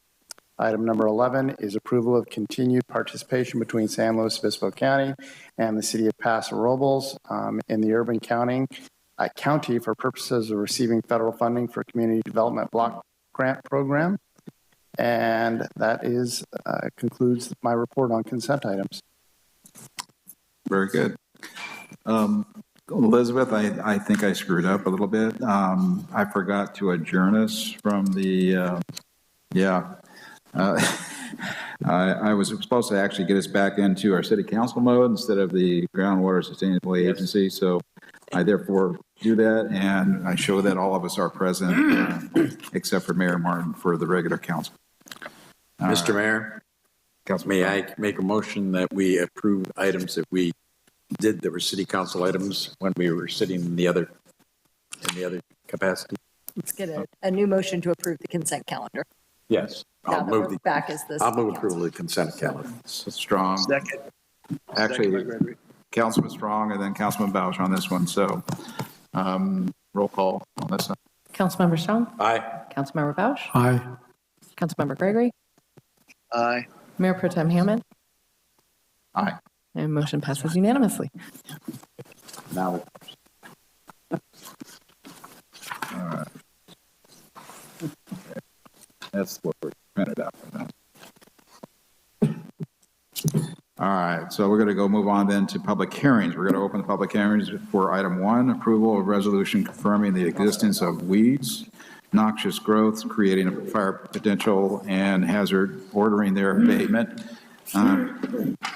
Speaker 9: Item number 11 is approval of continued participation between San Luis Obispo County and the city of Paso Robles in the urban county for purposes of receiving federal funding for community development block grant program. And that is concludes my report on consent items.
Speaker 1: Very good. Elizabeth, I think I screwed up a little bit. I forgot to adjourn us from the, I was supposed to actually get us back into our city council mode instead of the groundwater sustainability agency. So I therefore do that, and I show that all of us are present, except for Mayor Martin for the regular council.
Speaker 18: Mr. Mayor, may I make a motion that we approve items that we did that were city council items when we were sitting in the other capacity?
Speaker 5: Let's get a new motion to approve the consent calendar.
Speaker 18: Yes.
Speaker 5: Now that we're back as this.
Speaker 18: I'll move approval of the consent calendar.
Speaker 1: So Strong.
Speaker 14: Second.
Speaker 1: Actually, Councilman Strong and then Councilman Bausch on this one. So roll call on this one.
Speaker 2: Councilmember Strong?
Speaker 18: Aye.
Speaker 2: Councilmember Bausch?
Speaker 12: Aye.
Speaker 2: Councilmember Gregory?
Speaker 14: Aye.
Speaker 2: Mayor Pro Tem Hammond?
Speaker 1: Aye.
Speaker 2: And motion passes unanimously.
Speaker 18: Now.
Speaker 1: All right. That's what we're printed out for now. All right, so we're going to go move on then to public hearings. We're going to open the public hearings for item 1, approval of resolution confirming the existence of weeds, noxious growth, creating a fire potential and hazard, ordering their abatement.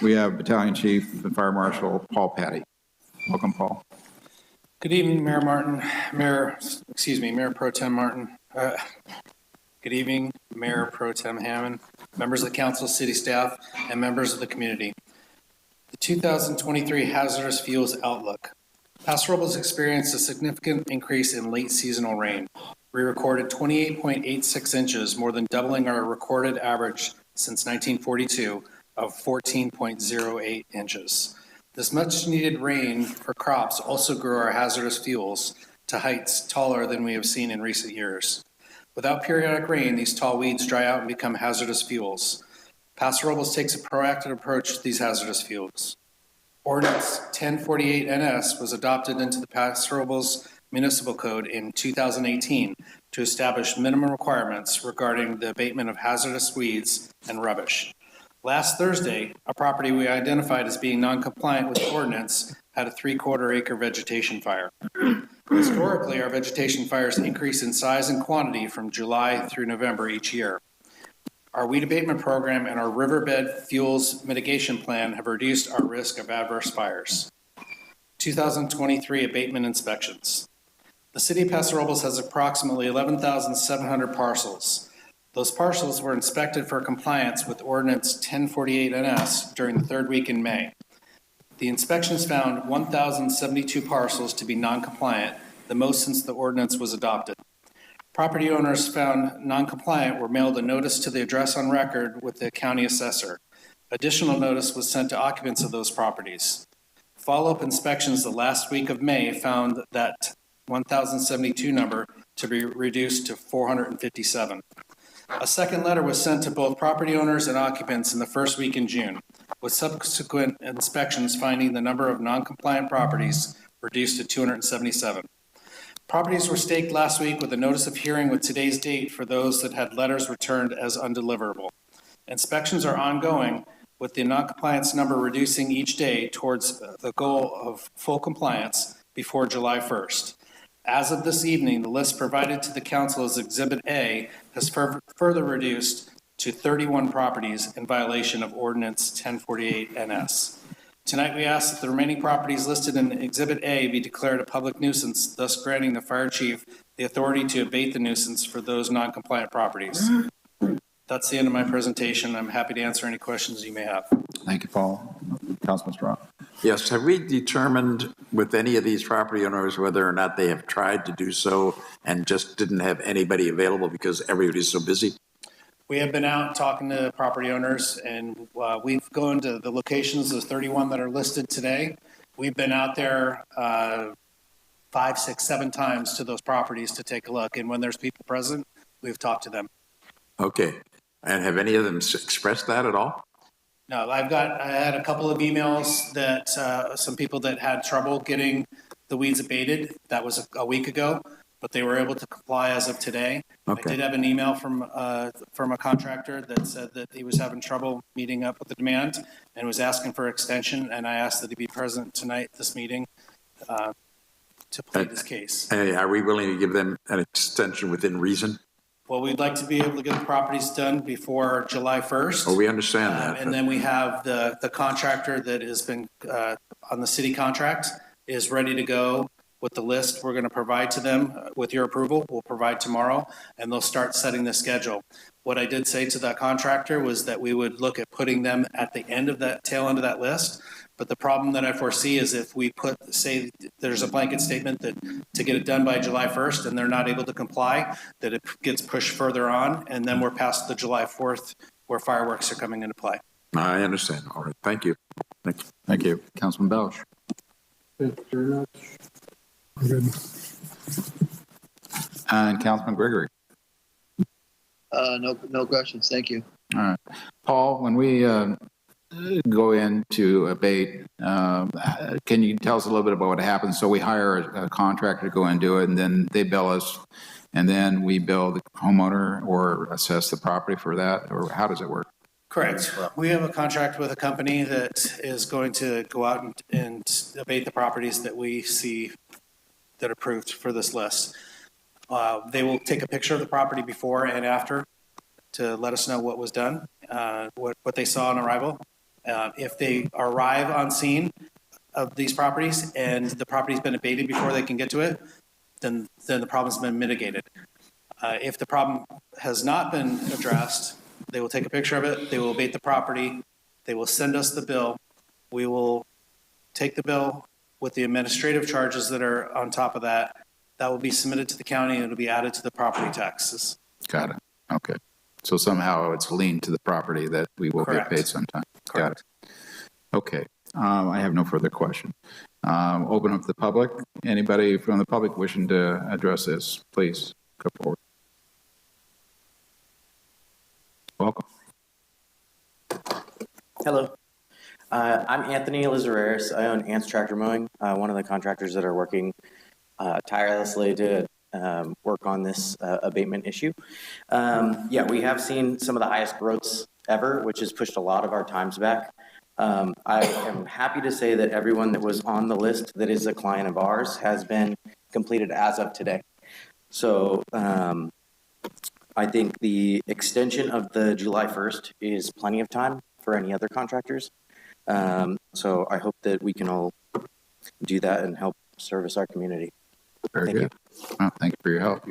Speaker 1: We have Battalion Chief and Fire Marshal Paul Patty. Welcome, Paul.
Speaker 6: Good evening, Mayor Martin, Mayor Pro Tem Martin. Good evening, Mayor Pro Tem Hammond, members of the council, city staff, and members of the community. The 2023 Hazardous Fuels Outlook. Paso Robles experienced a significant increase in late seasonal rain. We recorded 28.86 inches, more than doubling our recorded average since 1942 of 14.08 inches. This much needed rain for crops also grew our hazardous fuels to heights taller than we have seen in recent years. Without periodic rain, these tall weeds dry out and become hazardous fuels. Paso Robles takes a proactive approach to these hazardous fuels. Ordinance 1048 NS was adopted into the Paso Robles Municipal Code in 2018 to establish minimum requirements regarding the abatement of hazardous weeds and rubbish. Last Thursday, a property we identified as being non-compliant with the ordinance had a 3/4 acre vegetation fire. Historically, our vegetation fires increase in size and quantity from July through November each year. Our weed abatement program and our riverbed fuels mitigation plan have reduced our risk of adverse fires. 2023 abatement inspections. The city of Paso Robles has approximately 11,700 parcels. Those parcels were inspected for compliance with Ordinance 1048 NS during the 3rd week in May. The inspections found 1,072 parcels to be non-compliant, the most since the ordinance was adopted. Property owners found non-compliant were mailed a notice to the address on record with the county assessor. Additional notice was sent to occupants of those properties. Follow-up inspections the last week of May found that 1,072 number to be reduced to 457. A second letter was sent to both property owners and occupants in the 1st week in June, with subsequent inspections finding the number of non-compliant properties reduced to 277. Properties were staked last week with a notice of hearing with today's date for those that had letters returned as undeliverable. Inspections are ongoing, with the non-compliance number reducing each day towards the goal of full compliance before July 1st. As of this evening, the list provided to the council as Exhibit A has further reduced to 31 properties in violation of Ordinance 1048 NS. Tonight, we ask that the remaining properties listed in Exhibit A be declared a public nuisance, thus granting the fire chief the authority to abate the nuisance for those non-compliant properties. That's the end of my presentation. I'm happy to answer any questions you may have.
Speaker 1: Thank you, Paul. Councilman Strong.
Speaker 18: Yes, have we determined with any of these property owners whether or not they have tried to do so and just didn't have anybody available because everybody's so busy?
Speaker 6: We have been out talking to property owners, and we've gone to the locations, those 31 that are listed today. We've been out there 5, 6, 7 times to those properties to take a look, and when there's people present, we've talked to them.
Speaker 18: Okay, and have any of them expressed that at all?
Speaker 6: No, I had a couple of emails that some people that had trouble getting the weeds abated. That was a week ago, but they were able to comply as of today. Okay. I did have an email from a contractor that said that he was having trouble meeting up with the demand and was asking for extension, and I asked that he be present tonight, this meeting, to plead his case.
Speaker 18: Are we willing to give them an extension within reason?
Speaker 6: Well, we'd like to be able to get the properties done before July 1st.
Speaker 18: Oh, we understand that.
Speaker 6: And then we have the contractor that has been on the city contract is ready to go with the list we're going to provide to them with your approval. We'll provide tomorrow, and they'll start setting the schedule. What I did say to that contractor was that we would look at putting them at the end of that tail end of that list. But the problem that I foresee is if we say there's a blanket statement that to get it done by July 1st and they're not able to comply, that it gets pushed further on, and then we're past the July 4th where fireworks are coming into play.
Speaker 18: I understand. All right. Thank you. Thank you.
Speaker 1: Thank you. Councilman Belsch.
Speaker 12: Thank you very much. Good.
Speaker 1: And Councilman Gregory.
Speaker 14: No questions. Thank you.
Speaker 1: All right. Paul, when we go in to abate, can you tell us a little bit about what happens? So we hire a contractor to go and do it, and then they bill us, and then we bill the homeowner or assess the property for that, or how does it work?
Speaker 6: Correct. We have a contract with a company that is going to go out and abate the properties that we see that are approved for this list. They will take a picture of the property before and after to let us know what was done, what they saw on arrival. If they arrive on scene of these properties and the property's been abated before they can get to it, then the problem's been mitigated. If the problem has not been addressed, they will take a picture of it, they will abate the property, they will send us the bill, we will take the bill with the administrative charges that are on top of that. That will be submitted to the county and it'll be added to the property taxes.
Speaker 1: Got it. Okay. So somehow it's linked to the property that we will get paid sometime.
Speaker 6: Correct.
Speaker 1: Got it. Okay. I have no further question. Open up the public. Anybody from the public wishing to address this, please come forward. Welcome.
Speaker 7: Hello. I'm Anthony Lizareris. I own Ants Tractor Mowing, one of the contractors that are working tirelessly to work on this abatement issue. Yeah, we have seen some of the highest growths ever, which has pushed a lot of our times back. I am happy to say that everyone that was on the list that is a client of ours has been completed as of today. So I think the extension of the July 1st is plenty of time for any other contractors. So I hope that we can all do that and help service our community.
Speaker 1: Very good. Well, thank you for your help.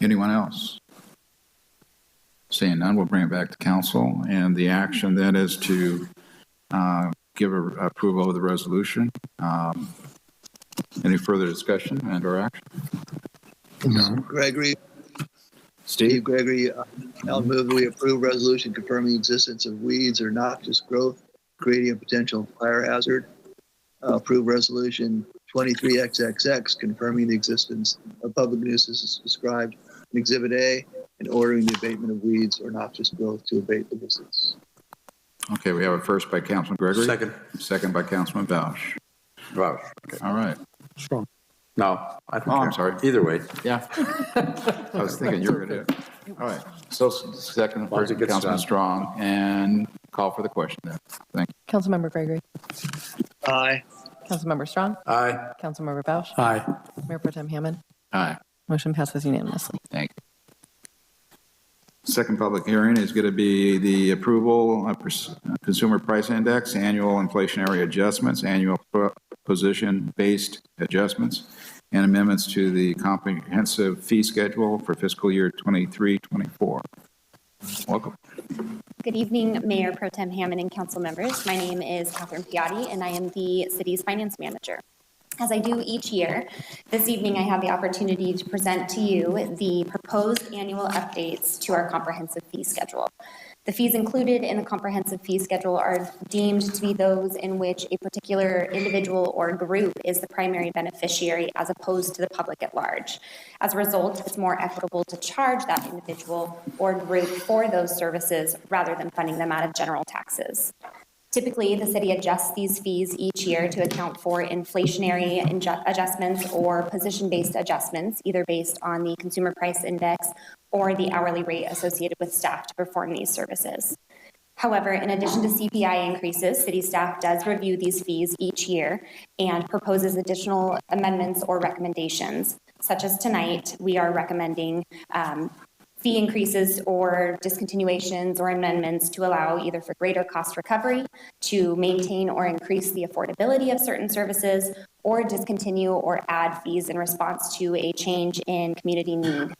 Speaker 1: Anyone else? Seeing none, we'll bring it back to council. And the action then is to give approval of the resolution. Any further discussion and or action?
Speaker 12: No.
Speaker 14: Gregory.
Speaker 1: Steve
Speaker 14: Gregory, I'll move that we approve resolution confirming the existence of weeds or noxious growth, creating a potential fire hazard. Approve resolution 23XXX confirming the existence of public nuisance described in Exhibit A and ordering the abatement of weeds or noxious growth to abate the nuisance.
Speaker 1: Okay, we have a first by Councilman Gregory.
Speaker 18: Second.
Speaker 1: Second by Councilman Belsch.
Speaker 18: Belsch. Okay.
Speaker 1: All right.
Speaker 12: Strong.
Speaker 18: No, I don't care.
Speaker 1: I'm sorry.
Speaker 18: Either way.
Speaker 1: Yeah. I was thinking you were going to do it. All right. So second by Councilman Strong, and call for the question then. Thank you.
Speaker 2: Councilmember Gregory.
Speaker 14: Aye.
Speaker 2: Councilmember Strong.
Speaker 18: Aye.
Speaker 2: Councilmember Belsch.
Speaker 12: Aye.
Speaker 2: Mayor Pro Tem Hammond.
Speaker 1: Aye.
Speaker 2: Motion passes unanimously.
Speaker 1: Thank you. Second public hearing is going to be the approval of Consumer Price Index, annual inflationary adjustments, annual position-based adjustments, and amendments to the comprehensive fee schedule for fiscal year 23-24. Welcome.
Speaker 22: Good evening, Mayor Pro Tem Hammond and council members. My name is Catherine Piatti, and I am the city's finance manager. As I do each year, this evening I have the opportunity to present to you the proposed annual updates to our comprehensive fee schedule. The fees included in the comprehensive fee schedule are deemed to be those in which a particular individual or group is the primary beneficiary as opposed to the public at large. As a result, it's more equitable to charge that individual or group for those services rather than funding them out of general taxes. Typically, the city adjusts these fees each year to account for inflationary adjustments or position-based adjustments, either based on the consumer price index or the hourly rate associated with staff to perform these services. However, in addition to CPI increases, city staff does review these fees each year and proposes additional amendments or recommendations, such as tonight, we are recommending fee increases or discontinuations or amendments to allow either for greater cost recovery, to maintain or increase the affordability of certain services, or discontinue or add fees in response to a change in community need.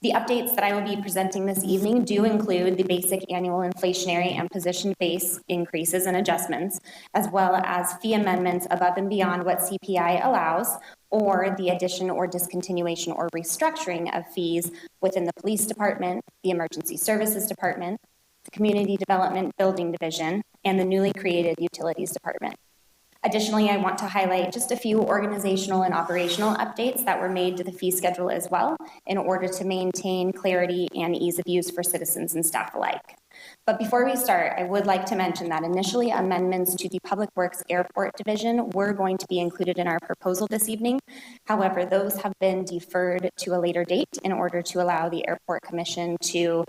Speaker 22: The updates that I will be presenting this evening do include the basic annual inflationary and position-based increases and adjustments, as well as fee amendments above and beyond what CPI allows, or the addition or discontinuation or restructuring of fees within the police department, the emergency services department, the community development building division, and the newly created utilities department. Additionally, I want to highlight just a few organizational and operational updates that were made to the fee schedule as well in order to maintain clarity and ease of use for citizens and staff alike. But before we start, I would like to mention that initially amendments to the Public Works Airport Division were going to be included in our proposal this evening. However, those have been deferred to a later date in order to allow the Airport Commission to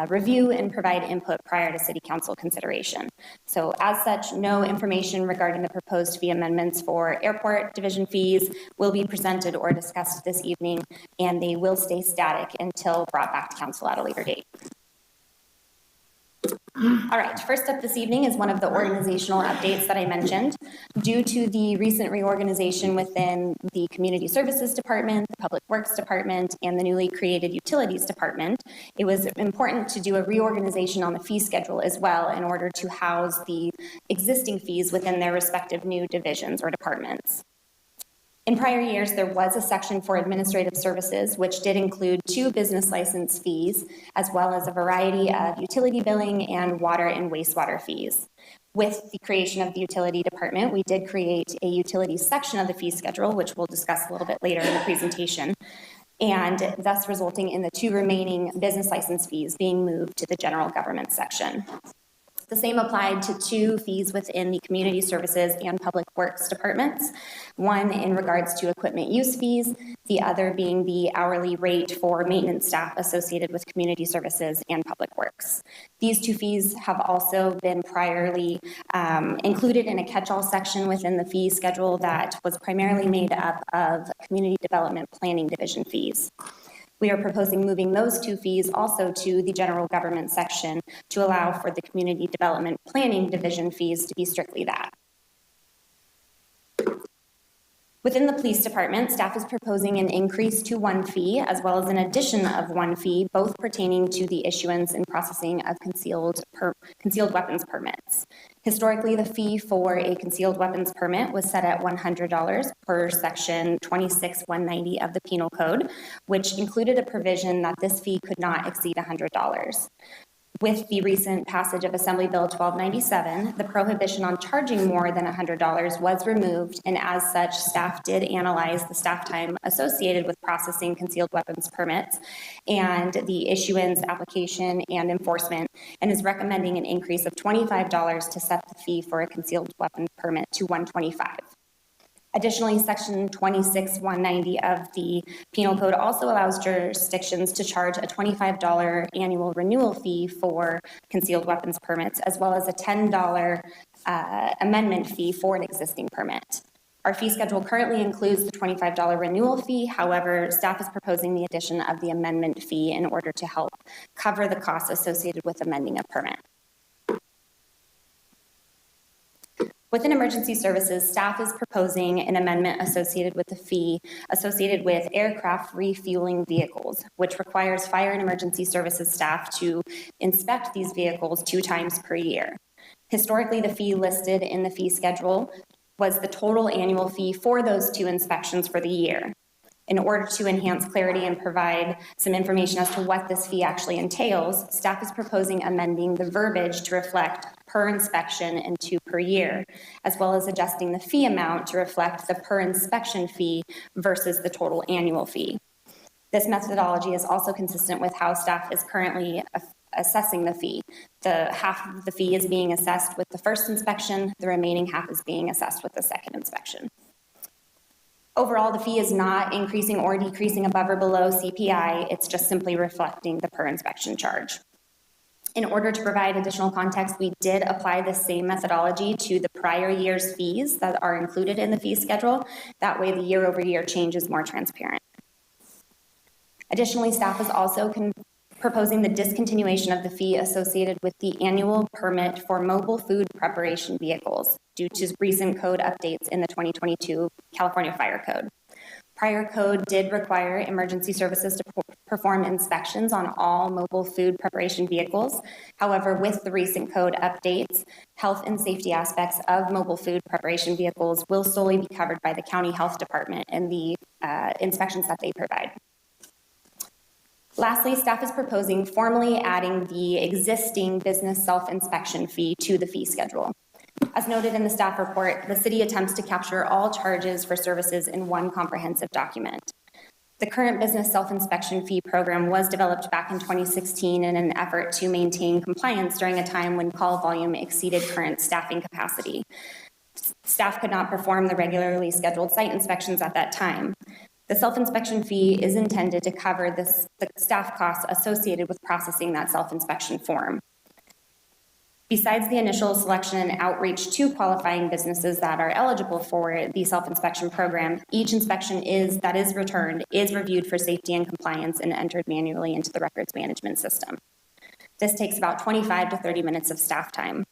Speaker 22: review and provide input prior to City Council consideration. So as such, no information regarding the proposed fee amendments for Airport Division fees will be presented or discussed this evening, and they will stay static until brought back to Council at a later date. All right, first up this evening is one of the organizational updates that I mentioned. Due to the recent reorganization within the Community Services Department, the Public Works Department, and the newly created Utilities Department, it was important to do a reorganization on the fee schedule as well in order to house the existing fees within their respective new divisions or departments. In prior years, there was a section for administrative services, which did include 2 business license fees, as well as a variety of utility billing and water and wastewater fees. With the creation of the utility department, we did create a utilities section of the fee schedule, which we'll discuss a little bit later in the presentation, and thus resulting in the 2 remaining business license fees being moved to the general government section. The same applied to 2 fees within the community services and public works departments, one in regards to equipment use fees, the other being the hourly rate for maintenance staff associated with community services and public works. These 2 fees have also been priorly included in a catch-all section within the fee schedule that was primarily made up of community development planning division fees. We are proposing moving those 2 fees also to the general government section to allow for the community development planning division fees to be strictly that. Within the police department, staff is proposing an increase to 1 fee as well as an addition of 1 fee, both pertaining to the issuance and processing of concealed weapons permits. Historically, the fee for a concealed weapons permit was set at $100 per section 26-190 of the Penal Code, which included a provision that this fee could not exceed $100. With the recent passage of Assembly Bill 1297, the prohibition on charging more than $100 was removed, and as such, staff did analyze the staff time associated with processing concealed weapons permits and the issuance, application, and enforcement, and is recommending an increase of $25 to set the fee for a concealed weapon permit to $125. Additionally, Section 26-190 of the Penal Code also allows jurisdictions to charge a $25 annual renewal fee for concealed weapons permits, as well as a $10 amendment fee for an existing permit. Our fee schedule currently includes the $25 renewal fee. However, staff is proposing the addition of the amendment fee in order to help cover the costs associated with amending a permit. Within emergency services, staff is proposing an amendment associated with the fee associated with aircraft refueling vehicles, which requires fire and emergency services staff to inspect these vehicles 2 times per year. Historically, the fee listed in the fee schedule was the total annual fee for those 2 inspections for the year. In order to enhance clarity and provide some information as to what this fee actually entails, staff is proposing amending the verbiage to reflect per inspection and 2 per year, as well as adjusting the fee amount to reflect the per inspection fee versus the total annual fee. This methodology is also consistent with how staff is currently assessing the fee. The half of the fee is being assessed with the first inspection, the remaining half is being assessed with the second inspection. Overall, the fee is not increasing or decreasing above or below CPI. It's just simply reflecting the per inspection charge. In order to provide additional context, we did apply the same methodology to the prior year's fees that are included in the fee schedule. That way the year-over-year change is more transparent. Additionally, staff is also proposing the discontinuation of the fee associated with the annual permit for mobile food preparation vehicles due to recent code updates in the 2022 California Fire Code. Prior code did require emergency services to perform inspections on all mobile food preparation vehicles. However, with the recent code updates, health and safety aspects of mobile food preparation vehicles will solely be covered by the county health department and the inspections that they provide. Lastly, staff is proposing formally adding the existing business self-inspection fee to the fee schedule. As noted in the staff report, the city attempts to capture all charges for services in one comprehensive document. The current business self-inspection fee program was developed back in 2016 in an effort to maintain compliance during a time when call volume exceeded current staffing capacity. Staff could not perform the regularly scheduled site inspections at that time. The self-inspection fee is intended to cover the staff costs associated with processing that self-inspection form. Besides the initial selection and outreach to qualifying businesses that are eligible for the self-inspection program, each inspection that is returned is reviewed for safety and compliance and entered manually into the records management system. This takes about 25 to 30 minutes of staff time.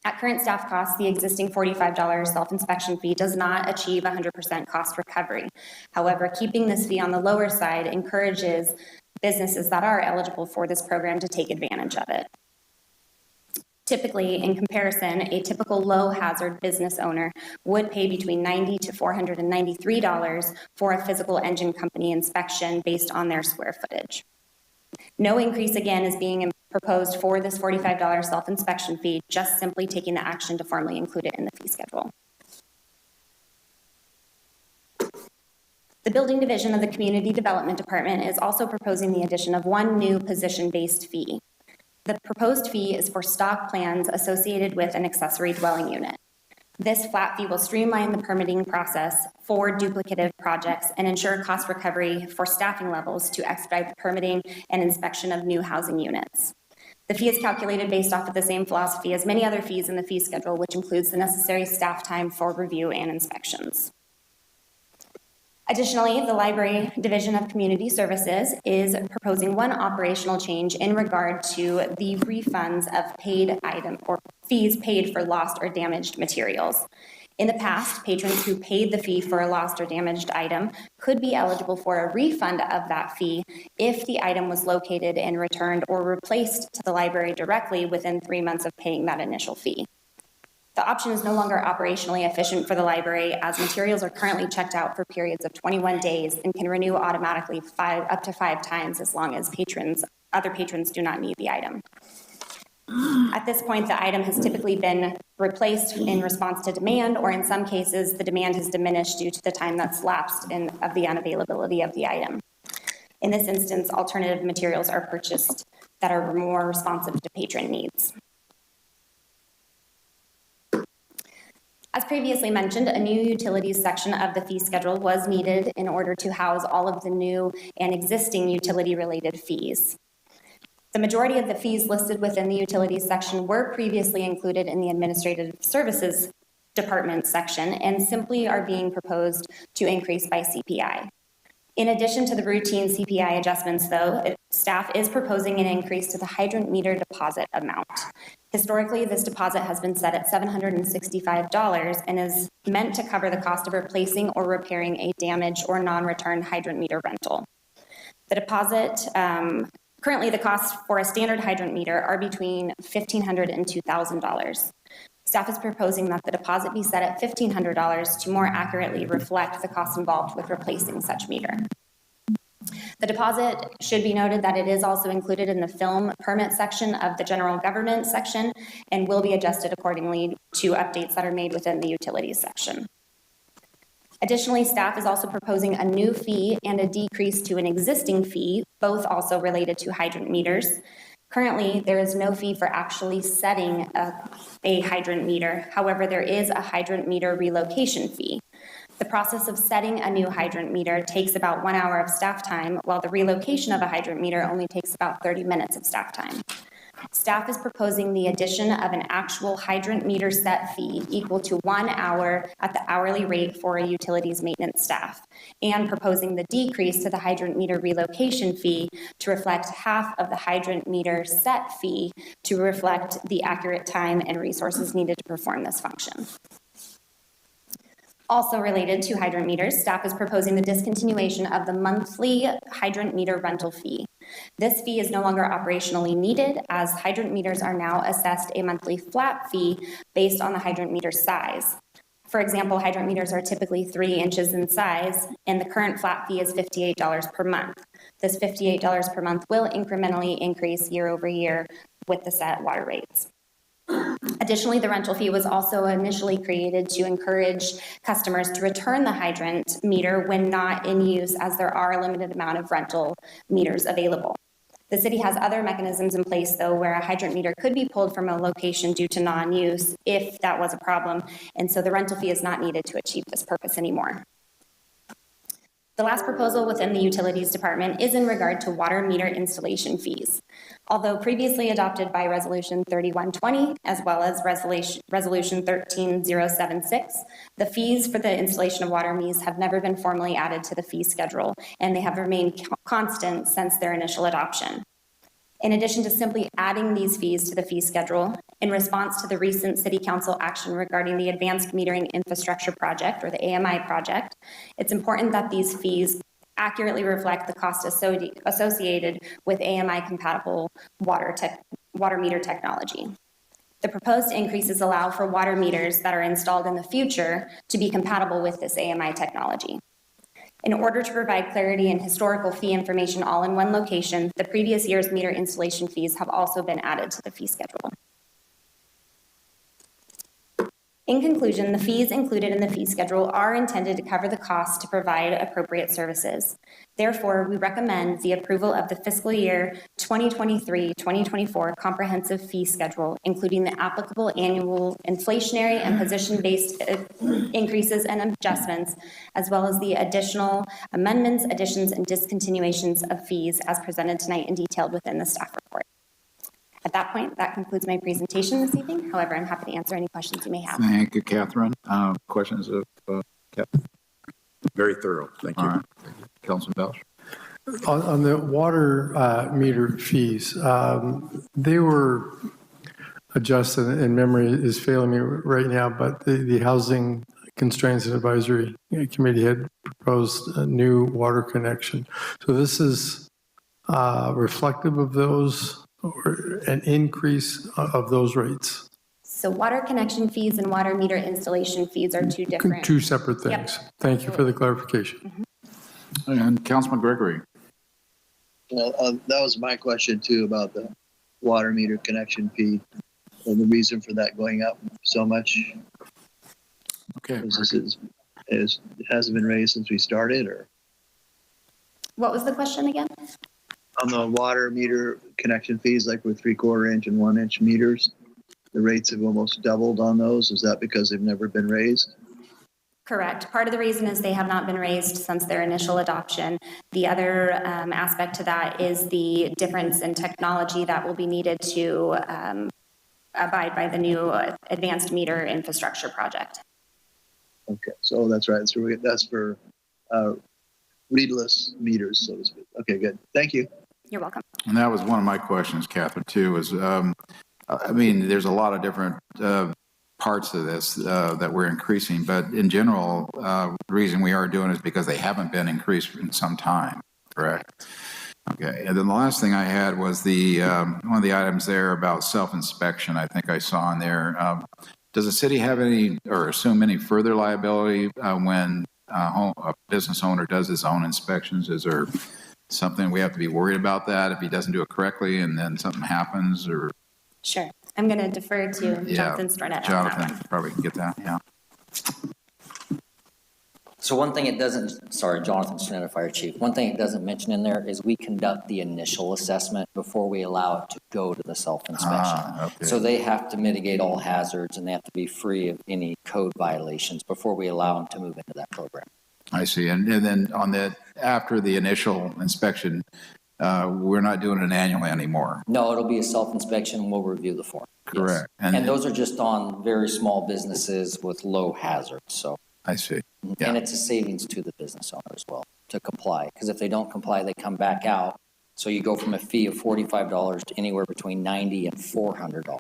Speaker 22: At current staff costs, the existing $45 self-inspection fee does not achieve 100% cost recovery. However, keeping this fee on the lower side encourages businesses that are eligible for this program to take advantage of it. Typically, in comparison, a typical low-hazard business owner would pay between $90 to $493 for a physical engine company inspection based on their square footage. No increase, again, is being proposed for this $45 self-inspection fee, just simply taking the action to formally include it in the fee schedule. The building division of the Community Development Department is also proposing the addition of one new position-based fee. The proposed fee is for stock plans associated with an accessory dwelling unit. This flat fee will streamline the permitting process for duplicative projects and ensure cost recovery for staffing levels to expedite the permitting and inspection of new housing units. The fee is calculated based off of the same philosophy as many other fees in the fee schedule, which includes the necessary staff time for review and inspections. Additionally, the Library Division of Community Services is proposing one operational change in regard to the refunds of paid item or fees paid for lost or damaged materials. In the past, patrons who paid the fee for a lost or damaged item could be eligible for a refund of that fee if the item was located and returned or replaced to the library directly within 3 months of paying that initial fee. The option is no longer operationally efficient for the library, as materials are currently checked out for periods of 21 days and can renew automatically up to 5 times as long as other patrons do not need the item. At this point, the item has typically been replaced in response to demand, or in some cases, the demand has diminished due to the time that's lapsed of the unavailability of the item. In this instance, alternative materials are purchased that are more responsive to patron needs. As previously mentioned, a new utilities section of the fee schedule was needed in order to house all of the new and existing utility-related fees. The majority of the fees listed within the utilities section were previously included in the Administrative Services Department section and simply are being proposed to increase by CPI. In addition to the routine CPI adjustments, though, staff is proposing an increase to the hydrant meter deposit amount. Historically, this deposit has been set at $765 and is meant to cover the cost of replacing or repairing a damaged or non-returned hydrant meter rental. The deposit, currently the costs for a standard hydrant meter are between $1,500 and $2,000. Staff is proposing that the deposit be set at $1,500 to more accurately reflect the cost involved with replacing such meter. The deposit should be noted that it is also included in the film permit section of the general government section and will be adjusted accordingly to updates that are made within the utilities section. Additionally, staff is also proposing a new fee and a decrease to an existing fee, both also related to hydrant meters. Currently, there is no fee for actually setting a hydrant meter. However, there is a hydrant meter relocation fee. The process of setting a new hydrant meter takes about 1 hour of staff time, while the relocation of a hydrant meter only takes about 30 minutes of staff time. Staff is proposing the addition of an actual hydrant meter set fee equal to 1 hour at the hourly rate for a utilities maintenance staff, and proposing the decrease to the hydrant meter relocation fee to reflect half of the hydrant meter set fee to reflect the accurate time and resources needed to perform this function. Also related to hydrant meters, staff is proposing the discontinuation of the monthly hydrant meter rental fee. This fee is no longer operationally needed, as hydrant meters are now assessed a monthly flat fee based on the hydrant meter size. For example, hydrant meters are typically 3 inches in size, and the current flat fee is $58 per month. This $58 per month will incrementally increase year over year with the set water rates. Additionally, the rental fee was also initially created to encourage customers to return the hydrant meter when not in use, as there are a limited amount of rental meters available. The city has other mechanisms in place, though, where a hydrant meter could be pulled from a location due to non-use if that was a problem, and so the rental fee is not needed to achieve this purpose anymore. The last proposal within the Utilities Department is in regard to water meter installation fees. Although previously adopted by Resolution 3120 as well as Resolution 13076, the fees for the installation of water meters have never been formally added to the fee schedule, and they have remained constant since their initial adoption. In addition to simply adding these fees to the fee schedule, in response to the recent City Council action regarding the Advanced Metering Infrastructure Project, or the AMI project, it's important that these fees accurately reflect the cost associated with AMI-compatible water meter technology. The proposed increases allow for water meters that are installed in the future to be compatible with this AMI technology. In order to provide clarity and historical fee information all in one location, the previous year's meter installation fees have also been added to the fee schedule. In conclusion, the fees included in the fee schedule are intended to cover the cost to provide appropriate services. Therefore, we recommend the approval of the fiscal year 2023-2024 comprehensive fee schedule, including the applicable annual inflationary and position-based increases and adjustments, as well as the additional amendments, additions, and discontinuations of fees as presented tonight and detailed within the staff report. At that point, that concludes my presentation this evening. However, I'm happy to answer any questions you may have.
Speaker 1: Thank you, Catherine. Questions of Catherine?
Speaker 18: Very thorough. Thank you.
Speaker 1: All right. Councilman Belch.
Speaker 12: On the water meter fees, they were adjusted, and memory is failing me right now, but the Housing Constraints and Advisory Committee had proposed a new water connection. So this is reflective of those, or an increase of those rates?
Speaker 22: So water connection fees and water meter installation fees are two different.
Speaker 12: Two separate things. Yep. Thank you for the clarification.
Speaker 1: Mm-hmm. And Councilman Gregory.
Speaker 14: That was my question too, about the water meter connection fee and the reason for that going up so much.
Speaker 1: Okay.
Speaker 14: It hasn't been raised since we started, or?
Speaker 22: What was the question again?
Speaker 14: On the water meter connection fees, like with 3/4 inch and 1 inch meters, the rates have almost doubled on those. Is that because they've never been raised?
Speaker 22: Correct. Part of the reason is they have not been raised since their initial adoption. The other aspect to that is the difference in technology that will be needed to abide by the new Advanced Meter Infrastructure Project.
Speaker 14: Okay, so that's right. That's for readless meters, so to speak. Okay, good. Thank you.
Speaker 22: You're welcome.
Speaker 1: And that was one of my questions, Catherine, too, was, I mean, there's a lot of different parts of this that we're increasing, but in general, the reason we are doing it is because they haven't been increased in some time, correct? Okay, and then the last thing I had was the one of the items there about self-inspection. I think I saw in there. Does the city have any or assume any further liability when a business owner does his own inspections? Is there something we have to be worried about that if he doesn't do it correctly and then something happens, or?
Speaker 22: Sure. I'm going to defer to Jonathan Stornett.
Speaker 1: Jonathan probably can get that, yeah.
Speaker 8: So one thing it doesn't, sorry, Jonathan Stornett, Fire Chief. One thing it doesn't mention in there is we conduct the initial assessment before we allow it to go to the self-inspection.
Speaker 1: Okay.
Speaker 8: So they have to mitigate all hazards and they have to be free of any code violations before we allow them to move into that program.
Speaker 1: I see. And then on the after the initial inspection, we're not doing it annually anymore.
Speaker 8: No, it'll be a self-inspection and we'll review the form.
Speaker 1: Correct.
Speaker 8: Yes. And those are just on very small businesses with low hazard, so.
Speaker 1: I see.
Speaker 8: Yeah. And it's a savings to the business owner as well to comply, because if they don't comply, they come back out. So you go from a fee of $45 to anywhere between $90 and $400.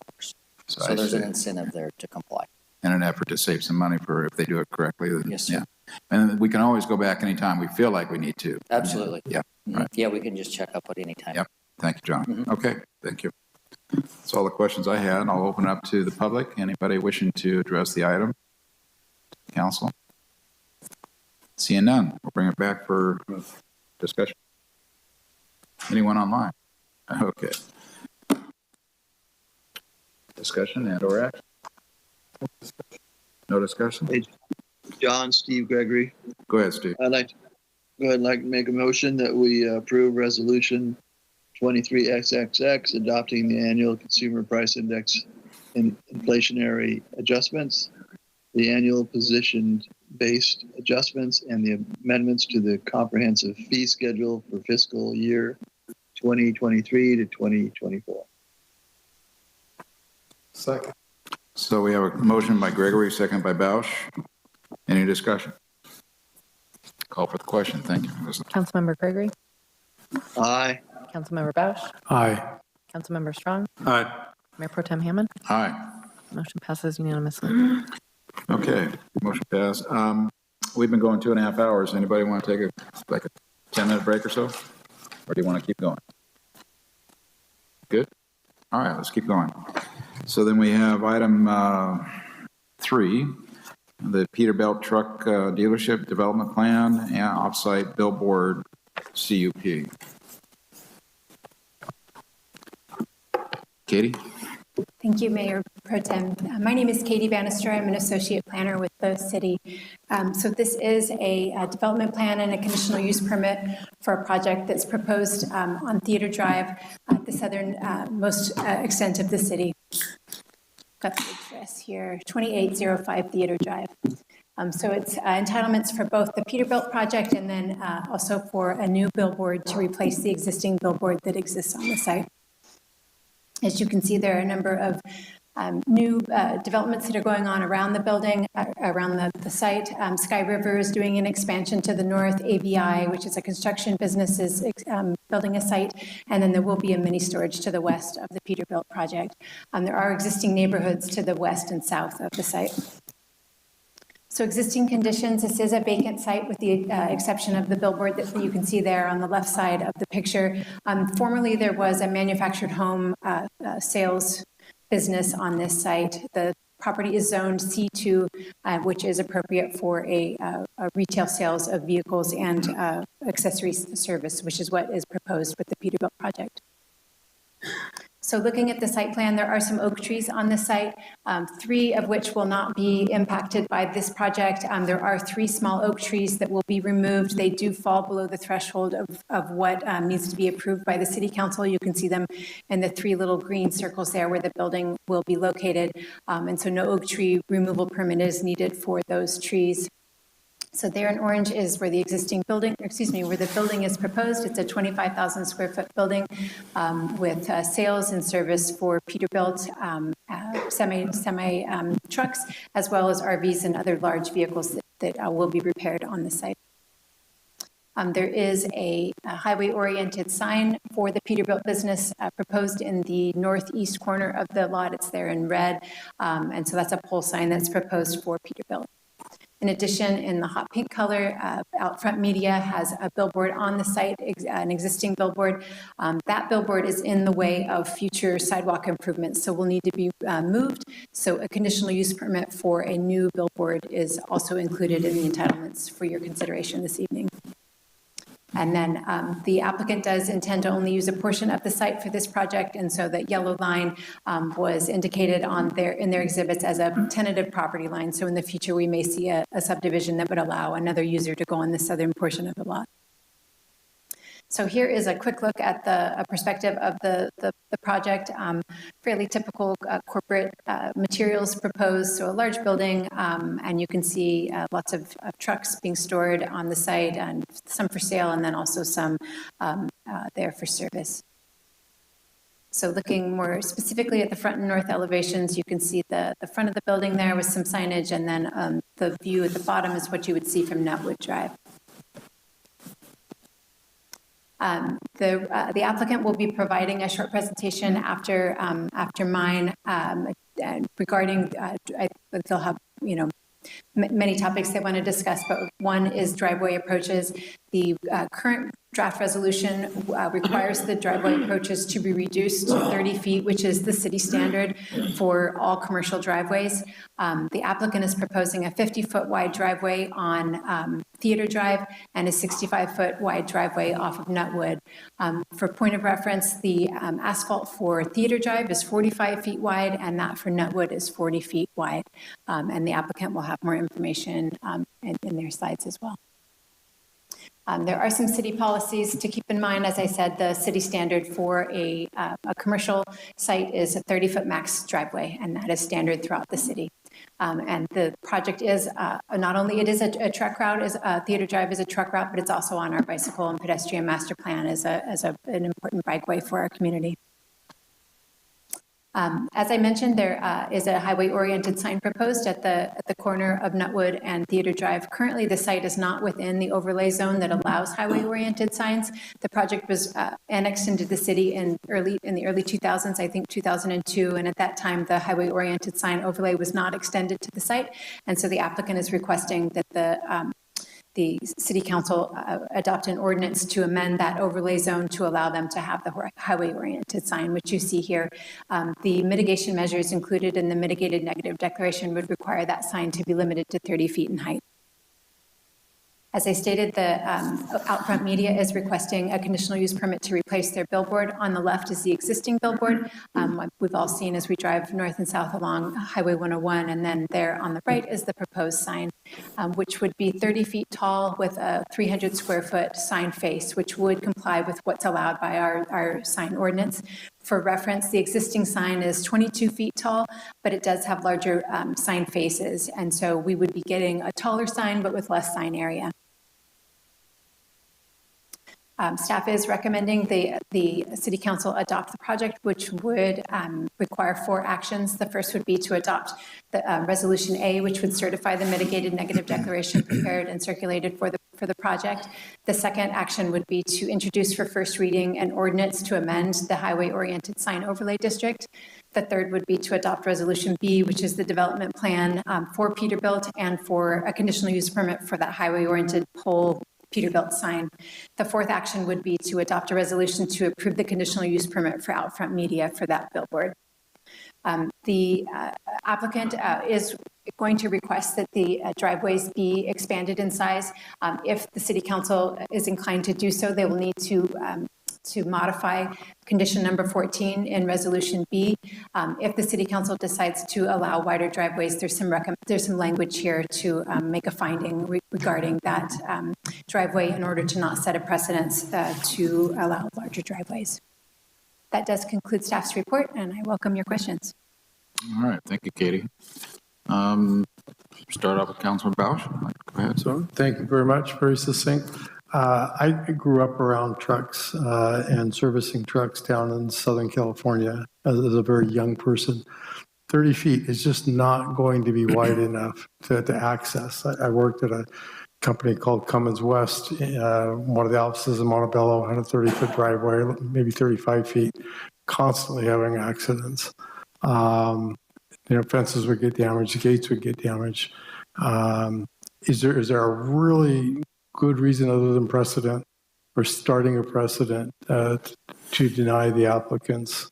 Speaker 8: So there's an incentive there to comply.
Speaker 1: In an effort to save some money for if they do it correctly.
Speaker 8: Yes, sir.
Speaker 1: Yeah. And we can always go back anytime we feel like we need to.
Speaker 8: Absolutely.
Speaker 1: Yeah. Right.
Speaker 8: Yeah, we can just check up at any time.
Speaker 1: Yep. Thank you, John. Okay. Thank you. That's all the questions I had. I'll open up to the public. Anybody wishing to address the item? Council? Seeing none, we'll bring it back for discussion. Anyone online? Okay. Discussion and or action? No discussion?
Speaker 14: Hey, John, Steve Gregory.
Speaker 1: Go ahead, Steve.
Speaker 14: I'd like to make a motion that we approve resolution 23XXX, adopting the annual consumer price index and inflationary adjustments, the annual position-based adjustments, and the amendments to the comprehensive fee schedule for fiscal year 2023 to 2024.
Speaker 21: Second.
Speaker 1: So we have a motion by Gregory, second by Bausch. Any discussion? Call for the question. Thank you.
Speaker 2: Councilmember Gregory?
Speaker 14: Aye.
Speaker 2: Councilmember Bausch?
Speaker 12: Aye.
Speaker 2: Councilmember Strong?
Speaker 12: Aye.
Speaker 2: Mayor Pro Tem Hammond?
Speaker 1: Aye.
Speaker 2: Motion passes unanimously.
Speaker 1: Okay, motion passed. We've been going 2.5 hours. Anybody want to take a 10-minute break or so? Or do you want to keep going? Good? All right, let's keep going. So then we have item 3, the Peterbilt Truck Dealership Development Plan and Offsite Billboard CUP. Katie?
Speaker 3: Thank you, Mayor Pro Tem. My name is Katie Bannister. I'm an associate planner with the city. So this is a development plan and a conditional use permit for a project that's proposed on Theater Drive at the southernmost extent of the city. Got the address here, 2805 Theater Drive. So it's entitlements for both the Peterbilt project and then also for a new billboard to replace the existing billboard that exists on the site. As you can see, there are a number of new developments that are going on around the building, around the site. Sky River is doing an expansion to the north. ABI, which is a construction business, is building a site. And then there will be a mini storage to the west of the Peterbilt project. There are existing neighborhoods to the west and south of the site. So existing conditions, this is a vacant site with the exception of the billboard that you can see there on the left side of the picture. Formerly, there was a manufactured home sales business on this site. The property is zoned C2, which is appropriate for a retail sales of vehicles and accessories service, which is what is proposed with the Peterbilt project. So looking at the site plan, there are some oak trees on the site, 3 of which will not be impacted by this project. There are 3 small oak trees that will be removed. They do fall below the threshold of what needs to be approved by the City Council. You can see them in the 3 little green circles there where the building will be located. And so no oak tree removal permit is needed for those trees. So there in orange is where the existing building, where the building is proposed. It's a 25,000 square foot building with sales and service for Peterbilt semi trucks, as well as RVs and other large vehicles that will be repaired on the site. There is a highway-oriented sign for the Peterbilt business proposed in the northeast corner of the lot. It's there in red, and so that's a pole sign that's proposed for Peterbilt. In addition, in the hot pink color, Outfront Media has a billboard on the site, an existing billboard. That billboard is in the way of future sidewalk improvements, so will need to be moved. So a conditional use permit for a new billboard is also included in the entitlements for your consideration this evening. And then the applicant does intend to only use a portion of the site for this project, and so that yellow line was indicated in their exhibits as a tentative property line. So in the future, we may see a subdivision that would allow another user to go on the southern portion of the lot. So here is a quick look at a perspective of the project. Fairly typical corporate materials proposed, so a large building, and you can see lots of trucks being stored on the site, and some for sale, and then also some there for service. So looking more specifically at the front and north elevations, you can see the front of the building there with some signage, and then the view at the bottom is what you would see from Nutwood Drive. The applicant will be providing a short presentation after mine regarding, they'll have, many topics they want to discuss, but one is driveway approaches. The current draft resolution requires the driveway approaches to be reduced to 30 feet, which is the city standard for all commercial driveways. The applicant is proposing a 50-foot wide driveway on Theater Drive and a 65-foot wide driveway off of Nutwood. For point of reference, the asphalt for Theater Drive is 45 feet wide, and that for Nutwood is 40 feet wide. And the applicant will have more information in their slides as well. There are some city policies to keep in mind. As I said, the city standard for a commercial site is a 30-foot max driveway, and that is standard throughout the city. And the project is not only it is a truck route, Theater Drive is a truck route, but it's also on our bicycle and pedestrian master plan as an important bikeway for our community. As I mentioned, there is a highway-oriented sign proposed at the corner of Nutwood and Theater Drive. Currently, the site is not within the overlay zone that allows highway-oriented signs. The project was annexed into the city in the early 2000s, I think 2002, and at that time, the highway-oriented sign overlay was not extended to the site, and so the applicant is requesting that the city council adopt an ordinance to amend that overlay zone to allow them to have the highway-oriented sign, which you see here. The mitigation measures included in the mitigated negative declaration would require that sign to be limited to 30 feet in height. As I stated, the Outfront Media is requesting a conditional use permit to replace their billboard. On the left is the existing billboard. We've all seen as we drive north and south along Highway 101, and then there on the right is the proposed sign, which would be 30 feet tall with a 300 square foot sign face, which would comply with what's allowed by our sign ordinance. For reference, the existing sign is 22 feet tall, but it does have larger sign faces, and so we would be getting a taller sign, but with less sign area. Staff is recommending the City Council adopt the project, which would require 4 actions. The first would be to adopt the Resolution A, which would certify the mitigated negative declaration prepared and circulated for the project. The second action would be to introduce for first reading an ordinance to amend the highway-oriented sign overlay district. The third would be to adopt Resolution B, which is the development plan for Peterbilt and for a conditional use permit for that highway-oriented pole Peterbilt sign. The fourth action would be to adopt a resolution to approve the conditional use permit for Outfront Media for that billboard. The applicant is going to request that the driveways be expanded in size. If the City Council is inclined to do so, they will need to modify condition number 14 in Resolution B. If the City Council decides to allow wider driveways, there's some language here to make a finding regarding that driveway in order to not set a precedence to allow larger driveways. That does conclude staff's report, and I welcome your questions.
Speaker 1: All right, thank you, Katie. Start off with Councilman Bausch. Go ahead.
Speaker 12: So, thank you very much. Very succinct. I grew up around trucks and servicing trucks down in Southern California as a very young person. 30 feet is just not going to be wide enough to access. I worked at a company called Cummins West. One of the offices in Montebello had a 30-foot driveway, maybe 35 feet, constantly having accidents. Fences would get damaged, gates would get damaged. Is there a really good reason other than precedent or starting a precedent to deny the applicant's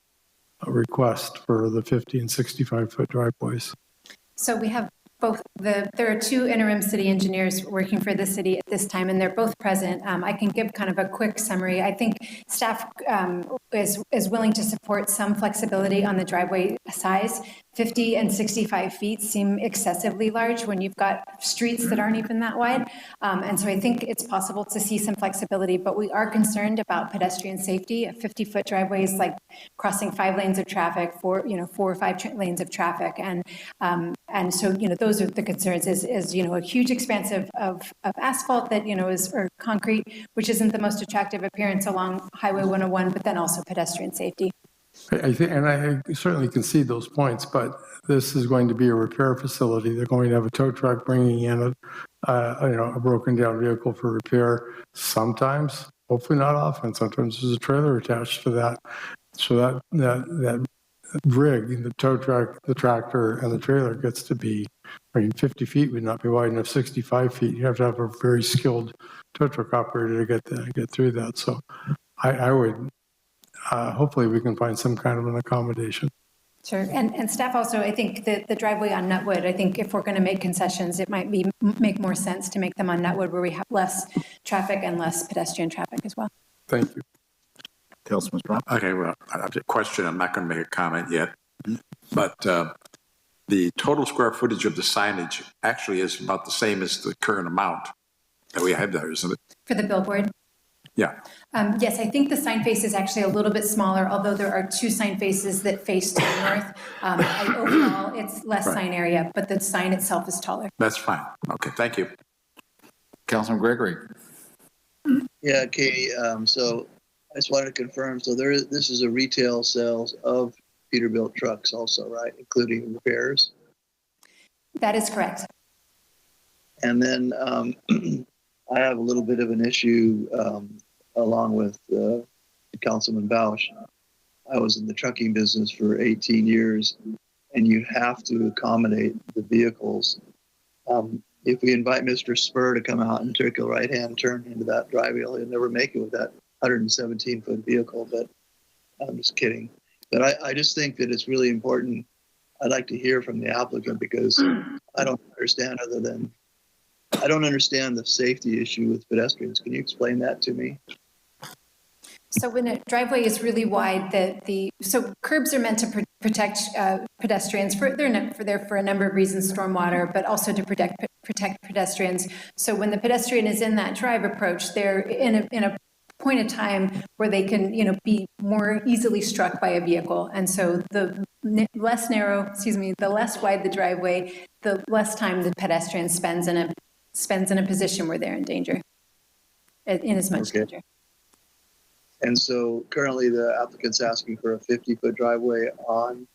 Speaker 12: request for the 50 and 65-foot driveways?
Speaker 3: So we have there are two interim city engineers working for the city at this time, and they're both present. I can give kind of a quick summary. I think staff is willing to support some flexibility on the driveway size. 50 and 65 feet seem excessively large when you've got streets that aren't even that wide. And so I think it's possible to see some flexibility, but we are concerned about pedestrian safety. A 50-foot driveway is like crossing 5 lanes of traffic, 4 or 5 lanes of traffic. And so, those are the concerns is a huge expanse of asphalt that, or concrete, which isn't the most attractive appearance along Highway 101, but then also pedestrian safety.
Speaker 12: I think, and I certainly can see those points, but this is going to be a repair facility. They're going to have a tow truck bringing in a broken down vehicle for repair. Sometimes, hopefully not often, sometimes there's a trailer attached to that. So that rig, the tow truck, the tractor, and the trailer gets to be, 50 feet would not be wide enough, 65 feet. You have to have a very skilled tow truck operator to get through that. So I would, hopefully we can find some kind of an accommodation.
Speaker 3: Sure. And staff also, I think the driveway on Nutwood, I think if we're going to make concessions, it might make more sense to make them on Nutwood where we have less traffic and less pedestrian traffic as well.
Speaker 12: Thank you.
Speaker 1: Councilman Brown.
Speaker 18: Okay, well, I have a question. I'm not going to make a comment yet, but the total square footage of the signage actually is about the same as the current amount that we have there, isn't it?
Speaker 3: For the billboard?
Speaker 18: Yeah.
Speaker 3: Yes, I think the sign face is actually a little bit smaller, although there are 2 sign faces that face to the north. Overall, it's less sign area, but the sign itself is taller.
Speaker 18: That's fine. Okay, thank you.
Speaker 1: Councilman Gregory.
Speaker 14: Yeah, Katie, so I just wanted to confirm, so this is a retail sales of Peterbilt trucks also, right, including repairs?
Speaker 3: That is correct.
Speaker 14: And then I have a little bit of an issue along with Councilman Bausch. I was in the trucking business for 18 years, and you have to accommodate the vehicles. If we invite Mr. Spur to come out and take a right-hand turn into that driveway, he'll never make it with that 117-foot vehicle, but I'm just kidding. But I just think that it's really important. I'd like to hear from the applicant because I don't understand the safety issue with pedestrians. Can you explain that to me?
Speaker 3: So when a driveway is really wide, so curbs are meant to protect pedestrians. They're there for a number of reasons, stormwater, but also to protect pedestrians. So when the pedestrian is in that drive approach, they're in a point of time where they can, be more easily struck by a vehicle. And so the less wide the driveway, the less time the pedestrian spends in a position where they're in danger, in as much danger.
Speaker 14: And so currently the applicant's asking for a 50-foot driveway on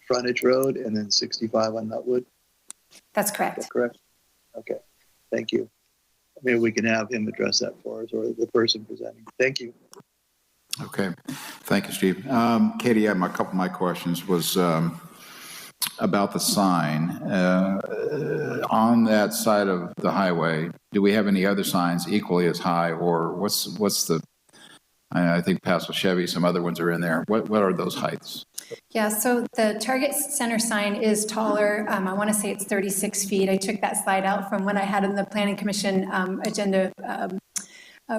Speaker 14: frontage road and then 65 on Nutwood?
Speaker 3: That's correct.
Speaker 14: Is that correct? Okay, thank you. Maybe we can have him address that for us, or the person presenting. Thank you.
Speaker 1: Okay, thank you, Steve. Katie, a couple of my questions was about the sign. On that side of the highway, do we have any other signs equally as high, or what's the, I think Paso Chevy, some other ones are in there. What are those heights?
Speaker 3: Yeah, so the Target Center sign is taller. I want to say it's 36 feet. I took that slide out from what I had in the Planning Commission agenda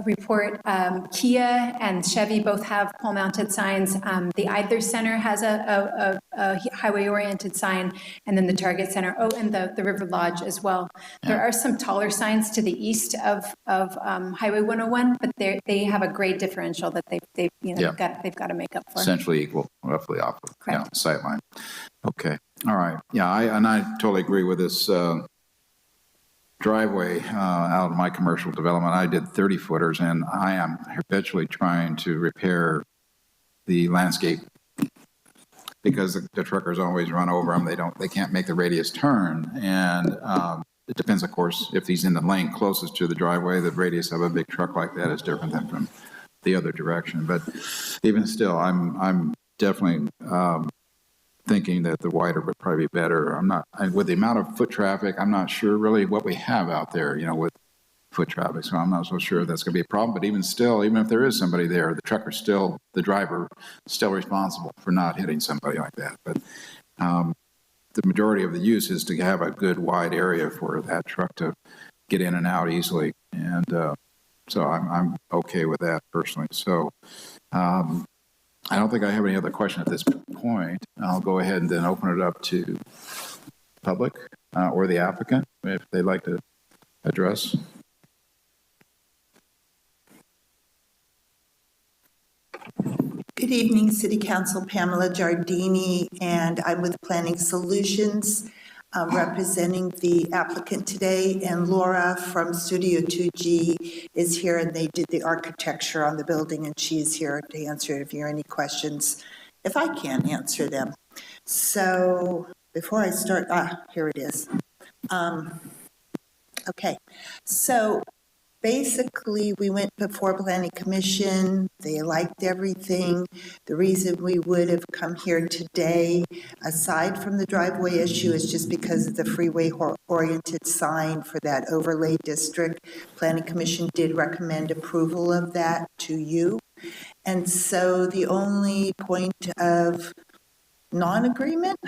Speaker 3: report. Kia and Chevy both have pole-mounted signs. The Idler Center has a highway-oriented sign, and then the Target Center, and the River Lodge as well. There are some taller signs to the east of Highway 101, but they have a grade differential that they've got to make up for.
Speaker 1: Essentially equal, roughly off of sight line. Okay, all right. Yeah, I totally agree with this driveway out of my commercial development. I did 30-footers, and I am perpetually trying to repair the landscape because the truckers always run over them. They can't make the radius turn, and it depends, of course, if he's in the lane closest to the driveway. The radius of a big truck like that is different than from the other direction. But even still, I'm definitely thinking that the wider would probably be better. With the amount of foot traffic, I'm not sure really what we have out there, with foot traffic. So I'm not so sure that's going to be a problem. But even still, even if there is somebody there, the driver still responsible for not hitting somebody like that. But the majority of the use is to have a good wide area for that truck to get in and out easily. And so I'm okay with that personally. So I don't think I have any other question at this point. I'll go ahead and then open it up to public or the applicant if they'd like to address.
Speaker 10: Good evening, City Council. Pamela Giardini, and I'm with Planning Solutions, representing the applicant today. And Laura from Studio 2G is here, and they did the architecture on the building, and she's here to answer if you have any questions, if I can't answer them. So before I start, here it is. Okay, so basically, we went before Planning Commission. They liked everything. The reason we would have come here today, aside from the driveway issue, is just because of the freeway-oriented sign for that overlay district. Planning Commission did recommend approval of that to you. And so the only point of non-agreement,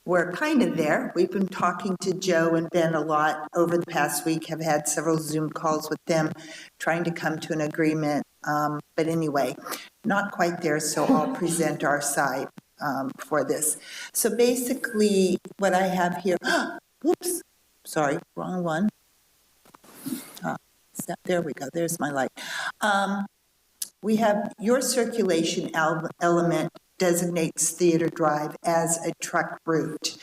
Speaker 10: we're kind of there. We've been talking to Joe and Ben a lot over the past week, have had several Zoom calls with them, trying to come to an agreement. But anyway, not quite there, so I'll present our side for this. So basically, what I have here, whoops, sorry, wrong one. There we go, there's my light. We have your circulation element designates Theater Drive as a truck route.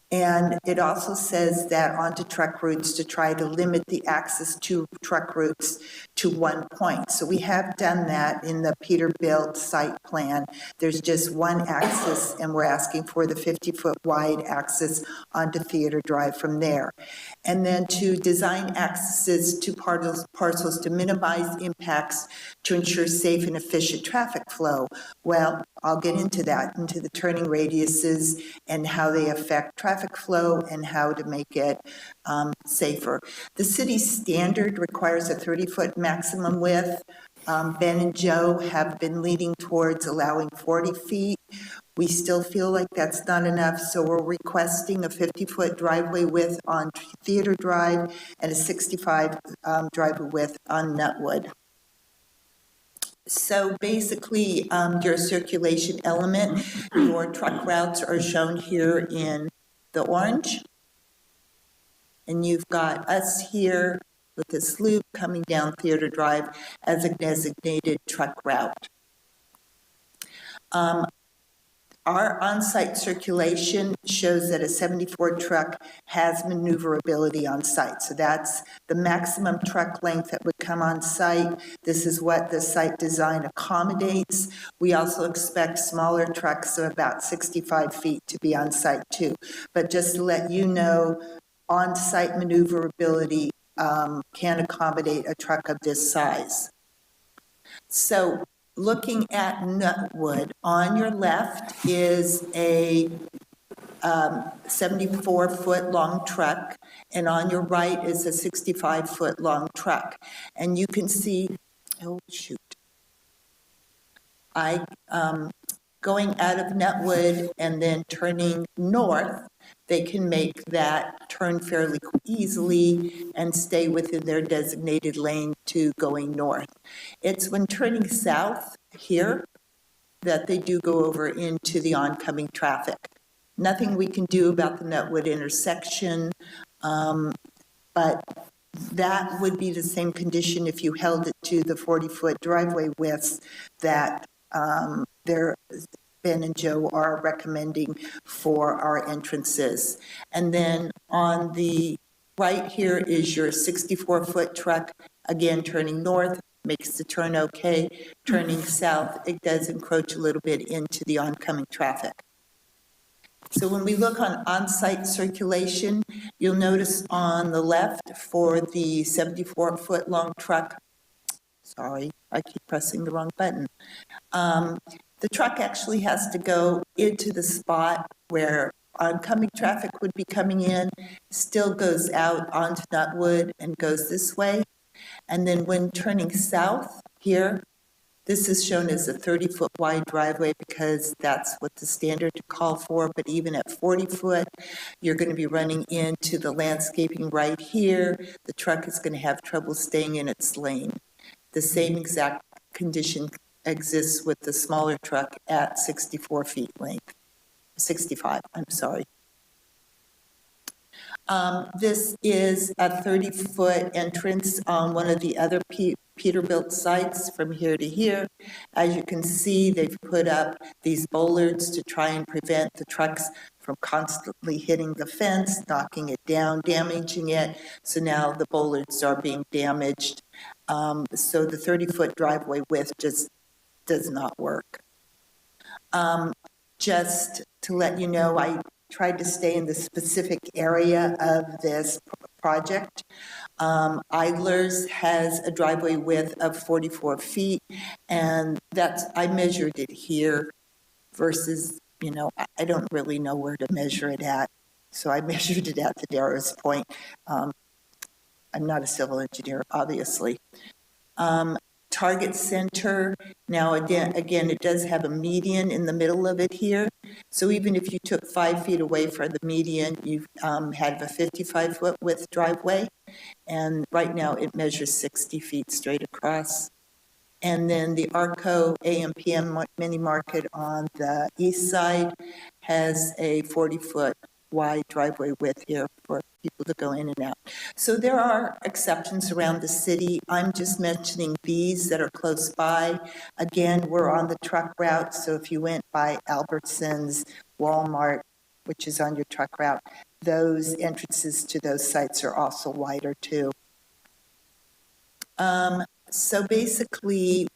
Speaker 10: And it also says that onto truck routes to try to limit the access to truck routes to one point. So we have done that in the Peterbilt site plan. There's just one access, and we're asking for the 50-foot wide access onto Theater Drive from there. And then to design accesses to parcels to minimize impacts to ensure safe and efficient traffic flow. Well, I'll get into that, into the turning radiuses and how they affect traffic flow and how to make it safer. The city standard requires a 30-foot maximum width. Ben and Joe have been leading towards allowing 40 feet. We still feel like that's not enough, so we're requesting a 50-foot driveway width on Theater Drive and a 65 driveway width on Nutwood. So basically, your circulation element, your truck routes are shown here in the orange. And you've got us here with this loop coming down Theater Drive as a designated truck route. Our on-site circulation shows that a 74 truck has maneuverability on site. So that's the maximum truck length that would come on site. This is what the site design accommodates. We also expect smaller trucks of about 65 feet to be on site too. But just to let you know, on-site maneuverability can accommodate a truck of this size. So looking at Nutwood, on your left is a 74-foot long truck, and on your right is a 65-foot long truck. And you can see, oh shoot, going out of Nutwood and then turning north, they can make that turn fairly easily and stay within their designated lane to going north. It's when turning south here that they do go over into the oncoming traffic. Nothing we can do about the Nutwood intersection, but that would be the same condition if you held it to the 40-foot driveway widths that Ben and Joe are recommending for our entrances. And then on the right here is your 64-foot truck, again turning north, makes the turn okay. Turning south, it does encroach a little bit into the oncoming traffic. So when we look on on-site circulation, you'll notice on the left for the 74-foot long truck, sorry, I keep pressing the wrong button. The truck actually has to go into the spot where oncoming traffic would be coming in, still goes out onto Nutwood and goes this way. And then when turning south here, This is shown as a 30-foot wide driveway because that's what the standard to call for, but even at 40 foot, you're going to be running into the landscaping right here. The truck is going to have trouble staying in its lane. The same exact condition exists with the smaller truck at 64 feet length. 65, I'm sorry. This is a 30-foot entrance on one of the other Peterbilt sites from here to here. As you can see, they've put up these bollards to try and prevent the trucks from constantly hitting the fence, knocking it down, damaging it. So now the bollards are being damaged. So the 30-foot driveway width just does not work. Just to let you know, I tried to stay in the specific area of this project. Idler's has a driveway width of 44 feet, and I measured it here versus, you know, I don't really know where to measure it at, so I measured it at the narrowest point. I'm not a civil engineer, obviously. Target center, now again, it does have a median in the middle of it here. So even if you took 5 feet away from the median, you had a 55-foot width driveway. And right now it measures 60 feet straight across. And then the Arco AM/PM mini market on the east side has a 40-foot wide driveway width here for people to go in and out. So there are exceptions around the city. I'm just mentioning these that are close by. Again, we're on the truck route, so if you went by Albertsons, Walmart, which is on your truck route, those entrances to those sites are also wider too. So basically,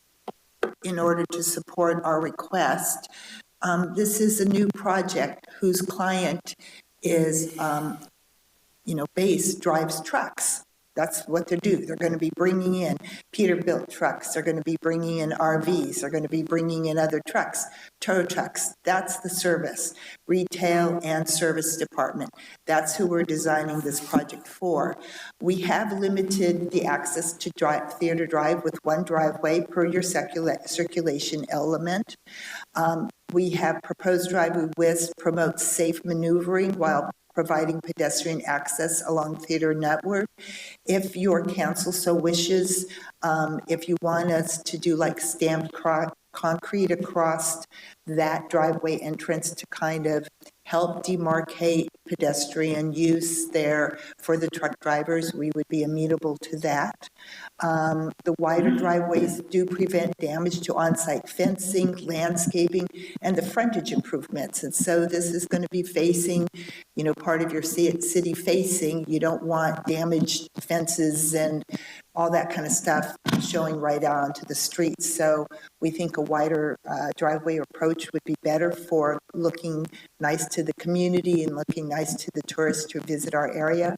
Speaker 10: in order to support our request, this is a new project whose client is, drives trucks. That's what they do. They're going to be bringing in Peterbilt trucks. They're going to be bringing in RVs. They're going to be bringing in other trucks, tow trucks. That's the service, retail and service department. That's who we're designing this project for. We have limited the access to Theater Drive with one driveway per your circulation element. We have proposed driveway widths promote safe maneuvering while providing pedestrian access along Theater Network. If your council so wishes, if you want us to do like stamped concrete across that driveway entrance to kind of help demarcate pedestrian use there for the truck drivers, we would be amenable to that. The wider driveways do prevent damage to on-site fencing, landscaping, and the frontage improvements. And so this is going to be facing, part of your city facing. You don't want damaged fences and all that kind of stuff showing right out onto the street. So we think a wider driveway approach would be better for looking nice to the community and looking nice to the tourists who visit our area.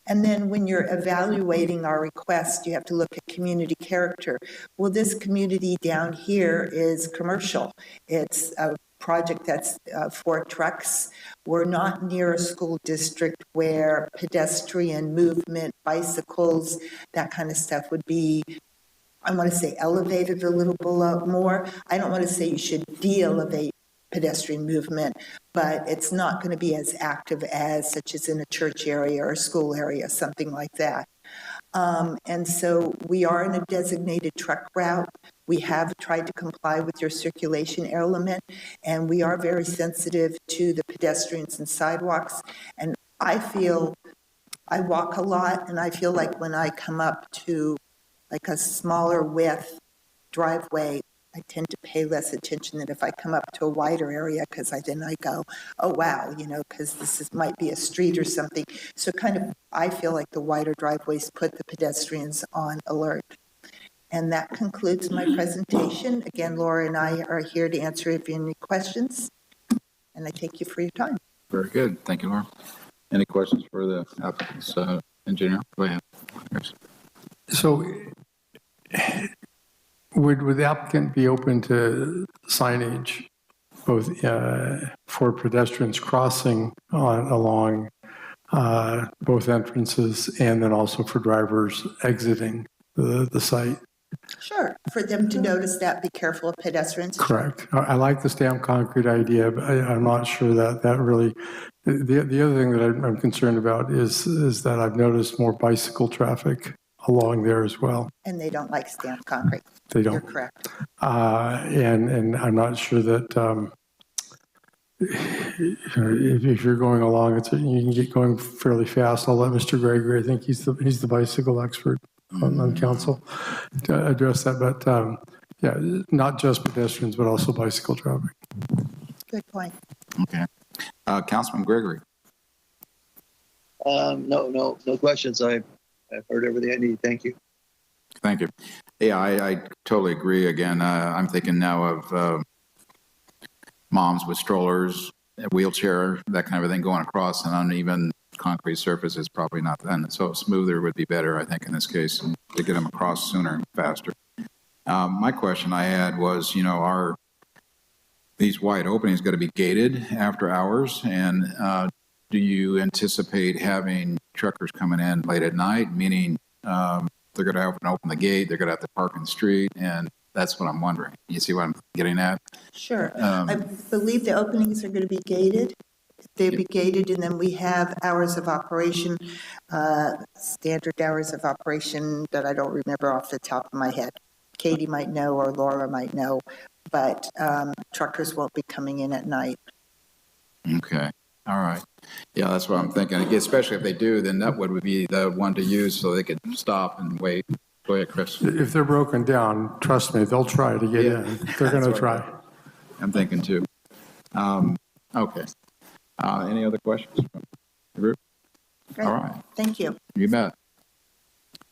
Speaker 10: And then when you're evaluating our request, you have to look at community character. Well, this community down here is commercial. It's a project that's for trucks. We're not near a school district where pedestrian movement, bicycles, that kind of stuff would be, I want to say, elevated a little below more. I don't want to say you should de-elevate pedestrian movement, but it's not going to be as active as such as in a church area or a school area, something like that. And so we are in a designated truck route. We have tried to comply with your circulation element, and we are very sensitive to the pedestrians and sidewalks. And I walk a lot, and I feel like when I come up to like a smaller width driveway, I tend to pay less attention than if I come up to a wider area, because then I go, oh, wow, because this might be a street or something. So I feel like the wider driveways put the pedestrians on alert. And that concludes my presentation. Again, Laura and I are here to answer if you have any questions, and I thank you for your time.
Speaker 1: Very good. Thank you, Laura. Any questions for the applicant's engineer? Go ahead.
Speaker 12: So would the applicant be open to signage both for pedestrians crossing along both entrances and then also for drivers exiting the site?
Speaker 10: Sure, for them to notice that, be careful of pedestrians.
Speaker 12: Correct. I like the stamped concrete idea, but I'm not sure that really, the other thing that I'm concerned about is that I've noticed more bicycle traffic along there as well.
Speaker 10: And they don't like stamped concrete.
Speaker 12: They don't.
Speaker 10: You're correct.
Speaker 12: And I'm not sure that if you're going along, you can get going fairly fast. I'll let Mr. Gregory, I think he's the bicycle expert on council, to address that. But yeah, not just pedestrians, but also bicycle traffic.
Speaker 10: Good point.
Speaker 1: Okay. Councilman Gregory.
Speaker 14: No questions. I've heard everything I need. Thank you.
Speaker 1: Thank you. Yeah, I totally agree. Again, I'm thinking now of moms with strollers, a wheelchair, that kind of thing going across an uneven concrete surface is probably not then. So smoother would be better, I think, in this case, and to get them across sooner and faster. My question I had was, are these wide openings going to be gated after hours? And do you anticipate having truckers coming in late at night, meaning they're going to open the gate, they're going to have to park in the street, and that's what I'm wondering. You see what I'm getting at?
Speaker 10: Sure. I believe the openings are going to be gated. They'll be gated, and then we have hours of operation, standard hours of operation that I don't remember off the top of my head. Katie might know, or Laura might know, but truckers won't be coming in at night.
Speaker 1: Okay. All right. Yeah, that's what I'm thinking. Especially if they do, then that would be the one to use so they could stop and wait. Go ahead, Chris.
Speaker 12: If they're broken down, trust me, they'll try to get in. They're going to try.
Speaker 1: I'm thinking too. Okay. Any other questions from the group?
Speaker 10: Great.
Speaker 1: All right.
Speaker 10: Thank you.
Speaker 1: You bet.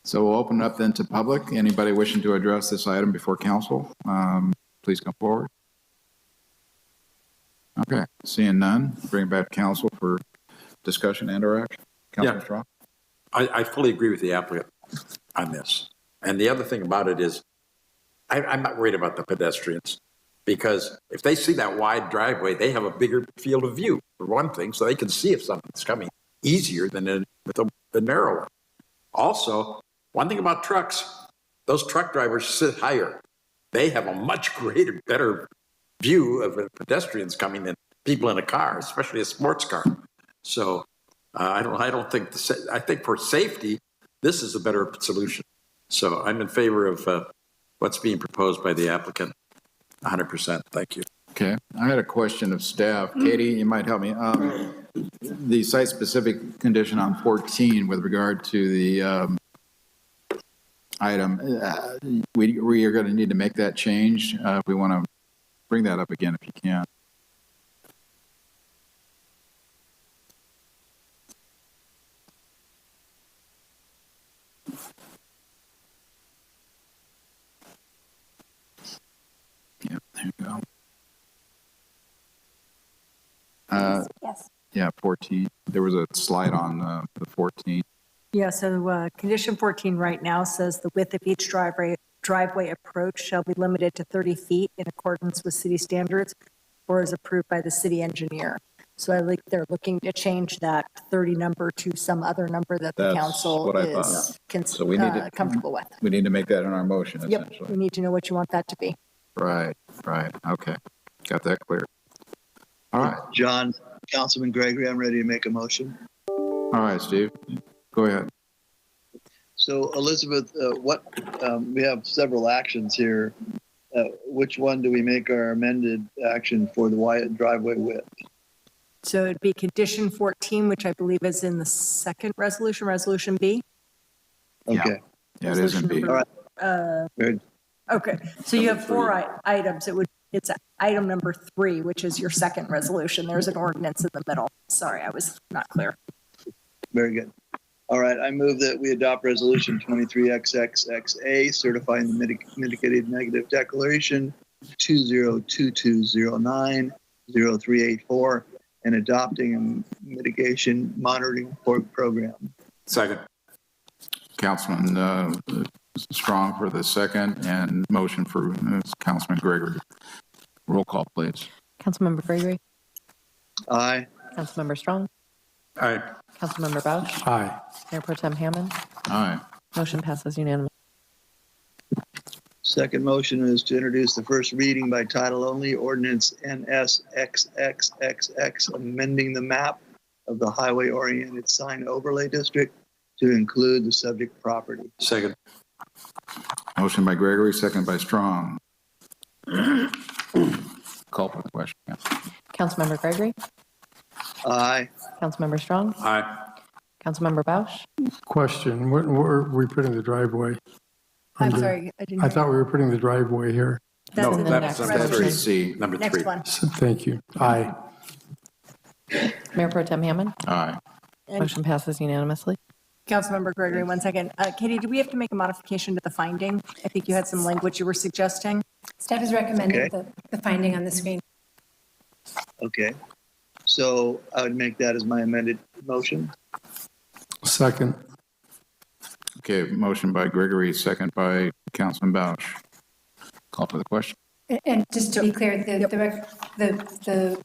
Speaker 1: So we'll open it up then to public. Anybody wishing to address this item before council, please come forward. Okay. Seeing none, bring it back to council for discussion and or action. Councilor Strong?
Speaker 18: I fully agree with the applicant on this. And the other thing about it is, I'm not worried about the pedestrians, because if they see that wide driveway, they have a bigger field of view, for one thing, so they can see if something's coming easier than with the narrow one. Also, one thing about trucks, those truck drivers sit higher. They have a much greater, better view of pedestrians coming than people in a car, especially a sports car. So I don't think, I think for safety, this is a better solution. So I'm in favor of what's being proposed by the applicant, 100%. Thank you.
Speaker 1: Okay. I had a question of staff. Katie, you might help me. The site-specific condition on 14 with regard to the item, we are going to need to make that change. If we want to bring that up again, if you can. Yep, there you go.
Speaker 10: Yes.
Speaker 1: Yeah, 14. There was a slide on the 14.
Speaker 5: Yeah, so condition 14 right now says the width of each driveway approach shall be limited to 30 feet in accordance with city standards or as approved by the city engineer. So I think they're looking to change that 30 number to some other number that the council is
Speaker 1: So we need to,
Speaker 5: comfortable with.
Speaker 1: We need to make that in our motion,
Speaker 5: Yep,
Speaker 1: essentially.
Speaker 5: we need to know what you want that to be.
Speaker 1: Right. Okay. Got that clear. All right.
Speaker 14: John, Councilman Gregory, I'm ready to make a motion.
Speaker 1: All right, Steve, go ahead.
Speaker 14: So Elizabeth, we have several actions here. Which one do we make our amended action for the wide driveway width?
Speaker 5: So it'd be condition 14, which I believe is in the second resolution, resolution B.
Speaker 14: Okay.
Speaker 1: Yeah, it is in B.
Speaker 14: All right. Good.
Speaker 5: Okay, so you have four items. It's item number 3, which is your second resolution. There's an ordinance in the middle. Sorry, I was not clear.
Speaker 14: Very good. All right, I move that we adopt resolution 23XXXA, certifying the mitigated negative declaration 202209-0384, and adopting a mitigation monitoring program.
Speaker 18: Second.
Speaker 1: Councilman Strong for the second, and motion for Councilman Gregory. Roll call, please.
Speaker 2: Councilmember Gregory?
Speaker 14: Aye.
Speaker 2: Councilmember Strong?
Speaker 18: Aye.
Speaker 2: Councilmember Bausch?
Speaker 12: Aye.
Speaker 2: Mayor Pro Tem Hammond?
Speaker 1: Aye.
Speaker 2: Motion passes unanimously.
Speaker 14: Second motion is to introduce the first reading by title only, ordinance NSXXXX, amending the map of the highway-oriented sign overlay district to include the subject property.
Speaker 18: Second.
Speaker 1: Motion by Gregory, second by Strong. Call for the question. Yeah.
Speaker 2: Councilmember Gregory?
Speaker 14: Aye.
Speaker 2: Councilmember Strong?
Speaker 18: Aye.
Speaker 2: Councilmember Bausch?
Speaker 12: Question, where are we putting the driveway?
Speaker 5: I'm sorry, I didn't.
Speaker 12: I thought we were putting the driveway here.
Speaker 5: That's in the
Speaker 18: that's
Speaker 5: next
Speaker 18: number three.
Speaker 1: C.
Speaker 18: Number
Speaker 5: Next
Speaker 18: three.
Speaker 5: one.
Speaker 12: So, thank you. Aye.
Speaker 2: Mayor Pro Tem Hammond?
Speaker 1: Aye.
Speaker 5: And
Speaker 2: Motion passes unanimously.
Speaker 5: Councilmember Gregory, 1 second. Katie, do we have to make a modification to the finding? I think you had some language you were suggesting.
Speaker 3: Staff has recommended
Speaker 14: Okay.
Speaker 3: the finding on the screen.
Speaker 14: Okay. So I would make that as my amended motion.
Speaker 12: Second.
Speaker 1: Okay, motion by Gregory, second by Councilman Bausch. Call for the question.
Speaker 3: And just to be clear, the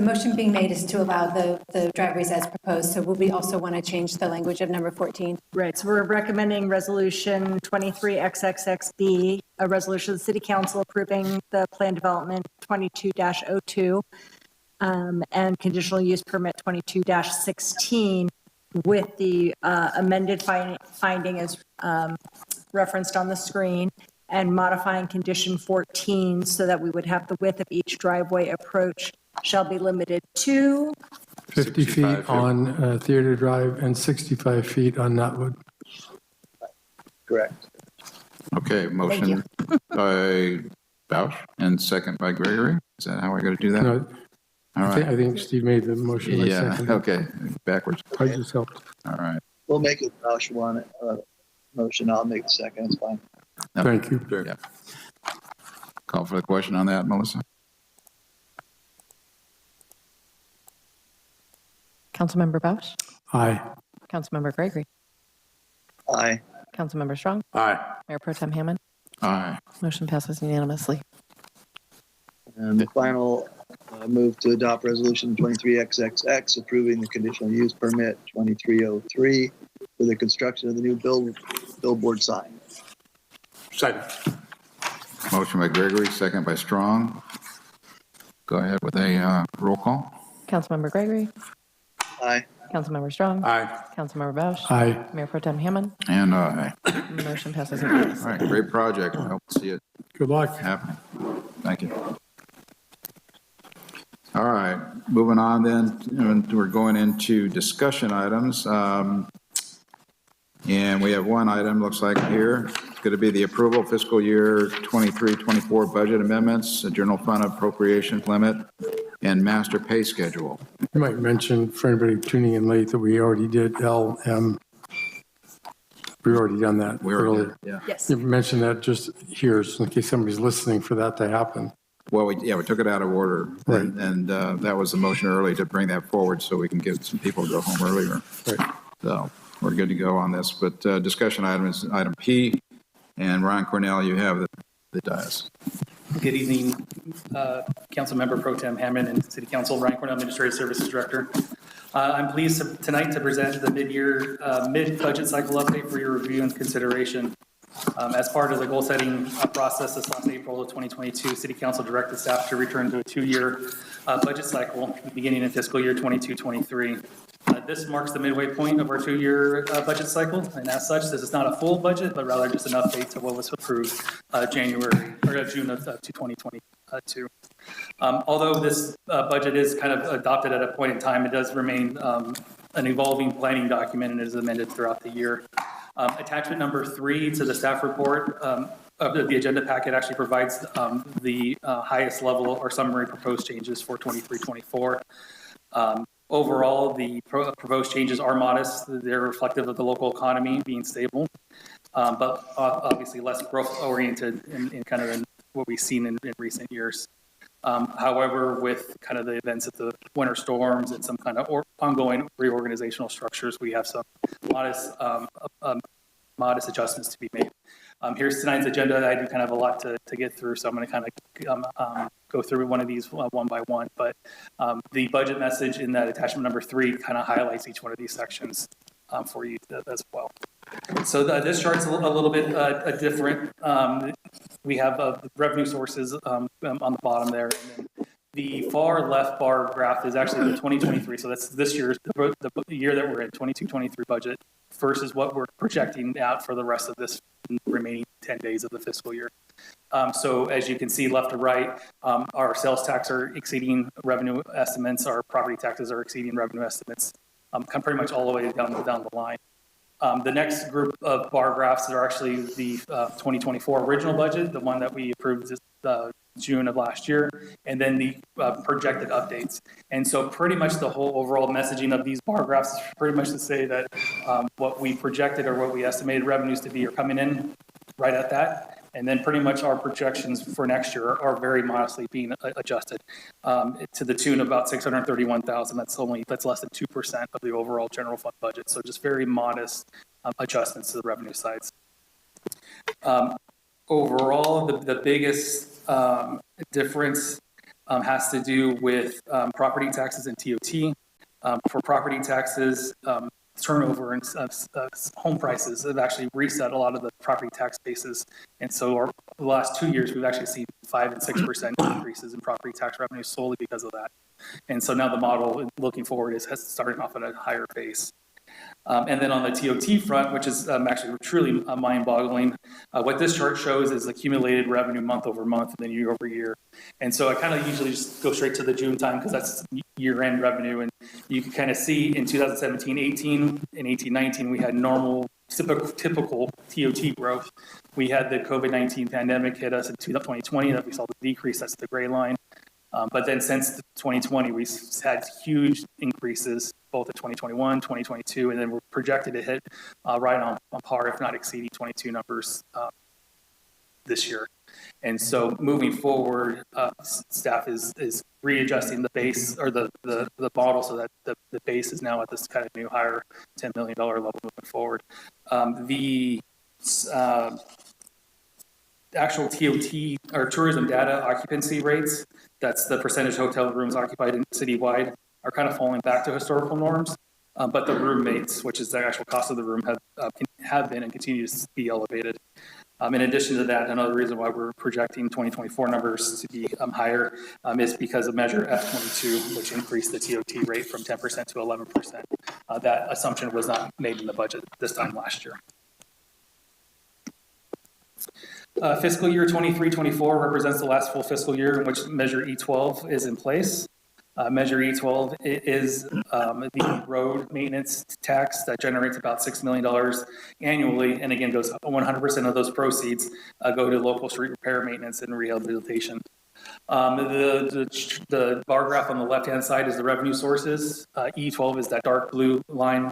Speaker 3: motion being made is to allow the driveways as proposed. So will we also want to change the language of number 14?
Speaker 5: Right, so we're recommending resolution 23XXXB, a resolution of the City Council approving the plan development 22-02 and conditional use permit 22-16 with the amended finding as referenced on the screen, and modifying condition 14 so that we would have the width of each driveway approach shall be limited to
Speaker 12: 50 feet on Theater Drive and 65 feet on Nutwood.
Speaker 14: Correct.
Speaker 1: Okay, motion by Bausch and second by Gregory. Is that how I got to do that?
Speaker 12: No,
Speaker 1: All right.
Speaker 12: I think Steve made the motion.
Speaker 1: Yeah, okay, backwards.
Speaker 12: I just helped.
Speaker 1: All right.
Speaker 14: We'll make it Bausch one motion. I'll make the second. It's fine.
Speaker 12: Thank you.
Speaker 1: Yeah. Call for the question on that, Melissa.
Speaker 2: Councilmember Bausch?
Speaker 12: Aye.
Speaker 2: Councilmember Gregory?
Speaker 14: Aye.
Speaker 2: Councilmember Strong?
Speaker 18: Aye.
Speaker 2: Mayor Pro Tem Hammond?
Speaker 1: Aye.
Speaker 2: Motion passes unanimously.
Speaker 14: And the final move to adopt resolution 23XXX, approving the conditional use permit 2303 for the construction of the new billboard sign.
Speaker 18: Second.
Speaker 1: Motion by Gregory, second by Strong. Go ahead with a roll call.
Speaker 2: Councilmember Gregory?
Speaker 14: Aye.
Speaker 2: Councilmember Strong?
Speaker 18: Aye.
Speaker 2: Councilmember Bausch?
Speaker 12: Aye.
Speaker 2: Mayor Pro Tem Hammond?
Speaker 1: And aye.
Speaker 2: Motion passes
Speaker 1: All
Speaker 2: unanimously.
Speaker 1: right, great project. I hope to see it
Speaker 12: Good luck.
Speaker 1: happening. Thank you. All right, moving on then, we're going into discussion items. And we have one item, looks like here. It's going to be the approval fiscal year 23-24 budget amendments, a general fund appropriation limit, and master pay schedule.
Speaker 12: You might mention for anybody tuning in late that we already did LM. We've already done that earlier.
Speaker 1: Yeah.
Speaker 5: yes.
Speaker 12: You mentioned that just here, so in case somebody's listening for that to happen.
Speaker 1: Well, we took it out of order.
Speaker 12: Right.
Speaker 1: And that was the motion early to bring that forward so we can get some people to go home earlier.
Speaker 12: Right.
Speaker 1: So we're good to go on this, but discussion item is item P. And Ryan Cornell, you have the dais.
Speaker 16: Good evening, Council Member Pro Tem Hammond and City Council. Ryan Cornell, Administrative Services Director. I'm pleased tonight to present the mid-budget cycle update for your review and consideration. As part of the goal setting process this last April of 2022, City Council directed staff to return to a 2-year budget cycle beginning in fiscal year 22-23. This marks the midway point of our 2-year budget cycle, and as such, this is not a full budget, but rather just an update to what was approved June of 2022. Although this budget is kind of adopted at a point in time, it does remain an evolving planning document and is amended throughout the year. Attachment number 3 to the staff report of the agenda packet actually provides the highest level or summary proposed changes for 23-24. Overall, the proposed changes are modest. They're reflective of the local economy being stable, but obviously less growth oriented in kind of what we've seen in recent years. However, with kind of the events of the winter storms and some kind of ongoing reorganizational structures, we have some modest adjustments to be made. Here's tonight's agenda. I do kind of have a lot to get through, so I'm going to kind of go through one of these one by one. But the budget message in that attachment number 3 kind of highlights each one of these sections for you as well. So this chart's a little bit different. We have revenue sources on the bottom there. And then the far left bar graph is actually the 2023. So that's this year's, the year that we're in, 22-23 budget versus what we're projecting out for the rest of this remaining 10 days of the fiscal year. So as you can see left to right, our sales tax are exceeding revenue estimates. Our property taxes are exceeding revenue estimates. Come pretty much all the way down the line. The next group of bar graphs are actually the 2024 original budget, the one that we approved this June of last year, and then the projected updates. And so pretty much the whole overall messaging of these bar graphs is pretty much to say that what we projected or what we estimated revenues to be are coming in right at that. And then pretty much our projections for next year are very modestly being adjusted to the tune of about $631,000. That's less than 2% of the overall general fund budget. So just very modest adjustments to the revenue sides. Overall, the biggest difference has to do with property taxes and TOT. For property taxes, turnover and home prices have actually reset a lot of the property tax bases. And so the last 2 years, we've actually seen 5 and 6% increases in property tax revenue solely because of that. And so now the model looking forward is starting off at a higher base. And then on the TOT front, which is actually truly mind-boggling, what this chart shows is accumulated revenue month over month and then year over year. And so I kind of usually just go straight to the June time because that's year-end revenue. And you can kind of see in 2017-18 and 18-19, we had normal, typical TOT growth. We had the COVID-19 pandemic hit us in 2020 that we saw the decrease, that's the gray line. But then since 2020, we've had huge increases, both in 2021, 2022, and then we're projected to hit right on par, if not exceeding 22 numbers this year. And so moving forward, staff is readjusting the base or the model so that the base is now at this kind of new higher $10 million level moving forward. The actual TOT or tourism data occupancy rates, that's the percentage hotel rooms occupied in citywide, are kind of falling back to historical norms. But the roommates, which is the actual cost of the room, have been and continue to be elevated. In addition to that, another reason why we're projecting 2024 numbers to be higher is because of Measure F22, which increased the TOT rate from 10% to 11%. That assumption was not made in the budget this time last year. Fiscal year 23-24 represents the last full fiscal year in which Measure E12 is in place. Measure E12 is the road maintenance tax that generates about $6 million annually, and again, goes 100% of those proceeds go to local street repair, maintenance, and rehabilitation. The bar graph on the left-hand side is the revenue sources. E12 is that dark blue line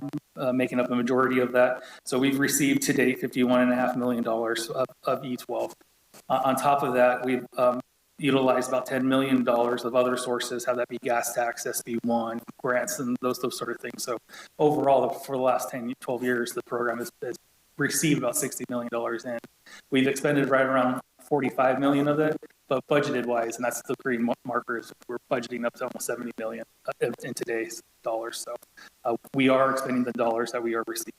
Speaker 16: making up the majority of that. So we've received to date $51.5 million of E12. On top of that, we've utilized about $10 million of other sources, have that be gas tax, SB1, grants, and those sort of things. So overall, for the last 12 years, the program has received about $60 million in. We've expended right around $45 million of it, but budgeted wise, and that's the green markers, we're budgeting up to almost $70 million in today's dollars. So we are expending the dollars that we are receiving.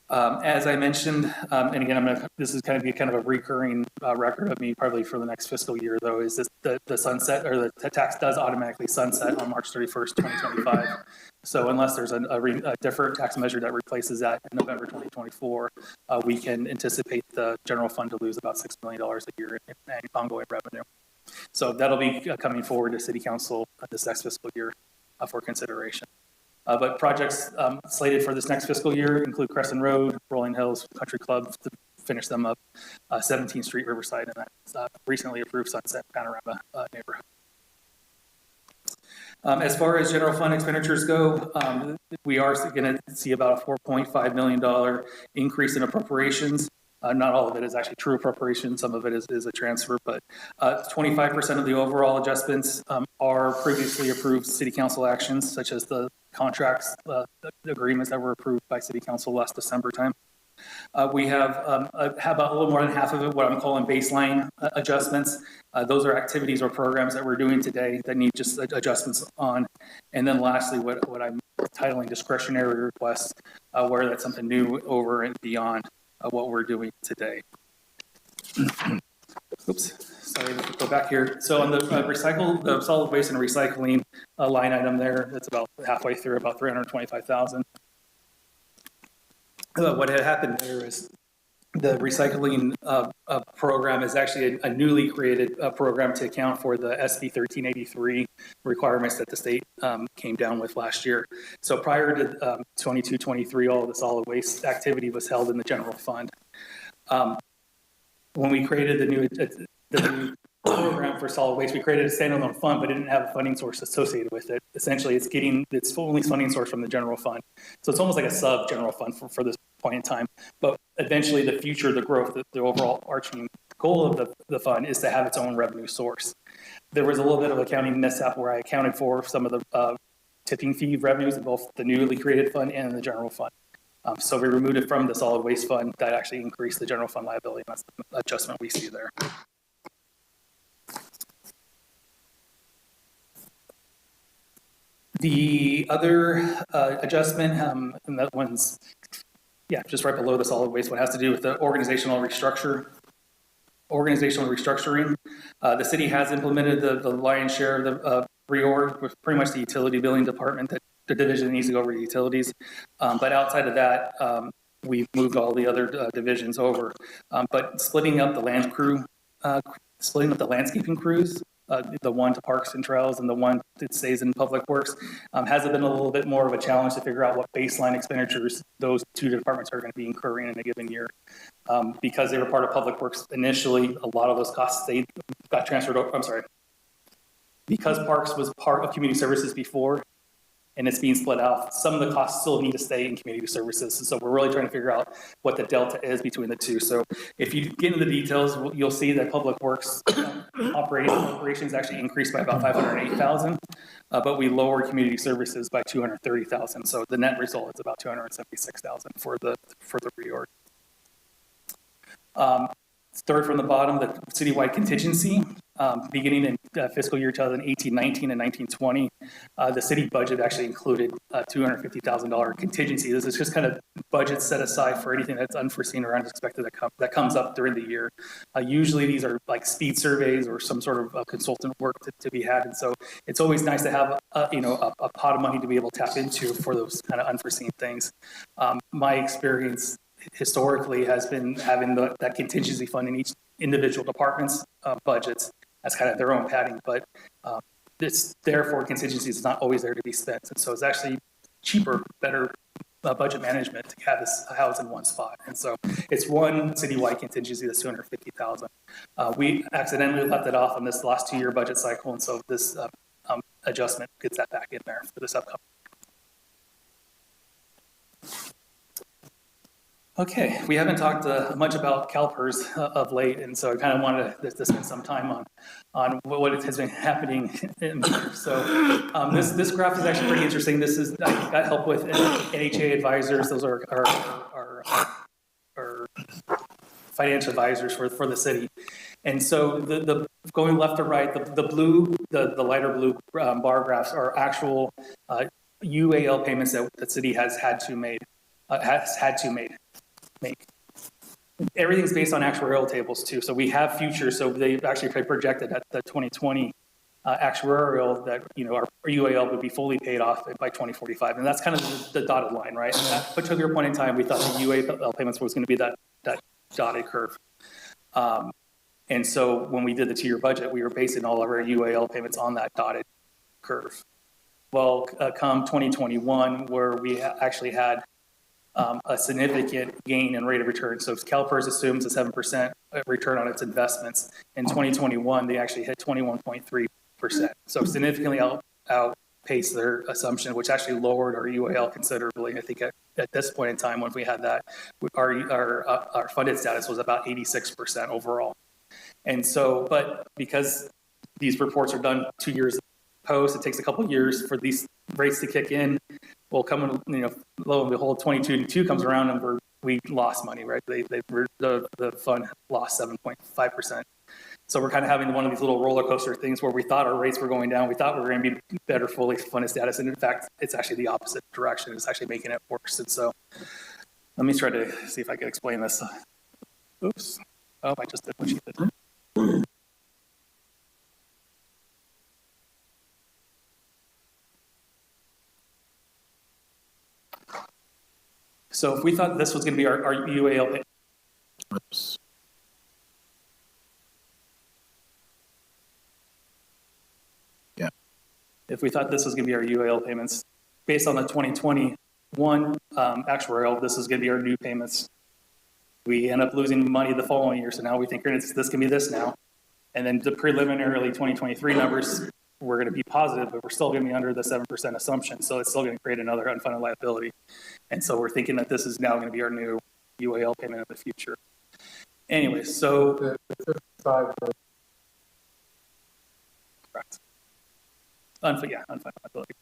Speaker 16: As I mentioned, and again, this is going to be kind of a recurring record of me probably for the next fiscal year, though, is this the sunset, or the tax does automatically sunset on March 31st, 2025. So unless there's a different tax measure that replaces that in November 2024, we can anticipate the general fund to lose about $6 million a year in ongoing revenue. So that'll be coming forward to City Council this next fiscal year for consideration. But projects slated for this next fiscal year include Crescent Road, Rolling Hills Country Club to finish them up, 17th Street Riverside, and that recently approved Sunset Panorama neighborhood. As far as general fund expenditures go, we are going to see about a $4.5 million increase in appropriations. Not all of it is actually true appropriation. Some of it is a transfer, but 25% of the overall adjustments are previously approved City Council actions, such as the contracts, the agreements that were approved by City Council last December time. We have about a little more than half of it, what I'm calling baseline adjustments. Those are activities or programs that we're doing today that need just adjustments on. And then lastly, what I'm titling discretionary requests, where that's something new over and beyond what we're doing today. Oops, sorry, let's go back here. So on the the solid waste and recycling line item there, that's about halfway through, about $325,000. What had happened there is the recycling program is actually a newly created program to account for the SB 1383 requirements that the state came down with last year. So prior to 22-23, all of the solid waste activity was held in the general fund. When we created the new program for solid waste, we created a standalone fund, but it didn't have a funding source associated with it. Essentially, it's getting its only funding source from the general fund. So it's almost like a sub general fund for this point in time. But eventually, the future, the growth, the overall arching goal of the fund is to have its own revenue source. There was a little bit of accounting mishap where I accounted for some of the tipping fee revenues in both the newly created fund and the general fund. So we removed it from the solid waste fund. That actually increased the general fund liability. And that's the adjustment we see there. The other adjustment, and that one's, just right below the solid waste one, has to do with the organizational restructuring. The city has implemented the lion's share of the reorg with pretty much the utility billing department that the division needs to go over to utilities. But outside of that, we've moved all the other divisions over. But splitting up the landscaping crews, the one to parks and trails and the one that stays in public works, has been a little bit more of a challenge to figure out what baseline expenditures those two departments are going to be incurring in a given year. Because they were part of public works initially, a lot of those costs got transferred over. I'm sorry. Because parks was part of community services before, and it's being split out, some of the costs still need to stay in community services. And so we're really trying to figure out what the delta is between the two. So if you get into the details, you'll see that public works operations actually increased by about $508,000, but we lowered community services by $230,000. So the net result is about $276,000 for the reorg. Third from the bottom, the citywide contingency. Beginning in fiscal year 2018-19 and 19-20, the city budget actually included a $250,000 contingency. This is just kind of budget set aside for anything that's unforeseen or unexpected that comes up during the year. Usually these are like speed surveys or some sort of consultant work to be had. And so it's always nice to have a pot of money to be able to tap into for those kind of unforeseen things. My experience historically has been having that contingency fund in each individual department's budgets as kind of their own padding, but it's therefore contingency is not always there to be spent. And so it's actually cheaper, better budget management to have this housed in one spot. And so it's one citywide contingency that's $250,000. We accidentally left it off on this last 2-year budget cycle. And so this adjustment gets that back in there for this upcoming. Okay, we haven't talked much about CalPERS of late, and so I kind of wanted to spend some time on what has been happening in here. So this graph is actually pretty interesting. This is, I got help with NHA advisors. Those are our financial advisors for the city. And so the going left to right, the lighter blue bar graphs are actual UAL payments that the city has had to make. Everything's based on actuarial tables too. So we have futures. So they actually projected at the 2020 actuarial that our UAL would be fully paid off by 2045, and that's kind of the dotted line, right? And at a particular point in time, we thought the UAL payments was going to be that dotted curve. And so when we did the 2-year budget, we were basing all of our UAL payments on that dotted curve. Well, come 2021, where we actually had a significant gain in rate of return. So CalPERS assumes a 7% return on its investments. In 2021, they actually hit 21.3%. So significantly outpaced their assumption, which actually lowered our UAL considerably. I think at this point in time, when we had that, our funded status was about 86% overall. And so, but because these reports are done 2 years post, it takes a couple of years for these rates to kick in. Well, lo and behold, 22 comes around and we lost money, right? The fund lost 7.5%. So we're kind of having one of these little roller coaster things where we thought our rates were going down. We thought we were going to be better fully funded status. And in fact, it's actually the opposite direction. It's actually making it worse. And so let me try to see if I can explain this. Oops. Oh, I just did what she did. So if we thought this was going to be our UAL, oops.
Speaker 1: Yeah.
Speaker 16: If we thought this was going to be our UAL payments, based on the 2021 actuarial, this is going to be our new payments. We end up losing money the following year, so now we think this can be this now. And then the preliminarily 2023 numbers, we're going to be positive, but we're still going to be under the 7% assumption, so it's still going to create another unfunded liability. And so we're thinking that this is now going to be our new UAL payment in the future. Anyway, so correct. Unfunded liability.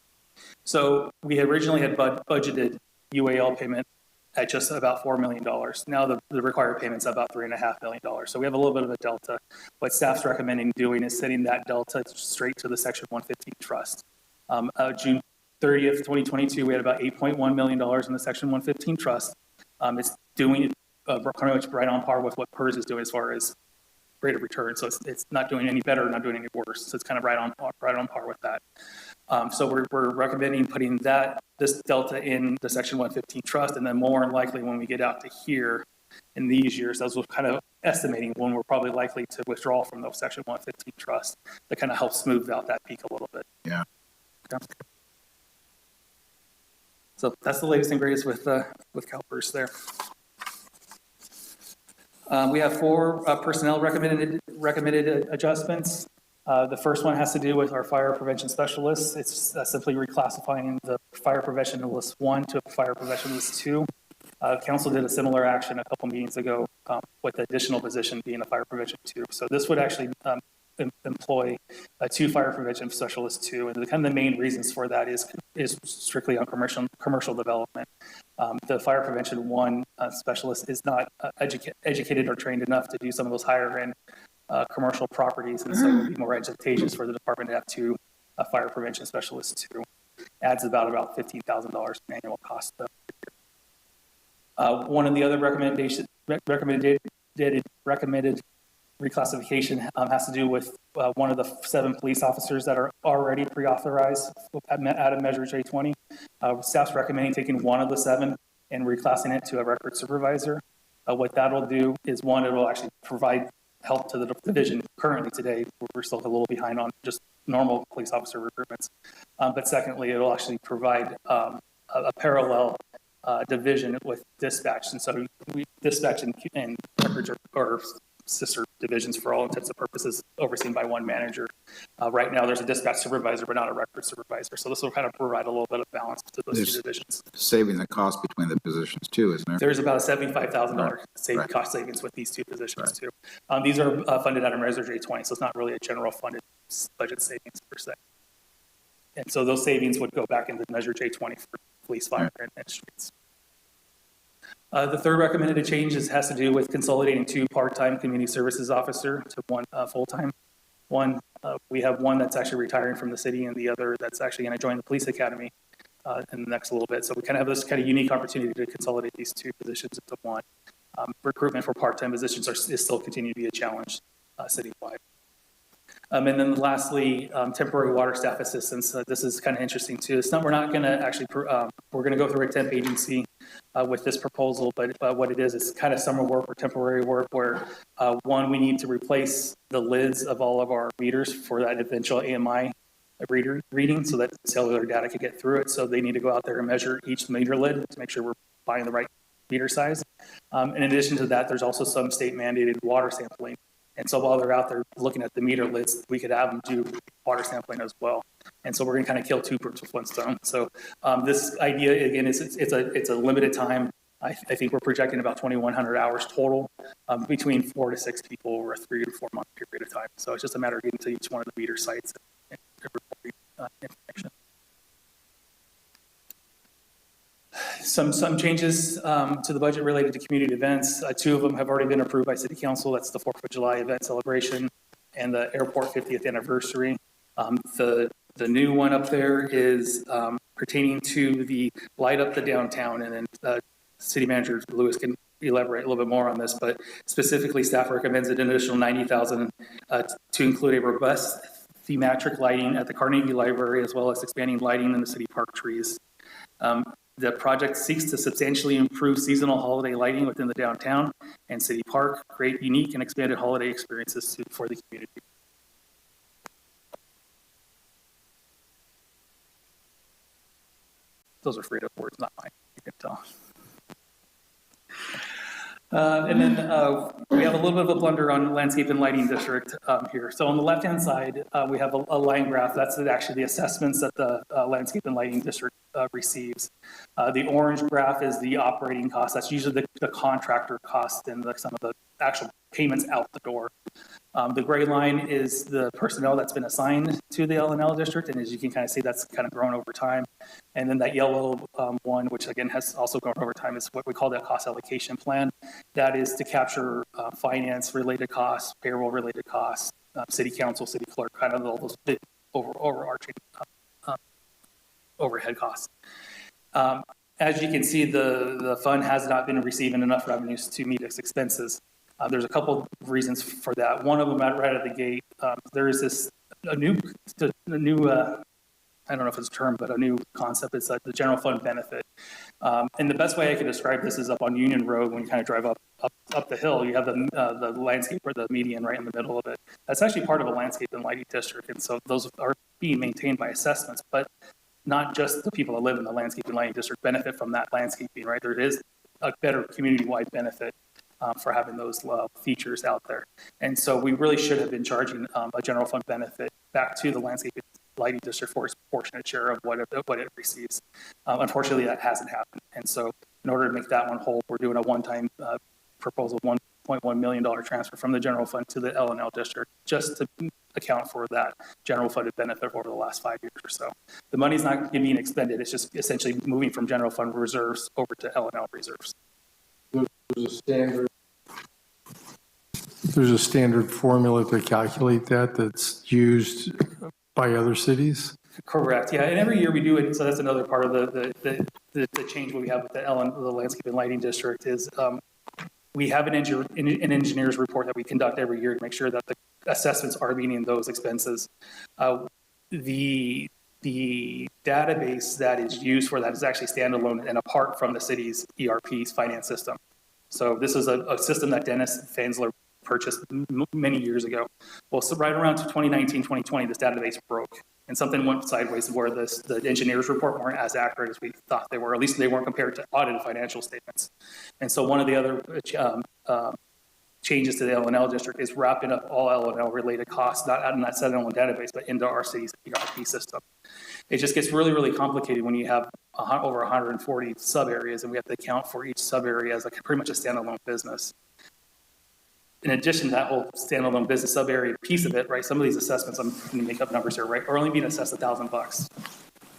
Speaker 16: So we originally had budgeted UAL payment at just about $4 million. Now the required payment's about $3.5 million. So we have a little bit of a delta. What staff's recommending doing is setting that delta straight to the Section 115 trust. June 30th, 2022, we had about $8.1 million in the Section 115 trust. It's doing pretty much right on par with what PERS is doing as far as rate of return. So it's not doing any better, not doing any worse. So it's kind of right on par with that. So we're recommending putting this delta in the Section 115 trust, and then more than likely when we get out to here in these years, as we're kind of estimating when we're probably likely to withdraw from those Section 115 trust, that kind of helps smooth out that peak a little bit.
Speaker 1: Yeah.
Speaker 16: Okay. So that's the latest and greatest with CalPERS there. We have 4 personnel recommended adjustments. The first one has to do with our fire prevention specialists. It's simply reclassifying the fire prevention list 1 to fire prevention list 2. Council did a similar action a couple meetings ago with the additional position being a fire prevention 2. So this would actually employ 2 fire prevention specialists 2. And kind of the main reasons for that is strictly on commercial development. The fire prevention 1 specialist is not educated or trained enough to do some of those higher end commercial properties, and so it would be more advantageous for the department to have 2 fire prevention specialists 2. Adds about $15,000 in annual cost. One of the other recommended reclassification has to do with one of the 7 police officers that are already pre-authorized at a Measure J20. Staff's recommending taking one of the 7 and reclassing it to a record supervisor. What that'll do is, one, it'll actually provide help to the division currently today. We're still a little behind on just normal police officer recruitments. But secondly, it'll actually provide a parallel division with dispatch. And so we dispatch and records are sister divisions for all intents and purposes, overseen by one manager. Right now there's a dispatch supervisor, but not a record supervisor. So this will kind of provide a little bit of balance to those 2 divisions.
Speaker 1: Saving the cost between the positions too, isn't there?
Speaker 16: There's about a $75,000 cost savings with these 2 positions too. These are funded out of Measure J20, so it's not really a general funded budget savings per se. And so those savings would go back into Measure J20 for police, fire, and streets. The third recommended change has to do with consolidating 2 part-time community services officer to 1 full-time. We have one that's actually retiring from the city, and the other that's actually going to join the police academy in the next little bit. So we kind of have this kind of unique opportunity to consolidate these 2 positions into 1. Recruitment for part-time positions is still continue to be a challenge citywide. And then lastly, temporary water staff assistance. This is kind of interesting too. We're not going to actually, we're going to go through a temp agency with this proposal, but what it is kind of summer work or temporary work where, one, we need to replace the lids of all of our meters for that eventual AMI reading so that cellular data can get through it. So they need to go out there and measure each meter lid to make sure we're buying the right meter size. In addition to that, there's also some state mandated water sampling. And so while they're out there looking at the meter lids, we could have them do water sampling as well. And so we're going to kind of kill 2 birds with 1 stone. So this idea, again, is it's a limited time. I think we're projecting about 2,100 hours total between 4 to 6 people over a 3 to 4 month period of time. So it's just a matter of getting to each one of the meter sites and reporting information. Some changes to the budget related to community events. 2 of them have already been approved by City Council. That's the 4th of July event celebration and the airport 50th anniversary. The new one up there is pertaining to the light up the downtown, and then City Manager Lewis can elaborate a little bit more on this, but specifically staff recommends an additional $90,000 to include a robust thematic lighting at the Carnegie Library, as well as expanding lighting in the city park trees. The project seeks to substantially improve seasonal holiday lighting within the downtown and city park, create unique and expanded holiday experiences for the community. Those are freed up words, not mine, you can tell. And then we have a little bit of a blunder on landscape and lighting district here. So on the left-hand side, we have a line graph. That's actually the assessments that the landscape and lighting district receives. The orange graph is the operating cost. That's usually the contractor cost and some of the actual payments out the door. The gray line is the personnel that's been assigned to the L&L district, and as you can kind of see, that's kind of grown over time. And then that yellow one, which again has also grown over time, is what we call that cost allocation plan. That is to capture finance-related costs, payroll-related costs, city council, city clerk, kind of all those big overarching overhead costs. As you can see, the fund has not been receiving enough revenues to meet its expenses. There's a couple of reasons for that. One of them, right at the gate, there is a new I don't know if it's a term, but a new concept. It's like the general fund benefit. And the best way I can describe this is up on Union Road. When you kind of drive up the hill, you have the landscape or the median right in the middle of it. That's actually part of a landscape and lighting district. And so those are being maintained by assessments, but not just the people that live in the landscape and lighting district benefit from that landscaping, right? There is a better community-wide benefit for having those features out there. And so we really should have been charging a general fund benefit back to the landscape lighting district for its proportionate share of what it receives. Unfortunately, that hasn't happened. And so in order to make that one whole, we're doing a one-time proposal, $1.1 million transfer from the general fund to the L&L district, just to account for that general funded benefit over the last 5 years or so. The money's not being expended. It's just essentially moving from general fund reserves over to L&L reserves.
Speaker 12: There's a standard formula to calculate that's used by other cities?
Speaker 16: Correct. Yeah, and every year we do it. So that's another part of the change we have with the landscape and lighting district is we have an engineer's report that we conduct every year to make sure that the assessments are meeting those expenses. The database that is used for that is actually standalone and apart from the city's ERP's finance system. So this is a system that Dennis Fansler purchased many years ago. Well, so right around 2019, 2020, this database broke and something went sideways where the engineer's report weren't as accurate as we thought they were, at least they weren't compared to audited financial statements. And so one of the other changes to the L&L district is wrapping up all L&L related costs, not in that standalone database, but into our city's ERP system. It just gets really, really complicated when you have over 140 sub areas and we have to account for each sub area as like pretty much a standalone business. In addition to that whole standalone business sub area piece of it, right? Some of these assessments, I'm going to make up numbers here, right? Are only being assessed $1,000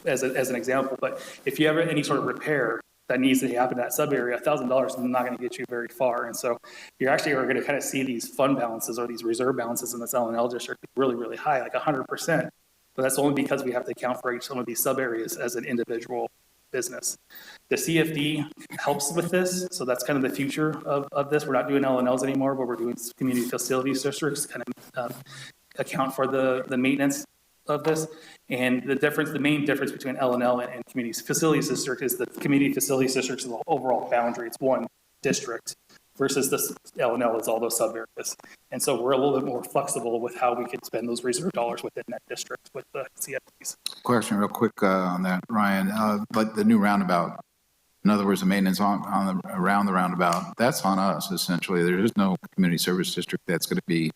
Speaker 16: as an example. But if you have any sort of repair that needs to happen in that sub area, $1,000 is not going to get you very far. And so you actually are going to kind of see these fund balances or these reserve balances in this L&L district really, really high, like 100%. But that's only because we have to account for each some of these sub areas as an individual business. The CFD helps with this, so that's kind of the future of this. We're not doing L&Ls anymore, but we're doing community facilities districts, kind of account for the maintenance of this. And the main difference between L&L and community facilities district is the community facilities district is the overall boundary. It's one district versus this L&L is all those sub areas. And so we're a little bit more flexible with how we can spend those reserve dollars within that district with the CFDs.
Speaker 1: Question real quick on that, Ryan. But the new roundabout, in other words, the maintenance around the roundabout, that's on us essentially. There is no community service district that's going to be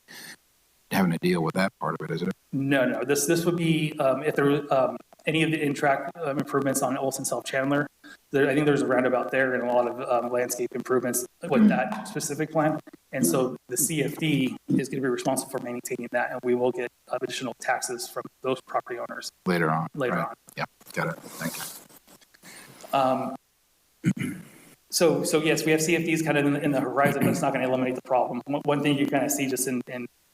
Speaker 1: having to deal with that part of it, is it?
Speaker 16: No. This would be if there were any of the in-track improvements on Olson South Chandler. I think there's a roundabout there and a lot of landscape improvements with that specific plan. And so the CFD is going to be responsible for maintaining that, and we will get additional taxes from those property owners
Speaker 1: later on.
Speaker 16: Later on.
Speaker 1: Yeah, got it. Thank
Speaker 16: So yes, we have CFDs kind of in the horizon, but it's not going to eliminate the problem. One thing you kind of see just in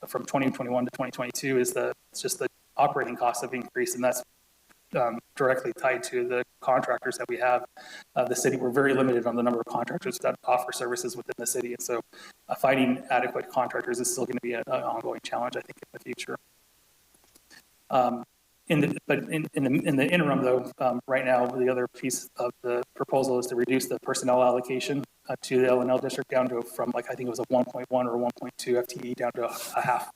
Speaker 16: from 2021 to 2022 is just the operating costs have increased, and that's directly tied to the contractors that we have. The city, we're very limited on the number of contractors that offer services within the city, and so finding adequate contractors is still going to be an ongoing challenge, I think, in the future. In the interim, though, right now, the other piece of the proposal is to reduce the personnel allocation to the L&L district down to from I think it was a 1.1 or 1.2 FTE down to a half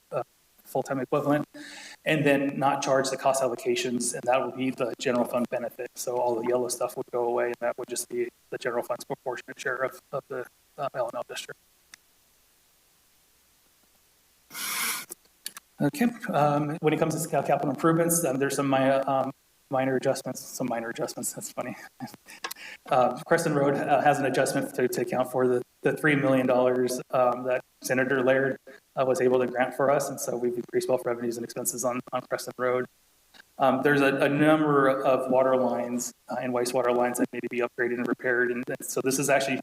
Speaker 16: full-time equivalent, and then not charge the cost allocations, and that would be the general fund benefit. So all the yellow stuff would go away, and that would just be the general fund's proportionate share of the L&L district. Okay, when it comes to capital improvements, there's some minor adjustments, that's funny. Crescent Road has an adjustment to account for the $3 million that Senator Laird was able to grant for us, and so we've increased both revenues and expenses on Crescent Road. There's a number of water lines and wastewater lines that need to be upgraded and repaired, and so this is actually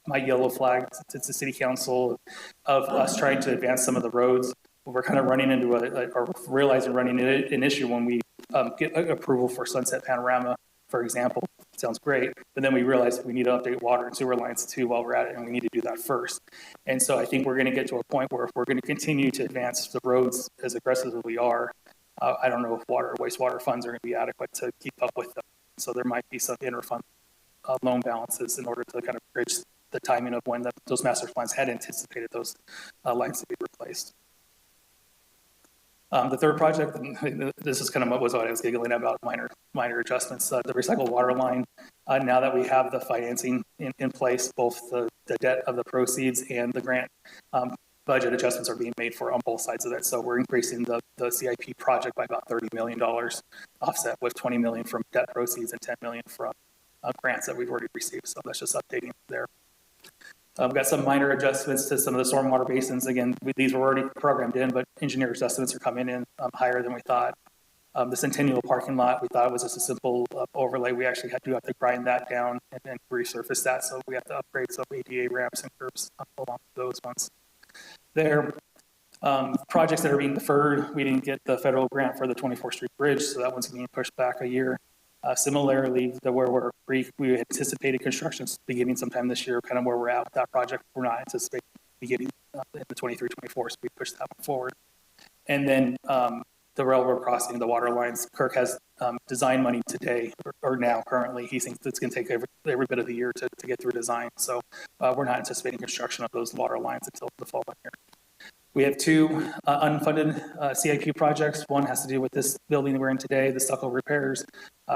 Speaker 16: my yellow flag to the City Council of us trying to advance some of the roads. We're kind of running into an issue when we get approval for Sunset Panorama, for example. It sounds great, but then we realize we need to update water and sewer lines too while we're at it, and we need to do that first. And so I think we're going to get to a point where if we're going to continue to advance the roads as aggressive as we are, I don't know if water or wastewater funds are going to be adequate to keep up with them. So there might be some interfund loan balances in order to kind of bridge the timing of when those master plans had anticipated those lines to be replaced. The third project, and this is kind of what I was giggling about, minor adjustments. The recycled water line, now that we have the financing in place, both the debt of the proceeds and the grant budget adjustments are being made on both sides of that. So we're increasing the CIP project by about $30 million, offset with $20 million from debt proceeds and $10 million from grants that we've already received. So that's just updating there. We've got some minor adjustments to some of the stormwater basins. Again, these were already programmed in, but engineers' estimates are coming in higher than we thought. The Centennial parking lot, we thought it was just a simple overlay. We actually do have to grind that down and resurface that, so we have to upgrade some ADA ramps and curbs along those ones. There, projects that are being deferred, we didn't get the federal grant for the 24th Street Bridge, so that one's being pushed back a year. Similarly, we anticipated construction beginning sometime this year, kind of where we're at with that project. We're not anticipating beginning in the 23-24, so we pushed that one forward. And then the railroad crossing, the water lines, Kirk has design money today, or now currently. He thinks it's going to take every bit of the year to get through design. So we're not anticipating construction of those water lines until the following year. We have two unfunded CIP projects. One has to do with this building we're in today, the stucco repairs.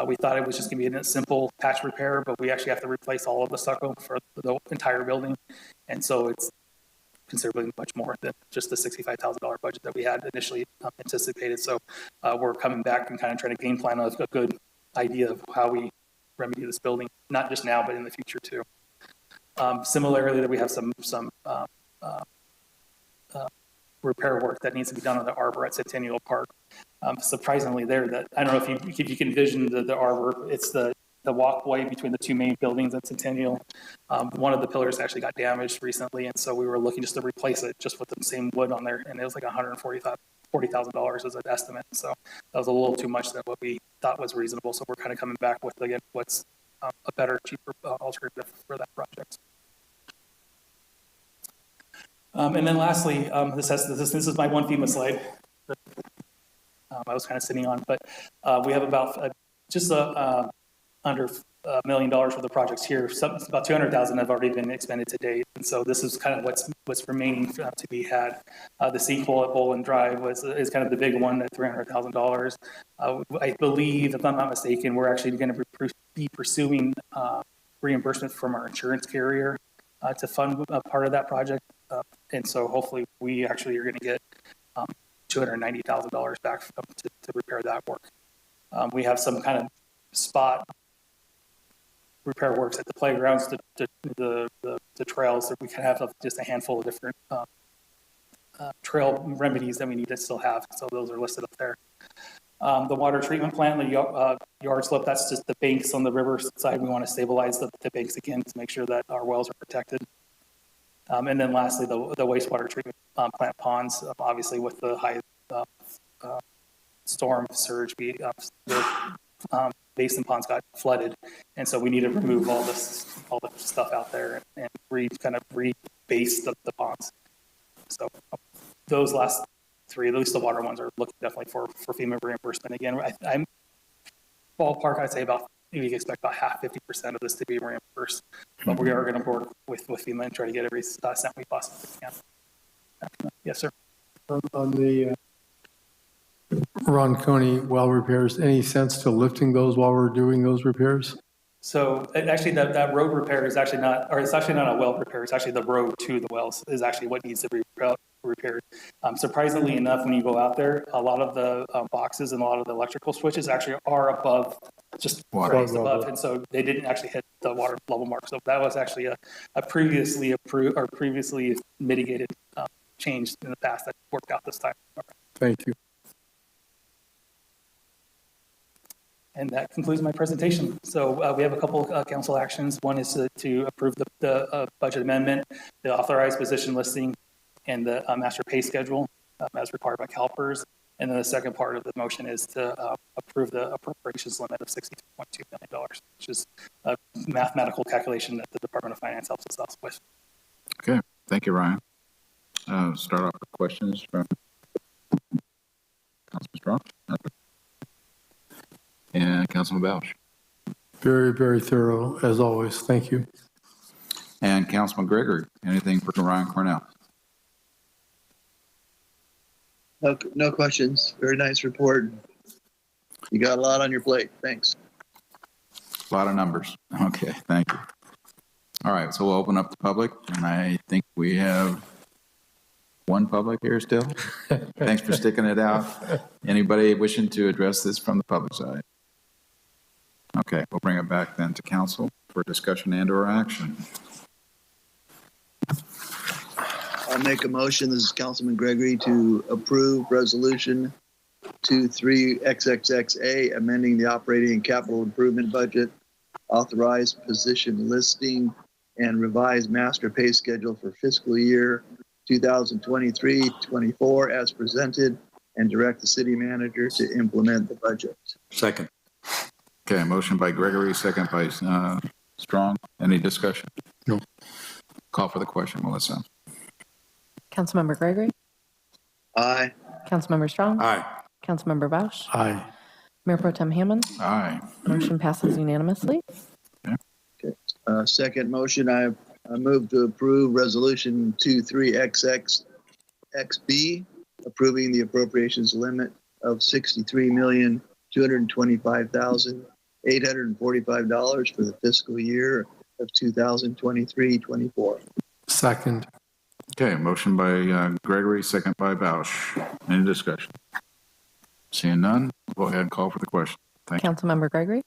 Speaker 16: We thought it was just going to be a simple patch repair, but we actually have to replace all of the stucco for the entire building. And so it's considerably much more than just the $65,000 budget that we had initially anticipated. So we're coming back and kind of trying to game plan a good idea of how we remedy this building, not just now, but in the future too. Similarly, that we have some repair work that needs to be done on the arbor at Centennial Park. Surprisingly there, that I don't know if you can envision the arbor, it's the walkway between the two main buildings at Centennial. One of the pillars actually got damaged recently, and so we were looking just to replace it just with the same wood on there, and it was like $140,000 as an estimate. So that was a little too much than what we thought was reasonable. So we're kind of coming back with, again, what's a better, cheaper alternative for that project. And then lastly, this is my one FEMA slide that I was kind of sitting on, but we have about just under $1 million worth of projects here. About $200,000 have already been expended to date, and so this is kind of what's remaining to be had. The sequel at Boland Drive is kind of the big one at $300,000. I believe, if I'm not mistaken, we're actually going to be pursuing reimbursement from our insurance carrier to fund a part of that project. And so hopefully we actually are going to get $290,000 back to repair that work. We have some kind of spot repair works at the playgrounds, the trails, that we can have just a handful of different trail remedies that we need to still have. So those are listed up there. The water treatment plant, the yard slope, that's just the banks on the river side. We want to stabilize the banks again to make sure that our wells are protected. And then lastly, the wastewater treatment plant ponds, obviously with the high storm surge, the basin ponds got flooded. And so we need to remove all the stuff out there and rebase the ponds. So those last three, at least the water ones, are looking definitely for FEMA reimbursement. Again, I'm ballpark, I'd say you expect about 50% of this to be reimbursed, but we are going to work with FEMA and try to get every cent we possibly can. Yes, sir.
Speaker 12: On the Ron Coney well repairs, any sense to lifting those while we're doing those repairs?
Speaker 16: So actually that road repair is actually not, or it's actually not a well repair, it's actually the road to the wells is actually what needs to be repaired. Surprisingly enough, when you go out there, a lot of the boxes and a lot of the electrical switches actually are above, just raised above, and so they didn't actually hit the water level mark. So that was actually a previously approved or previously mitigated change in the past that worked out this time.
Speaker 12: Thank you.
Speaker 16: And that concludes my presentation. So we have a couple council actions. One is to approve the budget amendment, the authorized position listing, and the master pay schedule as required by CalPERS. And then the second part of the motion is to approve the appropriations limit of $62.2 million, which is a mathematical calculation that the Department of Finance helps us out with.
Speaker 1: Okay, thank you, Ryan. Start off with questions from Councilman Strong. And Councilman Bausch.
Speaker 12: Very, very thorough, as always. Thank you.
Speaker 1: And Councilman Gregory, anything for Ryan Cornell?
Speaker 14: No questions. Very nice report. You got a lot on your plate. Thanks.
Speaker 1: A lot of numbers. Okay, thank you. All right, so we'll open up the public, and I think we have one public here still. Thanks for sticking it out. Anybody wishing to address this from the public side? Okay, we'll bring it back then to council for discussion and/or action.
Speaker 14: I'll make a motion. This is Councilman Gregory to approve resolution 23XXXA, amending the operating and capital improvement budget, authorized position listing, and revised master pay schedule for fiscal year 2023-24 as presented, and direct the city manager to implement the budget.
Speaker 18: Second.
Speaker 1: Okay, motion by Gregory, second by Strong. Any discussion?
Speaker 12: No.
Speaker 1: Call for the question, Melissa.
Speaker 2: Councilmember Gregory?
Speaker 14: Aye.
Speaker 2: Councilmember Strong?
Speaker 18: Aye.
Speaker 2: Councilmember Bausch?
Speaker 12: Aye.
Speaker 2: Mayor Pro Tem Hammond?
Speaker 1: Aye.
Speaker 2: Motion passes unanimously.
Speaker 14: Okay. Second motion, I move to approve resolution 23XXXB, approving the appropriations limit of $63,225,845 for the fiscal year of 2023-24.
Speaker 12: Second.
Speaker 1: Okay, motion by Gregory, second by Bausch. Any discussion? Seeing none, go ahead and call for the question. Thank you.
Speaker 2: Councilmember Gregory?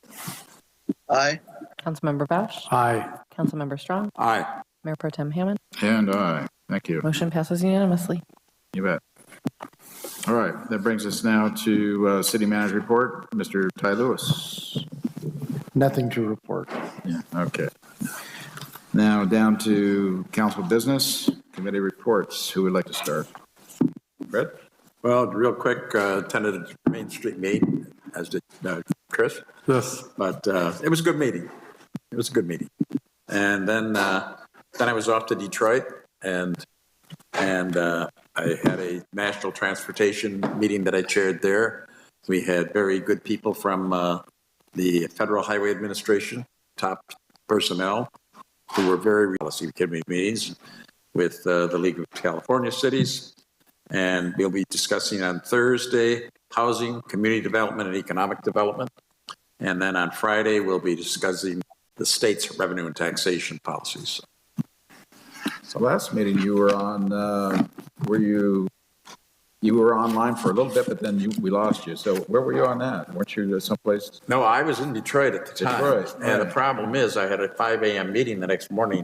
Speaker 14: Aye.
Speaker 2: Councilmember Bausch?
Speaker 12: Aye.
Speaker 2: Councilmember Strong?
Speaker 18: Aye.
Speaker 2: Mayor Pro Tem Hammond?
Speaker 1: And aye. Thank you.
Speaker 2: Motion passes unanimously.
Speaker 1: You bet. All right, that brings us now to city manager report. Mr. Ty Lewis.
Speaker 9: Nothing to report.
Speaker 1: Yeah, okay. Now down to council business, committee reports. Who would like to start? Fred?
Speaker 18: Well, real quick, attended Main Street meeting, as did Chris.
Speaker 12: Yes.
Speaker 18: But it was a good meeting. It was a good meeting. And then I was off to Detroit, and I had a national transportation meeting that I chaired there. We had very good people from the Federal Highway Administration, top personnel, who were very policy committee meetings with the League of California Cities. And we'll be discussing on Thursday housing, community development, and economic development. And then on Friday, we'll be discussing the state's revenue and taxation policies.
Speaker 1: So last meeting you were on, you were online for a little bit, but then we lost you. So where were you on that? Weren't you someplace?
Speaker 18: No, I was in Detroit at the time.
Speaker 1: Detroit,
Speaker 18: and the problem is I had a 5 a.m. meeting the next morning,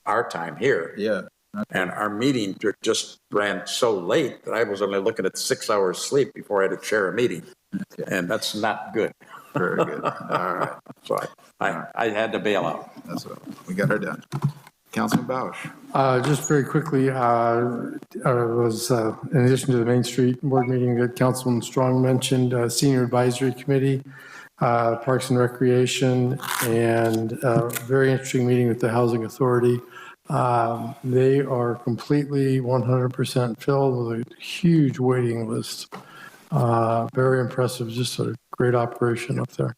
Speaker 18: our time here.
Speaker 1: Yeah. Okay.
Speaker 18: And our meeting just ran so late that I was only looking at 6 hours sleep before I had to chair a meeting. And that's not good.
Speaker 1: Very good. All right.
Speaker 18: So I had to bail out.
Speaker 1: That's what we got her done. Councilman Bausch.
Speaker 12: Just very quickly, was in addition to the Main Street board meeting that Councilman Strong mentioned, Senior Advisory Committee, Parks and Recreation, and a very interesting meeting with the Housing Authority. They are completely 100% filled with a huge waiting list. Very impressive, just a great operation up there.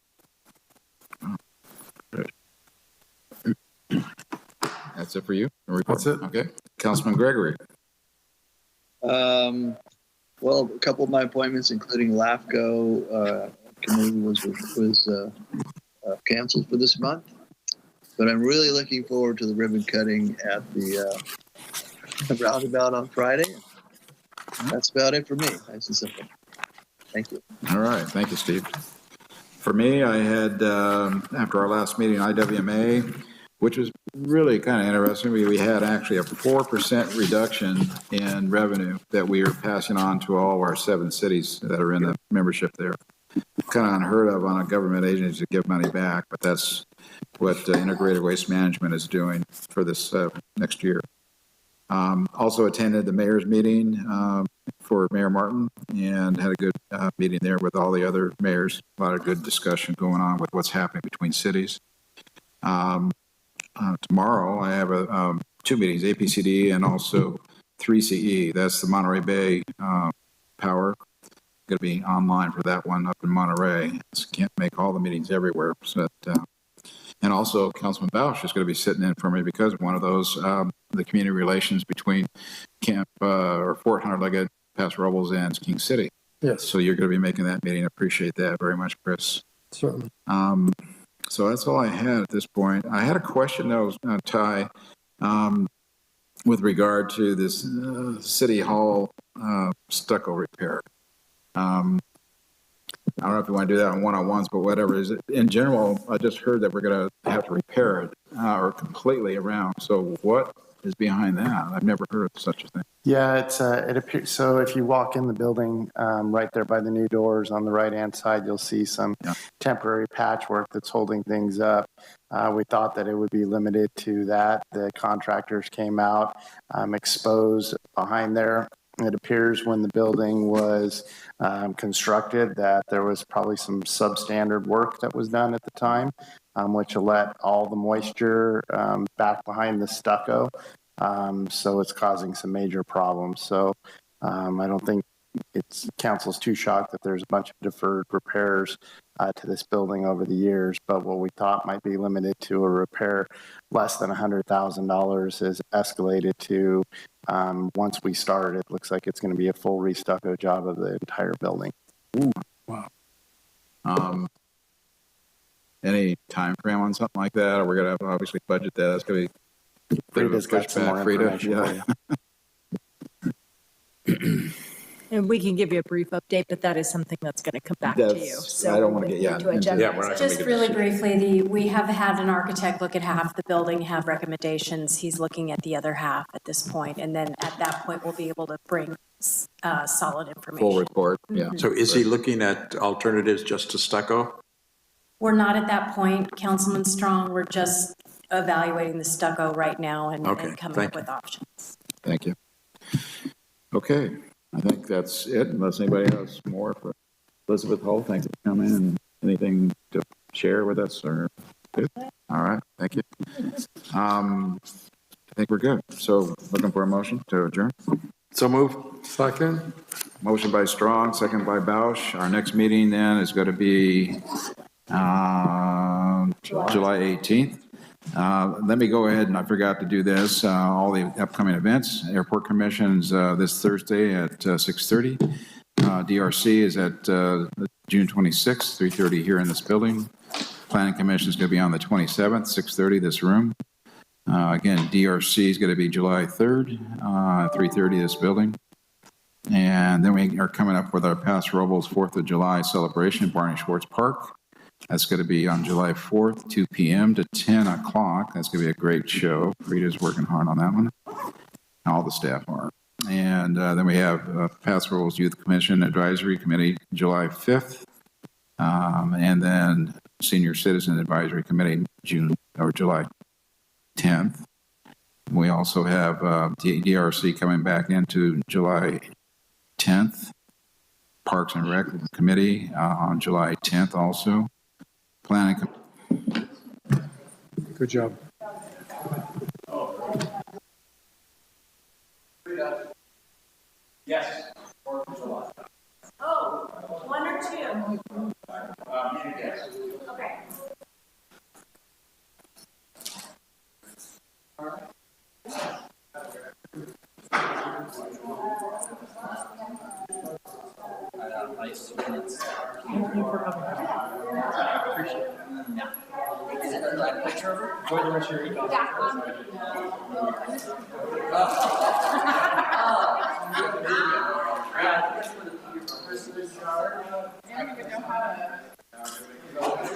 Speaker 1: That's it for you?
Speaker 12: That's it.
Speaker 1: Okay. Councilman Gregory.
Speaker 14: Well, a couple of my appointments, including LAFCO committee, was canceled for this month. But I'm really looking forward to the ribbon cutting at the roundabout on Friday. That's about it for me. Nice and simple. Thank you.
Speaker 1: All right. Thank you, Steve. For me, I had, after our last meeting, IWMA, which was really kind of interesting. We had actually a 4% reduction in revenue that we are passing on to all of our 7 cities that are in the membership there. Kind of unheard of on a government agency to give money back, but that's what Integrated Waste Management is doing for this next year. Also attended the mayor's meeting for Mayor Martin and had a good meeting there with all the other mayors. A lot of good discussion going on with what's happening between cities. Tomorrow I have 2 meetings, APCD and also 3CE. That's the Monterey Bay Power. Going to be online for that one up in Monterey. So can't make all the meetings everywhere. So and also Councilman Bausch is going to be sitting in for me because one of those, the community relations between Camp or Fort Hunter Leggett, Paso Robles, and King City.
Speaker 12: Yes.
Speaker 1: So you're going to be making that meeting. Appreciate that very much, Chris.
Speaker 12: Certainly.
Speaker 1: So that's all I had at this point. I had a question though, Ty, with regard to this City Hall stucco repair. I don't know if you want to do that on one-on-ones, but whatever is it. In general, I just heard that we're going to have to repair it or completely around. So what is behind that? I've never heard of such a thing.
Speaker 9: Yeah, it appears, so if you walk in the building, right there by the new doors on the right-hand side, you'll see some temporary patchwork that's holding things up. We thought that it would be limited to that. The contractors came out, exposed behind there. It appears when the building was constructed that there was probably some substandard work that was done at the time, which let all the moisture back behind the stucco. So it's causing some major problems. So I don't think council's too shocked that there's a bunch of deferred repairs to this building over the years, but what we thought might be limited to a repair less than $100,000 is escalated to, once we start, it looks like it's going to be a full restucco job of the entire building.
Speaker 1: Ooh, wow. Any time frame on something like that? Or we're going to obviously budget that. That's going to be
Speaker 9: Frida's got some more information.
Speaker 1: Yeah.
Speaker 5: And we can give you a brief update, but that is something that's going to come back to you. So
Speaker 1: I don't want to get,
Speaker 5: we're not
Speaker 2: Just really briefly, we have had an architect look at half the building, have recommendations. He's looking at the other half at this point, and then at that point, we'll be able to bring solid information.
Speaker 1: Full report, yeah.
Speaker 18: So is he looking at alternatives just to stucco?
Speaker 2: We're not at that point, Councilman Strong. We're just evaluating the stucco right now and coming up with options.
Speaker 1: Thank you. Okay. I think that's it, unless anybody has more for Elizabeth Hull. Thanks for coming in. Anything to share with us? Or good? All right, thank you. I think we're good. So looking for a motion to adjourn.
Speaker 18: So move.
Speaker 12: Second.
Speaker 1: Motion by Strong, second by Bausch. Our next meeting then is going to be July 18th. Let me go ahead, and I forgot to do this, all the upcoming events. Airport Commission's this Thursday at 6:30. DRC is at June 26th, 3:30 here in this building. Planning Commission is going to be on the 27th, 6:30 this room. Again, DRC is going to be July 3rd, 3:30 this building. And then we are coming up with our Paso Robles 4th of July celebration at Barney Schwartz Park. That's going to be on July 4th, 2 p.m. to 10 o'clock. That's going to be a great show. Rita's working hard on that one. All the staff are. And then we have Paso Robles Youth Commission Advisory Committee, July 5th. And then Senior Citizen Advisory Committee, July 10th. We also have DRC coming back into July 10th. Parks and Rec Committee on July 10th also. Planning.
Speaker 12: Good job.
Speaker 13: Yes. 4th of July.
Speaker 20: Oh, 1 or 2?
Speaker 13: Yes.
Speaker 20: Okay.
Speaker 13: Thank you for coming. Appreciate it. Yeah. Is it a live picture of her? Enjoy the rest of your evening.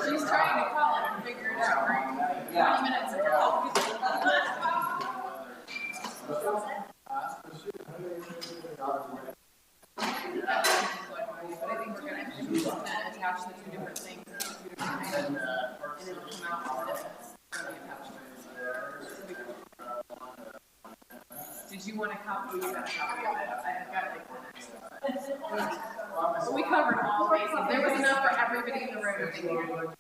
Speaker 20: She's trying to call it and figure it out, right? 20 minutes ago. But I think we're going to attach the two different things to two different items, and it'll come out all different. Did you want a copy? You got a copy of it. I've got like 10 extra. We covered all bases. There was enough for everybody in the room.